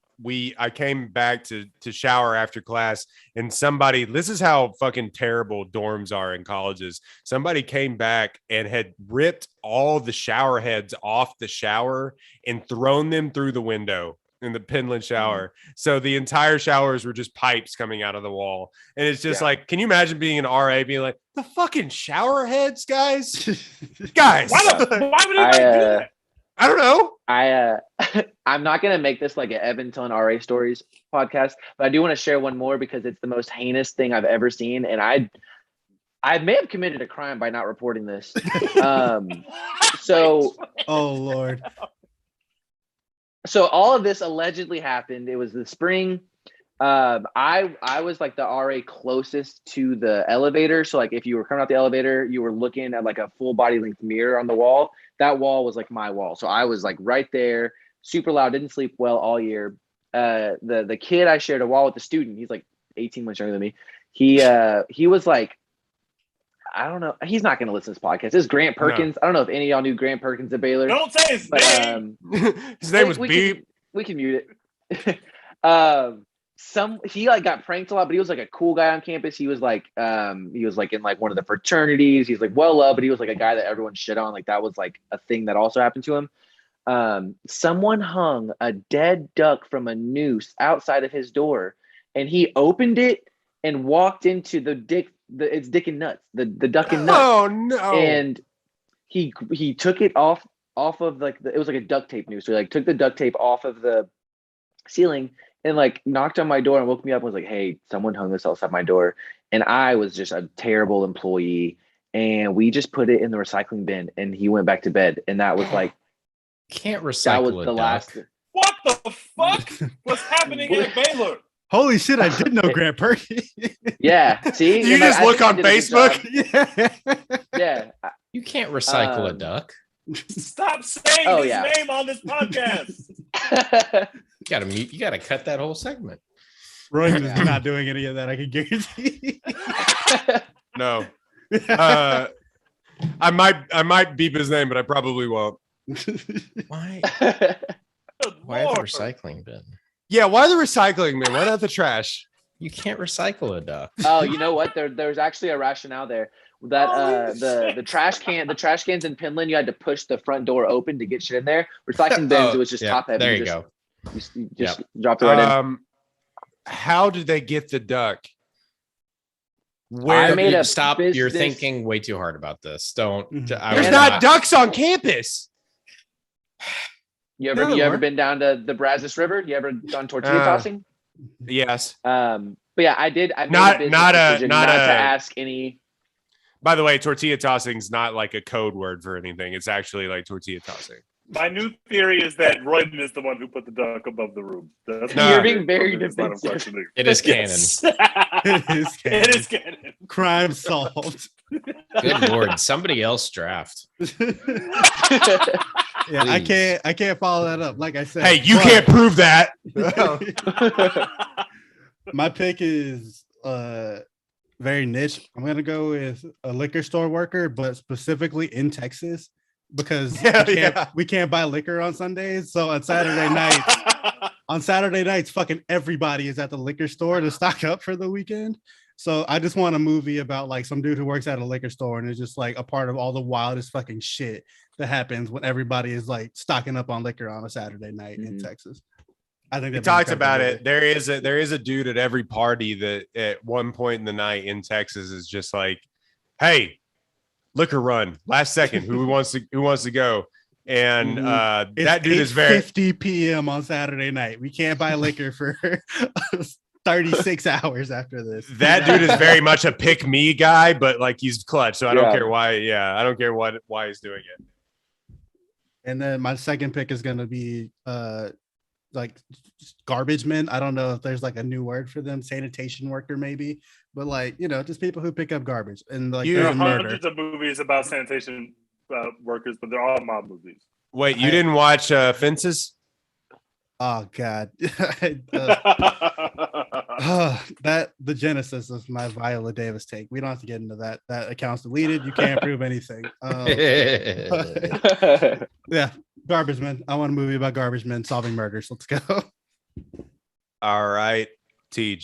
I came back to shower after class, and this is how fucking terrible dorms are in colleges. Somebody came back and had ripped all the shower heads off the shower and thrown them through the window in the Penland shower. So the entire showers were just pipes coming out of the wall. And it's just like, can you imagine being an RA being like, the fucking shower heads, guys? Guys. Why would anybody do that? I don't know. I'm not going to make this like an Evan telling RA stories podcast, but I do want to share one more because it's the most heinous thing I've ever seen. And I may have committed a crime by not reporting this. Oh, Lord. So all of this allegedly happened. It was the spring. I was like the RA closest to the elevator. So like if you were coming out the elevator, you were looking at like a full body length mirror on the wall. That wall was like my wall. So I was like right there, super loud, didn't sleep well all year. The kid I shared a wall with, the student, he's like 18 months younger than me. He was like, I don't know. He's not going to listen to this podcast. This is Grant Perkins. No. I don't know if any of y'all knew Grant Perkins at Baylor. Don't say his name. His name was Beep. We can mute it. He like got pranked a lot, but he was like a cool guy on campus. He was like in like one of the fraternities. He's like well loved, but he was like a guy that everyone shit on. Like that was like a thing that also happened to him. Someone hung a dead duck from a noose outside of his door, and he opened it and walked into it's Dick and Nuts, the duck and Nuts. Oh no! And he took it off of like it was like a duct tape noose. So he like took the duct tape off of the ceiling and like knocked on my door and woke me up and was like, "Hey, someone hung this outside my door." And I was just a terrible employee, and we just put it in the recycling bin, and he went back to bed. And that was like, can't recycle. That was the last. What the fuck was happening at Baylor? Holy shit, I did know Grant Perky. Yeah. See, You just look on Facebook. Yeah. Yeah. You can't recycle a duck. Stop saying Oh, his yeah. name on this podcast. You gotta mute. You gotta cut that whole segment. Royman is not doing any of that, I can guarantee. No. I might beep his name, but I probably won't. Why? Good Why the Lord. recycling bin? Yeah, why the recycling, man? Why not the trash? You can't recycle a duck. Oh, you know what? There's actually a rationale there. That the trash cans in Finland, you had to push the front door open to get shit in there. Recycling bins, it was just yeah, top heavy. There you go. You just dropped it right in. How did they get the duck? I Where made a Stop. You're business- thinking way too hard about this. Don't. I there's would not ducks on campus. You Yeah, ever there were. been down to the Brazos River? You ever done tortilla tossing? Yes. But yeah, I did. I made Not- a business not a- decision not not a- to ask any. By the way, tortilla tossing's not like a code word for anything. It's actually like tortilla tossing. My new theory is that Royden is the one who put the duck above the room. That's No. You're being very It's not a defensive. question. It is canon. Yes. It is canon. It is canon. Crime solved. Good lord. Somebody else draft. Yeah, Please. I can't follow that up. Like I said, Hey, you but can't prove that. my pick is very niche. I'm gonna go with a liquor store worker, but specifically in Texas because we can't buy liquor on Sundays. So on Saturday nights, fucking everybody is at the liquor store to stock up for the weekend. So I just want a movie about like some dude who works at a liquor store and is just like a part of all the wildest fucking shit that happens when everybody is like stocking up on liquor on a Saturday night in Texas. I think He talks about it. There is a dude at every party that at one point in the night in Texas is just like, "Hey, liquor run, last second. Who wants to go?" And that dude is very 50 p.m. on Saturday night. We can't buy liquor for 36 hours after this. That dude is very much a pick me guy, but like he's clutch. So I don't Yeah. care why. Yeah, I don't care why he's doing it. And then my second pick is gonna be like garbage men. I don't know if there's like a new word for them, sanitation worker maybe, but like, you know, just people who pick up garbage and like You- There are there's a murder. hundreds of movies about sanitation workers, but they're all mob movies. Wait, you didn't watch Fences? Oh god. That the genesis of my Viola Davis take. We don't have to get into that. That account's deleted. You can't prove anything. Yeah, garbage men. I want a movie about garbage men solving murders. Let's go. All right, Tej.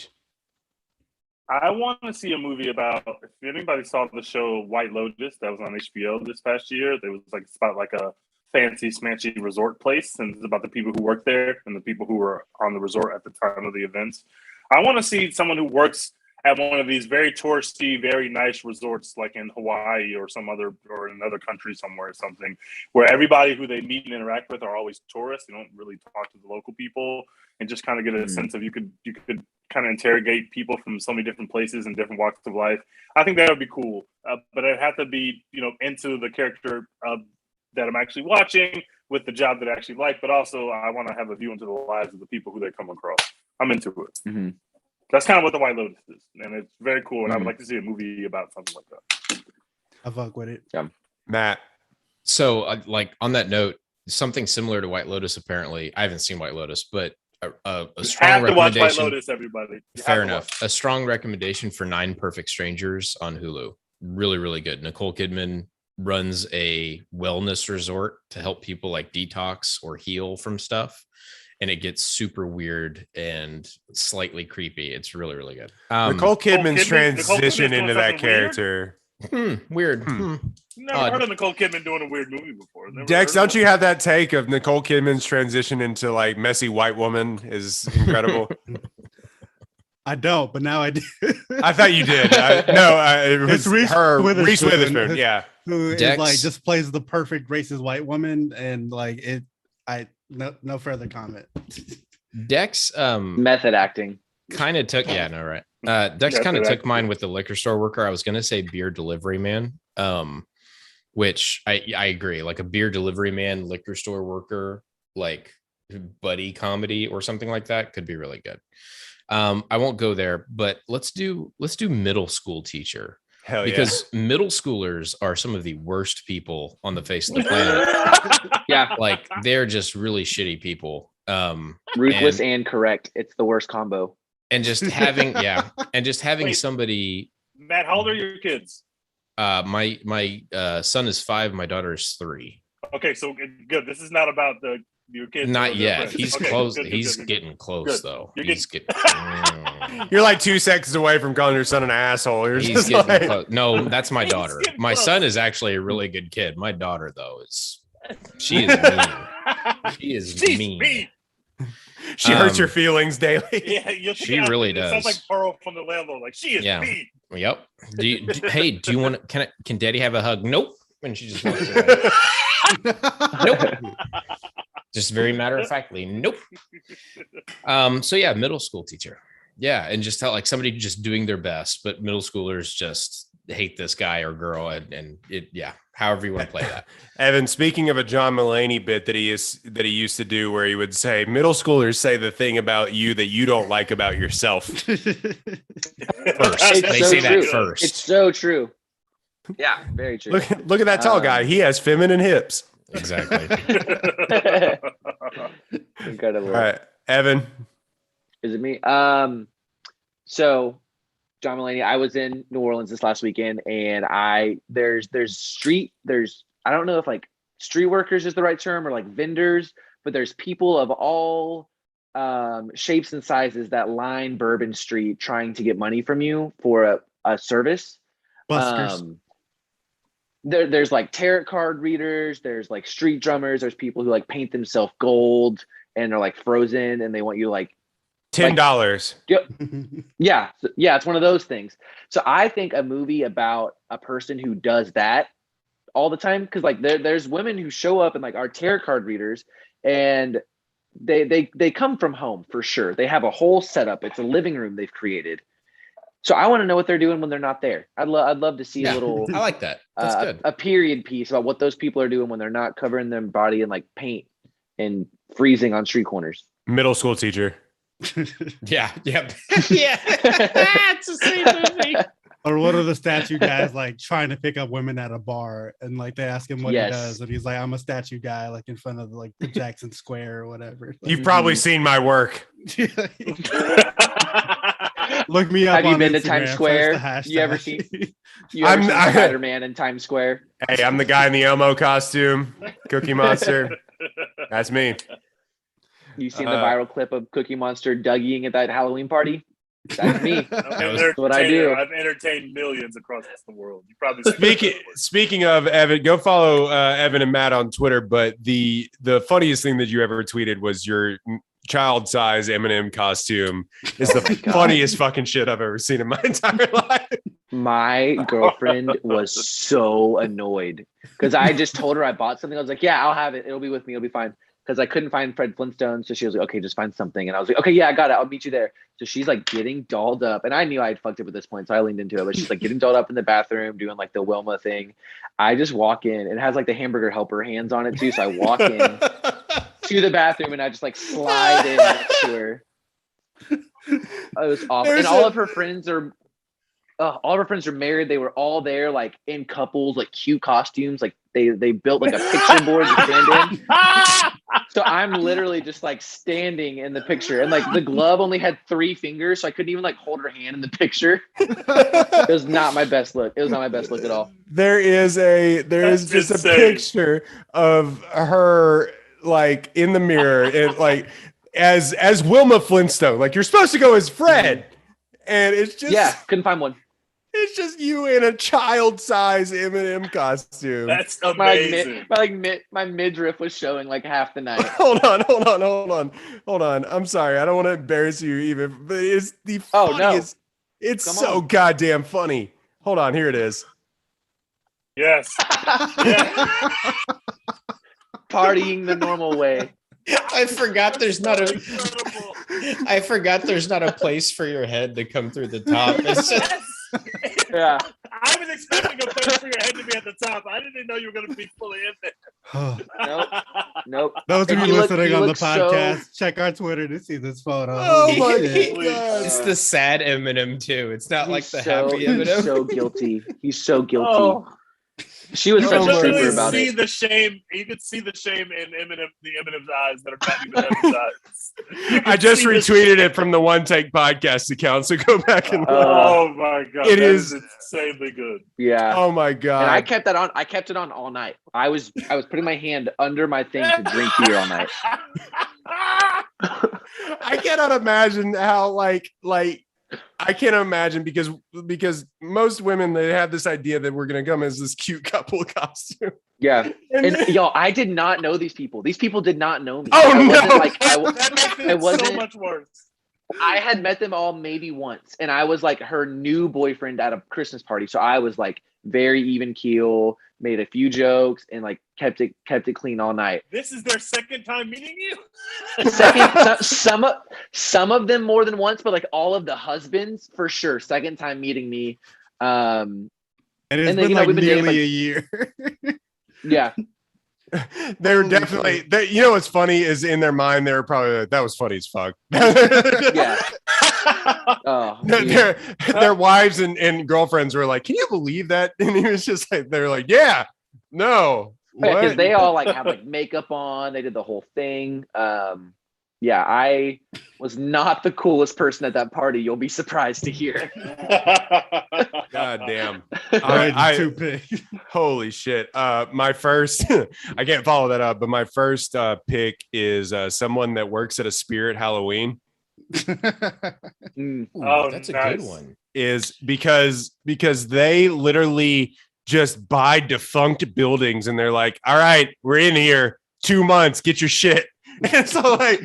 I want to see a movie about, if anybody saw the show White Lotus that was on HBO this past year, there was like, it's about like a fancy smancy resort place, and it's about the people who work there and the people who were on the resort at the time of the events. I want to see someone who works at one of these very touristy, very nice resorts, like in Hawaii or some other, or in another country somewhere or something, where everybody who they meet and interact with are always tourists. They don't really talk to the local people, and just kind of get a sense of, you could kind of interrogate people from so many different places and different walks of life. I think that would be cool, but I'd have to be, into the character that I'm actually watching with the job that I actually like, but also I want to have a view into the lives of the people who they come across. I'm into it. Mm-hmm. That's kind of what the White Lotus is, and it's very cool. And I would like to see a movie about something like that. I fuck with it. Matt. So, like on that note, something similar to White Lotus. Apparently, I haven't seen White Lotus, but a You strong have to watch White recommendation. Lotus, everybody. You Fair have to enough. A strong recommendation for 9 Perfect Strangers on Hulu. Really, really good. Nicole Kidman runs a wellness resort to help people like detox or heal from stuff. And it gets super weird and slightly creepy. It's really, really good. Nicole Kidman's Kidman- Nicole transition Kidman's into doing that something weird? character. Weird. Never Odd. heard of Nicole Kidman doing a weird movie before. Never Dex, heard of don't you have that take of Nicole Kidman's transition into like messy white woman is incredible? I don't, but now I do. I thought you did. It was It's Reese her, Witherspoon. Reese Witherspoon. Yeah. Who is Dex. like just plays the perfect racist white woman, and like it. No further comment. Dex Method acting. kind of took Dex Yeah, kind of so took that- mine with the liquor store worker. I was gonna say beer delivery man, which I agree, like a beer delivery man, liquor store worker, like buddy comedy or something like that, could be really good. I won't go there, but let's do middle school teacher. Hell Because middle schoolers are some of the worst people on the face of the planet. Yeah, Like they're just really shitty people. ruthless and correct. It's the worst combo. And just having Wait. somebody. Matt, how old are your kids? My son is 5, my daughter is 3. Okay, so good. This is not about your kids. Not or their yet. friends. He's Okay, close. good, good, He's good, good. getting close Good. though. You're He's getting- getting. You're like 2 seconds away from calling your son an asshole. You're He's just getting like, close. No, that's my He's daughter. getting My close. son is actually a really good kid. My daughter though she is mean. She is She's mean. she hurts your feelings daily. Yeah, you'll She really It sounds does. like Pearl from the landlord. Like she is Yeah. mean. Yep. Hey, do you want to? Can Daddy have a hug? Nope. And she just walks away. Nope. Just very matter of factly. Nope. So yeah, middle school teacher. Yeah, and just like somebody just doing their best, but middle schoolers just hate this guy or girl, and it. Yeah, however you want to play that. Evan, speaking of a John Mulaney bit that he used to do, where he would say, "Middle schoolers say the thing about you that you don't like about yourself." First, It's they so say that true. first. It's so true. Yeah, very true. Look at that tall guy. He has feminine hips. Exactly. Incredible. All right, Evan. Is it me? So John Mulaney, I was in New Orleans this last weekend, and there's I don't know if like street workers is the right term or like vendors, but there's people of all shapes and sizes that line Bourbon Street trying to get money from you for a service. Buskers. There's like tarot card readers, there's like street drummers, there's people who like paint themselves gold and are like frozen and they want you like $10. yeah, it's one of those things. So I think a movie about a person who does that all the time, because like there's women who show up and like are tarot card readers, and they come from home for sure. They have a whole setup. It's a living room they've created. So I want to know what they're doing when they're not there. I'd love to see a little I like that. That's good. a period piece about what those people are doing when they're not covering their body in like paint and freezing on street corners. Middle school teacher. Yeah. Yeah. It's the same movie. Or what are the statue guys like trying to pick up women at a bar, and like they ask him what Yes. he does, and he's like, "I'm a statue guy," like in front of like the Jackson Square or whatever. Like, You've probably seen my work. look me up. Have you on been to Instagram, Times search Square? the hashtag. You ever seen Spider-Man in Times Square? Hey, I'm the guy in the Elmo costume, Cookie Monster. That's me. You seen the viral clip of Cookie Monster Dougieing at that Halloween party? That's me. That's what I do. I've entertained millions across the world. You probably Speaking of Evan, go follow Evan and Matt on Twitter. But the funniest thing that you ever tweeted was your child size Eminem costume is the funniest fucking shit I've ever seen in my entire life. My girlfriend was so annoyed because I just told her I bought something. I was like, yeah, I'll have it. It'll be with me. It'll be fine. Because I couldn't find Fred Flintstone. So she was like, okay, just find something. And I was like, okay, yeah, I got it. I'll meet you there. So she's like getting dolled up. And I knew I had fucked up at this point. So I leaned into it. But she's like getting dolled up in the bathroom, doing like the Wilma thing. I just walk in. It has like the hamburger helper hands on it too. So I walk in to the bathroom and I just like slide in next to her. It was awful. And all of her friends are married. They were all there like in couples, like cute costumes. Like they built like a picture board to stand in. So I'm literally just like standing in the picture, and like the glove only had 3 fingers, so I couldn't even like hold her hand in the picture. It was not my best look. It was not my best look at all. There is just a insane. picture of her like in the mirror and like as Wilma Flintstone. Like you're supposed to go as Fred, and it's just Couldn't find one. It's just you in a child-size Eminem costume. That's amazing. My midriff was showing like half the night. Hold on. I'm sorry. I don't want to embarrass you even, but it's the funniest. It's Come so on. goddamn funny. Hold on. Here it is. Yes. Partying the normal way. I forgot there's not a Incredible. I forgot there's not a place for your head to come through the top. It's just, Yeah. I was expecting a place for your head to be at the top. I didn't know you were going to be fully in there. Nope. Those of And you he look- listening he on the looks podcast, check our Twitter to see this photo. Oh Holy my shit. God. It's the sad Eminem too. It's not like the happy He's Eminem. so guilty. He's so guilty. Oh. She was You such can a literally stripper about see it. the shame. You can see the shame in Eminem's eyes that are not even Eminem's eyes. You can I just see the retweeted it from the One Take Podcast account, so go back and Oh my god, It that is- insanely good. Yeah. oh my And I God. kept that on. I kept it on all night. I was putting my hand under my thing to drink beer all night. I cannot imagine how like I can't imagine because most women, they have this idea that we're gonna come as this cute couple costume. Yeah. And And y'all, I did not know these people. These people did not know me. Oh, I wasn't no. like That makes I it so wasn't- much worse. I had met them all maybe once, and I was like her new boyfriend at a Christmas party. So I was like very even keel, made a few jokes, and like kept it clean all night. This is their second time meeting you. Some of them more than once, but like all of the husbands for sure. Second time meeting me. And it's And then, been you know, like we've been dating, nearly like- a year. Yeah. they were Holy definitely shit. you know what's funny is in their mind they were probably like, that was funny as fuck. Yeah. Oh, dude. their wives and girlfriends were like, can you believe that? And he was just like, they're like, yeah, no, Because what? they all like have like makeup on. They did the whole thing. Yeah, I was not the coolest person at that party. You'll be surprised to hear. God damn. Already too big. Holy shit. My first, I can't follow that up, but my first pick is someone that works at a Spirit Halloween. Mm. Ooh, Oh, that's a nice. good one. Is because they literally just buy defunct buildings and they're like, all right, we're in here 2 months, get your shit. And so like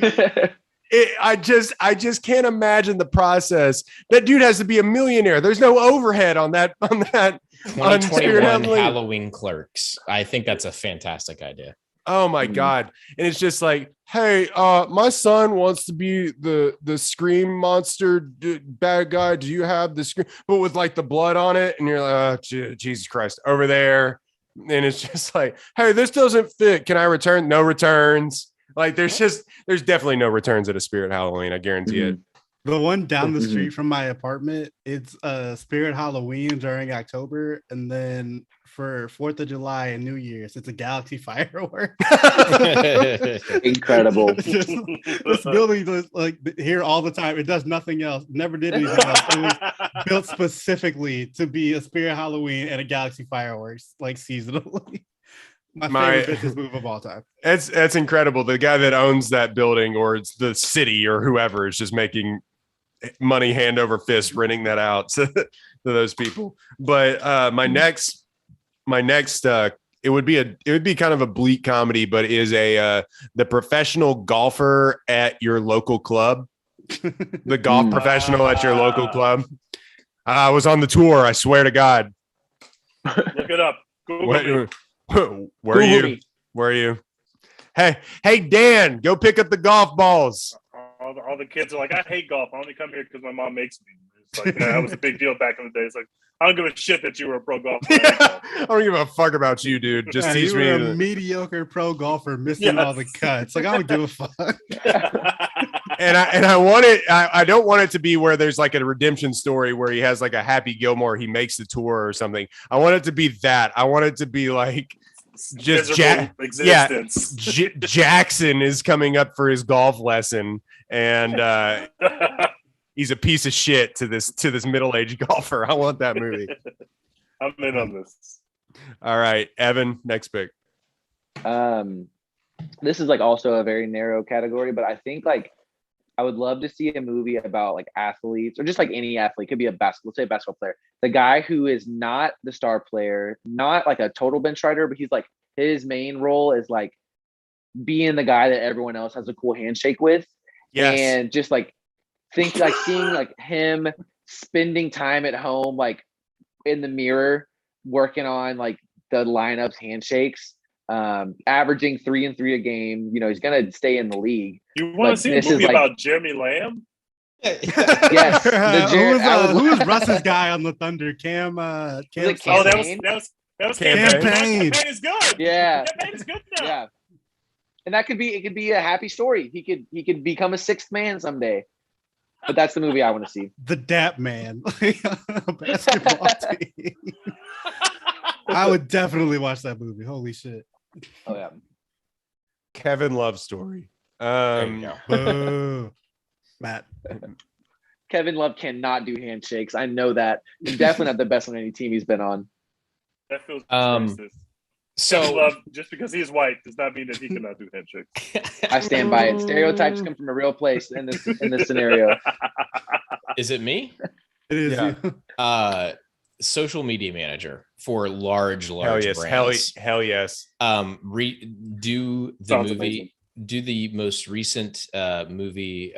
I just can't imagine the process. That dude has to be a millionaire. There's no overhead on that on Spirit 2021 Halloween. Halloween Clerks. I think that's a fantastic idea. Oh my Mhm. God. And it's just like, hey, my son wants to be the scream monster bad guy. Do you have the scream? But with like the blood on it. And you're like, oh, Jesus Christ, over there. And it's just like, hey, this doesn't fit. Can I return? No returns. Like there's definitely no returns at a Spirit Halloween. I guarantee it. The one down the Mhm. street from my apartment, it's Spirit Halloween during October, and then for 4th of July and New Year's, it's a Galaxy firework. Incredible. This building is like here all the time. It does nothing else. Never did anything else. It was built specifically to be a Spirit Halloween and a Galaxy fireworks, like seasonally. My favorite business move of all time. That's incredible. The guy that owns that building or it's the city or whoever is just making money hand over fist renting that out to those people. But my next it would be kind of a bleak comedy, but is the professional golfer at your local club. The golf professional at your local club. I was on the tour, I swear to God. Look it up. Google What, me. where are you? me. Where are you? Hey, Dan, go pick up the golf balls. All the kids are like, I hate golf. I only come here because my mom makes me. It's like that was a big deal back in the day. It's like I don't give a shit that you were a pro golfer. I don't give a fuck about you, dude. Just Yeah, teach you were me. a mediocre pro golfer missing all the cuts. Like I don't give a fuck. And I want it. I don't want it to be where there's like a redemption story where he has like a Happy Gilmore, he makes the tour or something. I want it to be that. I want it to be like just Miserable existence. Jackson is coming up for his golf lesson, and he's a piece of shit to this middle-aged golfer. I want that movie. I'm in on this. All right, Evan, next pick. This is like also a very narrow category, but I think like I would love to see a movie about like athletes or just like any athlete. Could be let's say a basketball player. The guy who is not the star player, not like a total bench rider, but he's like his main role is like being the guy that everyone else has a cool handshake with. Yes. And just like seeing like him spending time at home, like in the mirror, working on like the lineups, handshakes, averaging 3 and 3 a game. You know, he's gonna stay in the league. You want Like, to see a this is movie like- about Jeremy Lamb? Yes, who was Russ's guy on the Thunder? Cam. it Cam Oh, that Payne? was That was Campaign. Campaign is good. Yeah. Campaign is good now. Yeah. And it could be a happy story. He could become a sixth man someday. But that's the movie I want to see. The Dap Man, a basketball team. I would definitely watch that movie. Holy shit. Oh yeah. Kevin Love Story. There you go. Boo. Matt. Kevin Love cannot do handshakes. I know that. He's definitely not the best on any team he's been on. That feels racist. Kevin So Love, just because he's white does not mean that he cannot do handshakes. I stand by it. Stereotypes come from a real place in this scenario. is it me? It is. Yeah. Social media manager for large Hell yes. brands. Hell yes. Do the Sounds movie. amazing. Do the most recent movie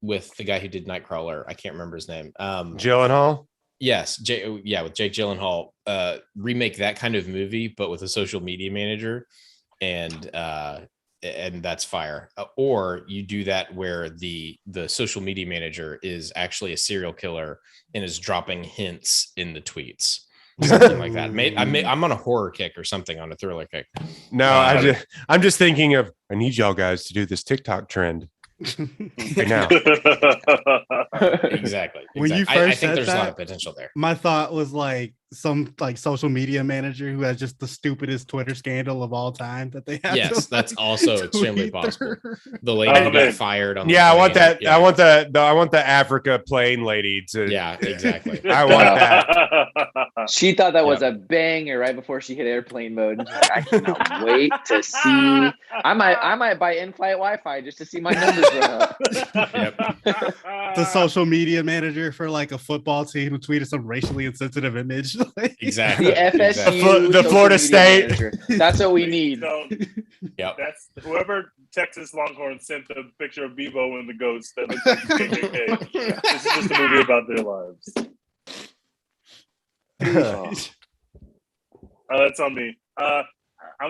with the guy who did Nightcrawler. I can't remember his name. Gyllenhaal. Yes, with Jake Gyllenhaal. Remake that kind of movie, but with a social media manager, and that's fire. Or you do that where the social media manager is actually a serial killer and is dropping hints in the tweets. Something like that. I'm on a horror kick or something, on a thriller kick. No, I'm just thinking of, I need y'all guys to do this TikTok trend right now. Exactly. When you I first think said there's a lot that, of potential there. my thought was like some like social media manager who has just the stupidest Twitter scandal of all time that they have. Yes, to, that's also extremely tweet possible. their- The lady who man. got fired on. Yeah, I want plane. that. Yeah. I want the Africa plane lady to. Yeah, exactly. I want that. She thought that was a banger right before she hit airplane mode. And she's like, I cannot wait to see. I might buy in-flight Wi-Fi just to see my numbers run up. the social media manager for like a football team who tweeted some racially insensitive image. Exactly. The FSU, Exactly. The social Florida media State. manager. That's what we need. So Yep. that's whoever Texas Longhorn sent a picture of Bebo and the ghost that looks like KKK. This is just a movie about their lives. That's on me. I'm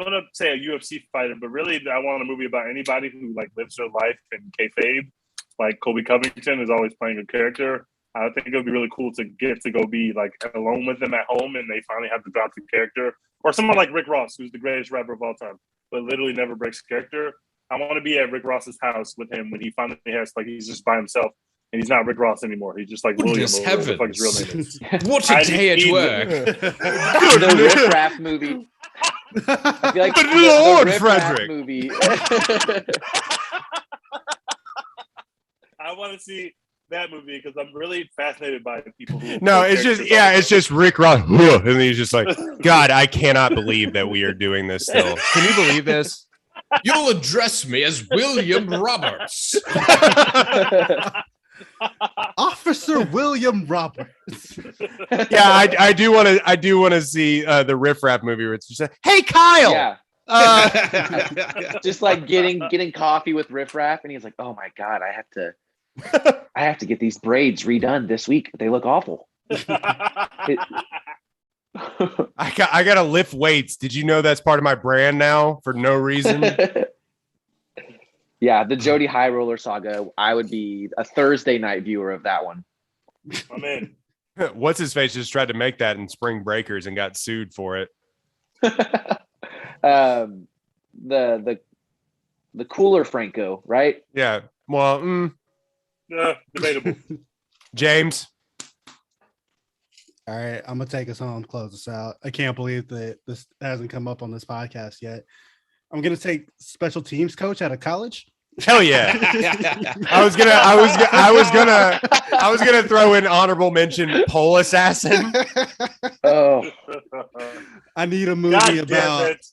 gonna say a UFC fighter, but really, I want a movie about anybody who like lives their life in kayfabe. Like Colby Covington is always playing a character. I think it would be really cool to get to go be like alone with them at home, and they finally have to drop the character. Or someone like Rick Ross, who's the greatest rapper of all time, but literally never breaks character. I want to be at Rick Ross's house with him when he finally has like he's just by himself and he's not Rick Ross anymore. He's just like William. Goodness Or whatever the fuck his real heavens. name is. What a I day at need- work. The Riff Raff movie. I feel like Good the Lord, Riff Raff Frederick. movie. I want to see that movie because I'm really fascinated by the people who. No, play it's just characters all the it's time. just Rick Ross, and then he's just like, God, I cannot believe that we are doing this still. Can you believe this? You'll address me as William Roberts. Officer William Roberts. Yeah, I do want to see the Riff Raff movie where it's just like, hey Kyle. Yeah. Just like getting coffee with Riff Raff, and he's like, "Oh my god, I have to get these braids redone this week. They look awful." I gotta lift weights. Did you know that's part of my brand now for no reason? Yeah, the Jody High Roller saga. I would be a Thursday night viewer of that one. I'm in. What's his face just tried to make that in Spring Breakers and got sued for it. The cooler Franco, right? Yeah. Well, Debatable. James. All right, I'm gonna take us home, close us out. I can't believe that this hasn't come up on this podcast yet. I'm gonna take special teams coach out of college. Hell yeah. I was gonna throw in honorable mention pole assassin. Oh, I need a God movie damn about it.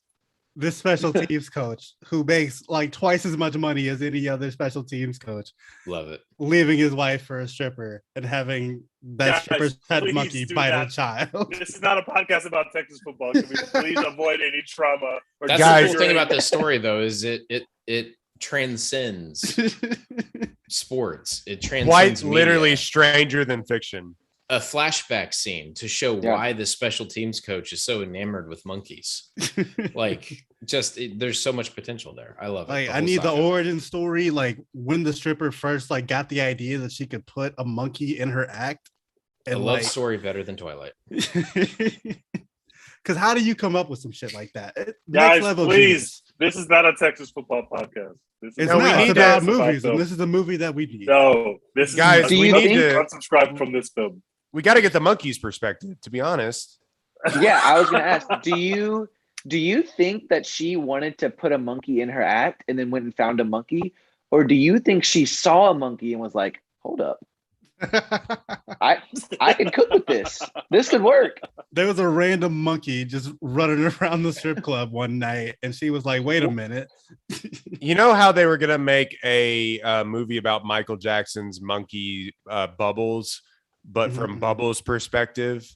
this special teams coach who makes like twice as much money as any other special teams coach, Love it. leaving his wife for a stripper and having that Guys, stripper's pet please monkey do bite a not. child. This is not a podcast about Texas football. Can we please avoid any trauma? Or That's Guys- the cool thing about this story, though, is it transcends sports. It transcends Quite media. literally stranger than fiction. A flashback scene to show Yeah. why the special teams coach is so enamored with monkeys. Like, there's so much potential there. I love it. Like The I whole need the saga. origin story, like when the stripper first like got the idea that she could put a monkey in her act, A and love like story better than Twilight. Because how do you come up with some shit like that? Guys, Next level please. genius. This is not a Texas football podcast. It's No, we not. It's need about to- movies, about and this is a movie that we need. No, this is Guys, Do we you need think- to. unsubscribe from this film. We got to get the monkey's perspective. To be honest, Yeah, I was gonna ask. Do you think that she wanted to put a monkey in her act and then went and found a monkey, or do you think she saw a monkey and was like, "Hold up, I can cook with this. This could work." There was a random monkey just running around the strip club one night, and she was like, "Wait a minute." you know how they were gonna make a movie about Michael Jackson's monkey Bubbles, but from Mhm. Bubbles' perspective.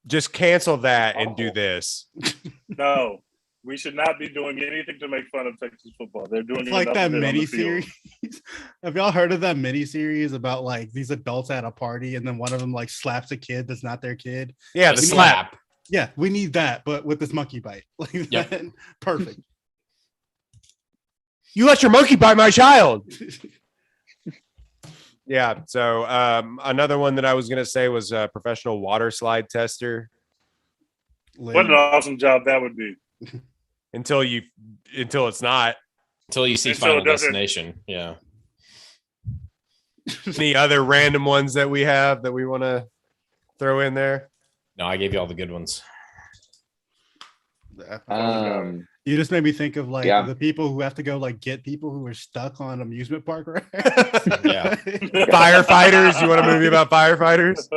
Just cancel that and do this. No, we should not be doing anything to make fun of Texas football. They're doing It's like enough that of it on the mini field. series. Have y'all heard of that mini series about like these adults at a party and then one of them like slaps a kid that's not their kid? Yeah, the slap. Yeah, we need that, but with this monkey bite. Like Yep. that. Perfect. You let your monkey bite my child. Yeah. So another one that I was gonna say was a professional water slide tester. What an awesome job that would be. Until it's not. Until you see Until Final it doesn't. Destination. Yeah. Any other random ones that we have that we want to throw in there? No, I gave you all the good ones. You just made me think of like Yeah. the people who have to go like get people who are stuck on amusement park rides. Yeah. Firefighters. You want a movie about firefighters?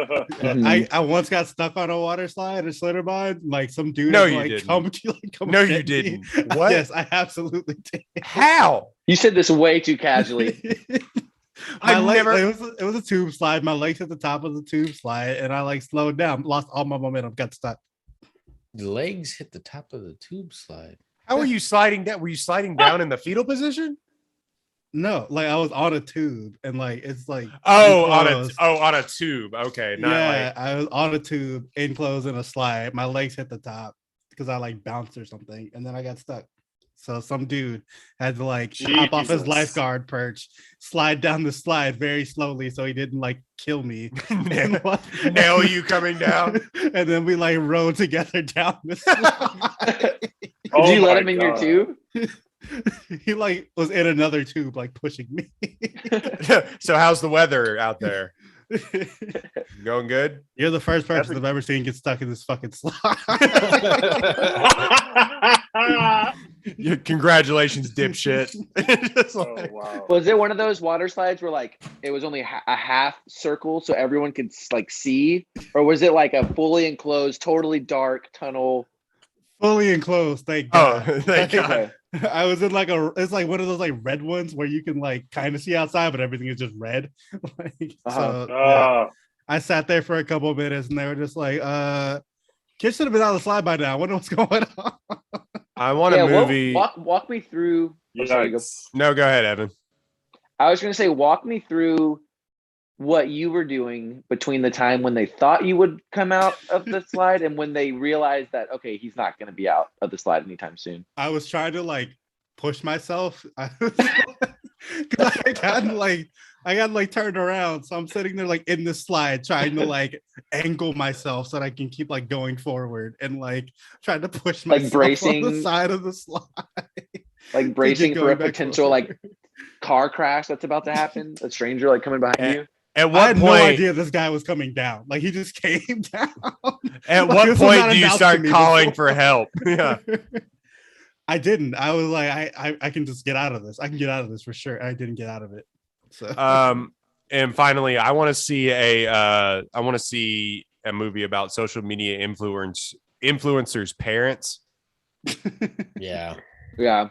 I once got stuck on a water slide at Slitterbine. Like some dude. No, was you like, didn't. Come No, you get me. didn't. What? Yes, I absolutely did. How? You said this way too casually. My I've leg, never- it was a tube slide. My legs at the top of the tube slide, and I like slowed down, lost all my momentum, got stuck. The legs hit the top of the tube slide. How were you sliding down? Were you sliding down in the fetal position? No, like I was on a tube, and like it's like On enclosed. a tube. Okay, not Yeah, like I was on a tube, enclosed in a slide. My legs hit the top because I like bounced or something, and then I got stuck. So some dude had to like hop off his Jesus. lifeguard perch, slide down the slide very slowly so he didn't like kill me. nail you coming down. And then we like rode together down the slide. Oh Did you let my him in your God. tube? He like was in another tube, like pushing me. So how's the weather out there? Going good? You're the first That's person a- I've ever seen get stuck in this fucking slide. Yeah, congratulations, dipshit. Just Oh, like- wow. Was it one of those water slides where like it was only a half circle so everyone could like see, or was it like a fully enclosed, totally dark tunnel? Fully enclosed, thank Oh, God. thank God. Okay. I was in like it's like one of those like red ones where you can like kind of see outside, but everything is just red. Like, Uh-huh. so yeah. Ah, I sat there for a couple of minutes and they were just like, kids should have been out of the slide by now. I wonder what's going on. I want Yeah, a well, movie. walk me through. Oh, sorry, go. yikes. No, go ahead, Evan. I was going to say, walk me through what you were doing between the time when they thought you would come out of the slide and when they realized that, okay, he's not going to be out of the slide anytime soon. I was trying to like push myself. Cause I got like turned around. So I'm sitting there like in the slide trying to like angle myself so that I can keep like going forward and like trying to push Like myself on the bracing- side of the slide. Like bracing for going a back potential forward. like car crash that's about to happen. A stranger like coming behind you. At I what had no point? idea this guy was coming down. Like he just came down. At Like, what this was point not do you announced start to me calling before. for help? Yeah. I didn't. I was like, I can just get out of this. I can get out of this for sure. I didn't get out of it. So And finally, I want to see a movie about social media influencers' parents. Yeah. Yeah.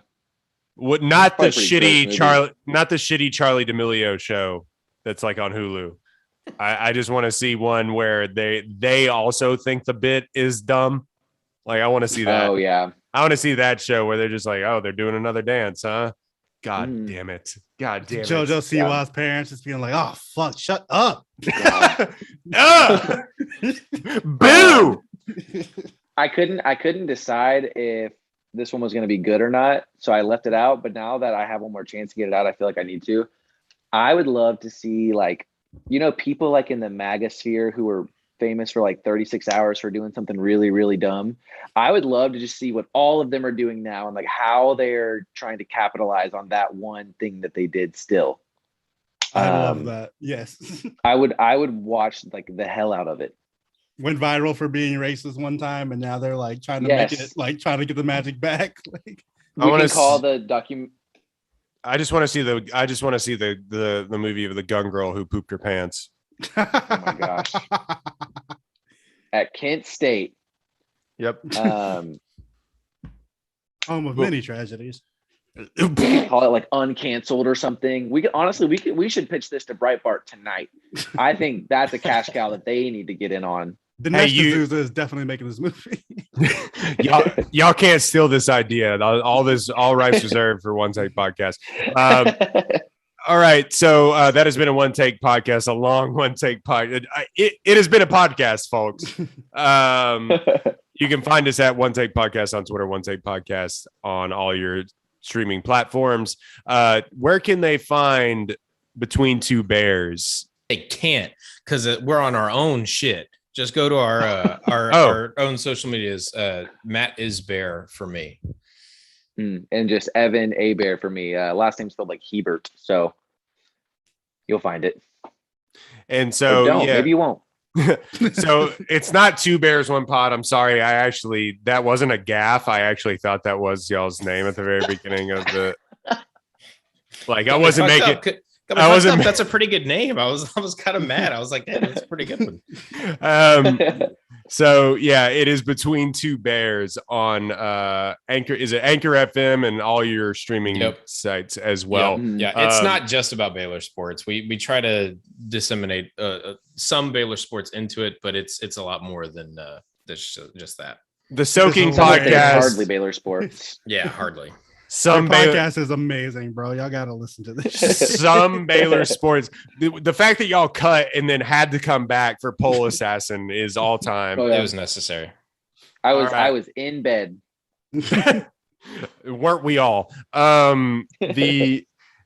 What? Not the Probably pretty gross shitty movie. not the shitty Charlie D'Amelio show that's like on Hulu. I just want to see one where they also think the bit is dumb. Like I want to see that. Oh yeah. I want to see that show where they're just like, oh, they're doing another dance, huh? God Mm. damn it. God damn it. JoJo Siwa's parents just being like, oh fuck, shut up. Ah! Boo! I couldn't decide if this one was going to be good or not, so I left it out. But now that I have one more chance to get it out, I feel like I need to. I would love to see like, you know, people like in the MAGA sphere who were famous for like 36 hours for doing something really, really dumb. I would love to just see what all of them are doing now and like how they're trying to capitalize on that one thing that they did still. I love that. Yes. I would watch like the hell out of it. Went viral for being racist one time, and now they're like trying to make it like trying to get the magic back. Like we can call the document. I just want to see the movie of the gun girl who pooped her pants. Oh my gosh. At Kent State. Yep. Home of many tragedies. We could call it like uncanceled or something. We should pitch this to Breitbart tonight. I think that's a cash cow that they need to get in on. Dinesh D'Souza is definitely making this movie. y'all can't steal this idea. All rights reserved for One Take Podcast. All right, so that has been a One Take Podcast, a long One Take podcast. It has been a podcast, folks. You can find us at One Take Podcast on Twitter, One Take Podcast on all your streaming platforms. Where can they find Between Two Bears? They can't, because we're on our own shit. Just go to our own social medias. Matt is Bear for me. And just Evan A. Bear for me. Last name spelled like Hebert, so you'll find it. And so maybe you won't. So it's not Two Bears One Pod. I'm sorry. That wasn't a gaffe. I actually thought that was y'all's name at the very beginning of the. Like I wasn't making. That's a pretty good name. I was kind of mad. I was like, that's a pretty good one. So yeah, it is Between Two Bears on Anchor. Is it Anchor FM and all your streaming sites as well? Yeah, it's not just about Baylor sports. We try to disseminate some Baylor sports into it, but it's a lot more than just that. The Soaking Podcast, hardly Baylor sports. Yeah, hardly. Some podcast is amazing, bro. Y'all got to listen to this. Some Baylor sports. The fact that y'all cut and then had to come back for Pole Assassin is all time. It was necessary. I was in bed. Weren't we all?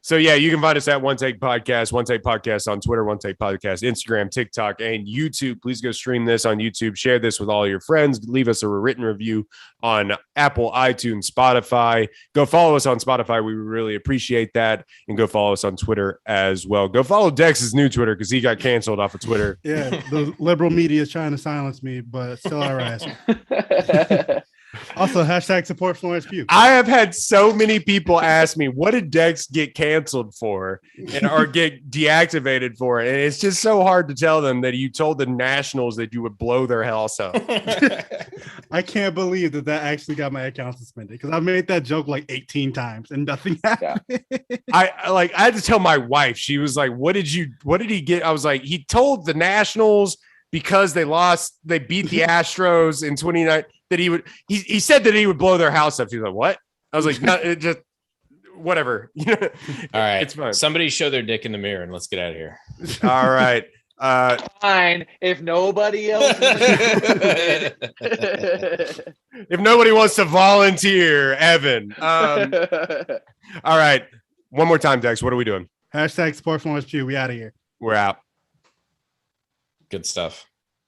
So yeah, you can find us at One Take Podcast, One Take Podcast on Twitter, One Take Podcast, Instagram, TikTok, and YouTube. Please go stream this on YouTube. Share this with all your friends. Leave us a written review on Apple, iTunes, Spotify. Go follow us on Spotify. We really appreciate that. And go follow us on Twitter as well. Go follow Dex's new Twitter because he got canceled off of Twitter. Yeah, the liberal media is trying to silence me, but still I rise. Also, hashtag support Florence Pugh. I have had so many people ask me, what did Dex get canceled for or get deactivated for? And it's just so hard to tell them that you told the Nationals that you would blow their house up. I can't believe that actually got my account suspended because I made that joke like 18 times and nothing happened. Yeah. I had to tell my wife. She was like, what did he get? I was like, he told the Nationals because they beat the Astros in 29 that he said that he would blow their house up. She's like, what? I was like, no, it just whatever. All right. It's fine. Somebody show their dick in the mirror and let's get out of here. All right. Fine. If nobody else if nobody wants to volunteer, Evan. All right. One more time, Dex. What are we doing? Hashtag support Florence Pugh. We out of here. We're out. Good stuff.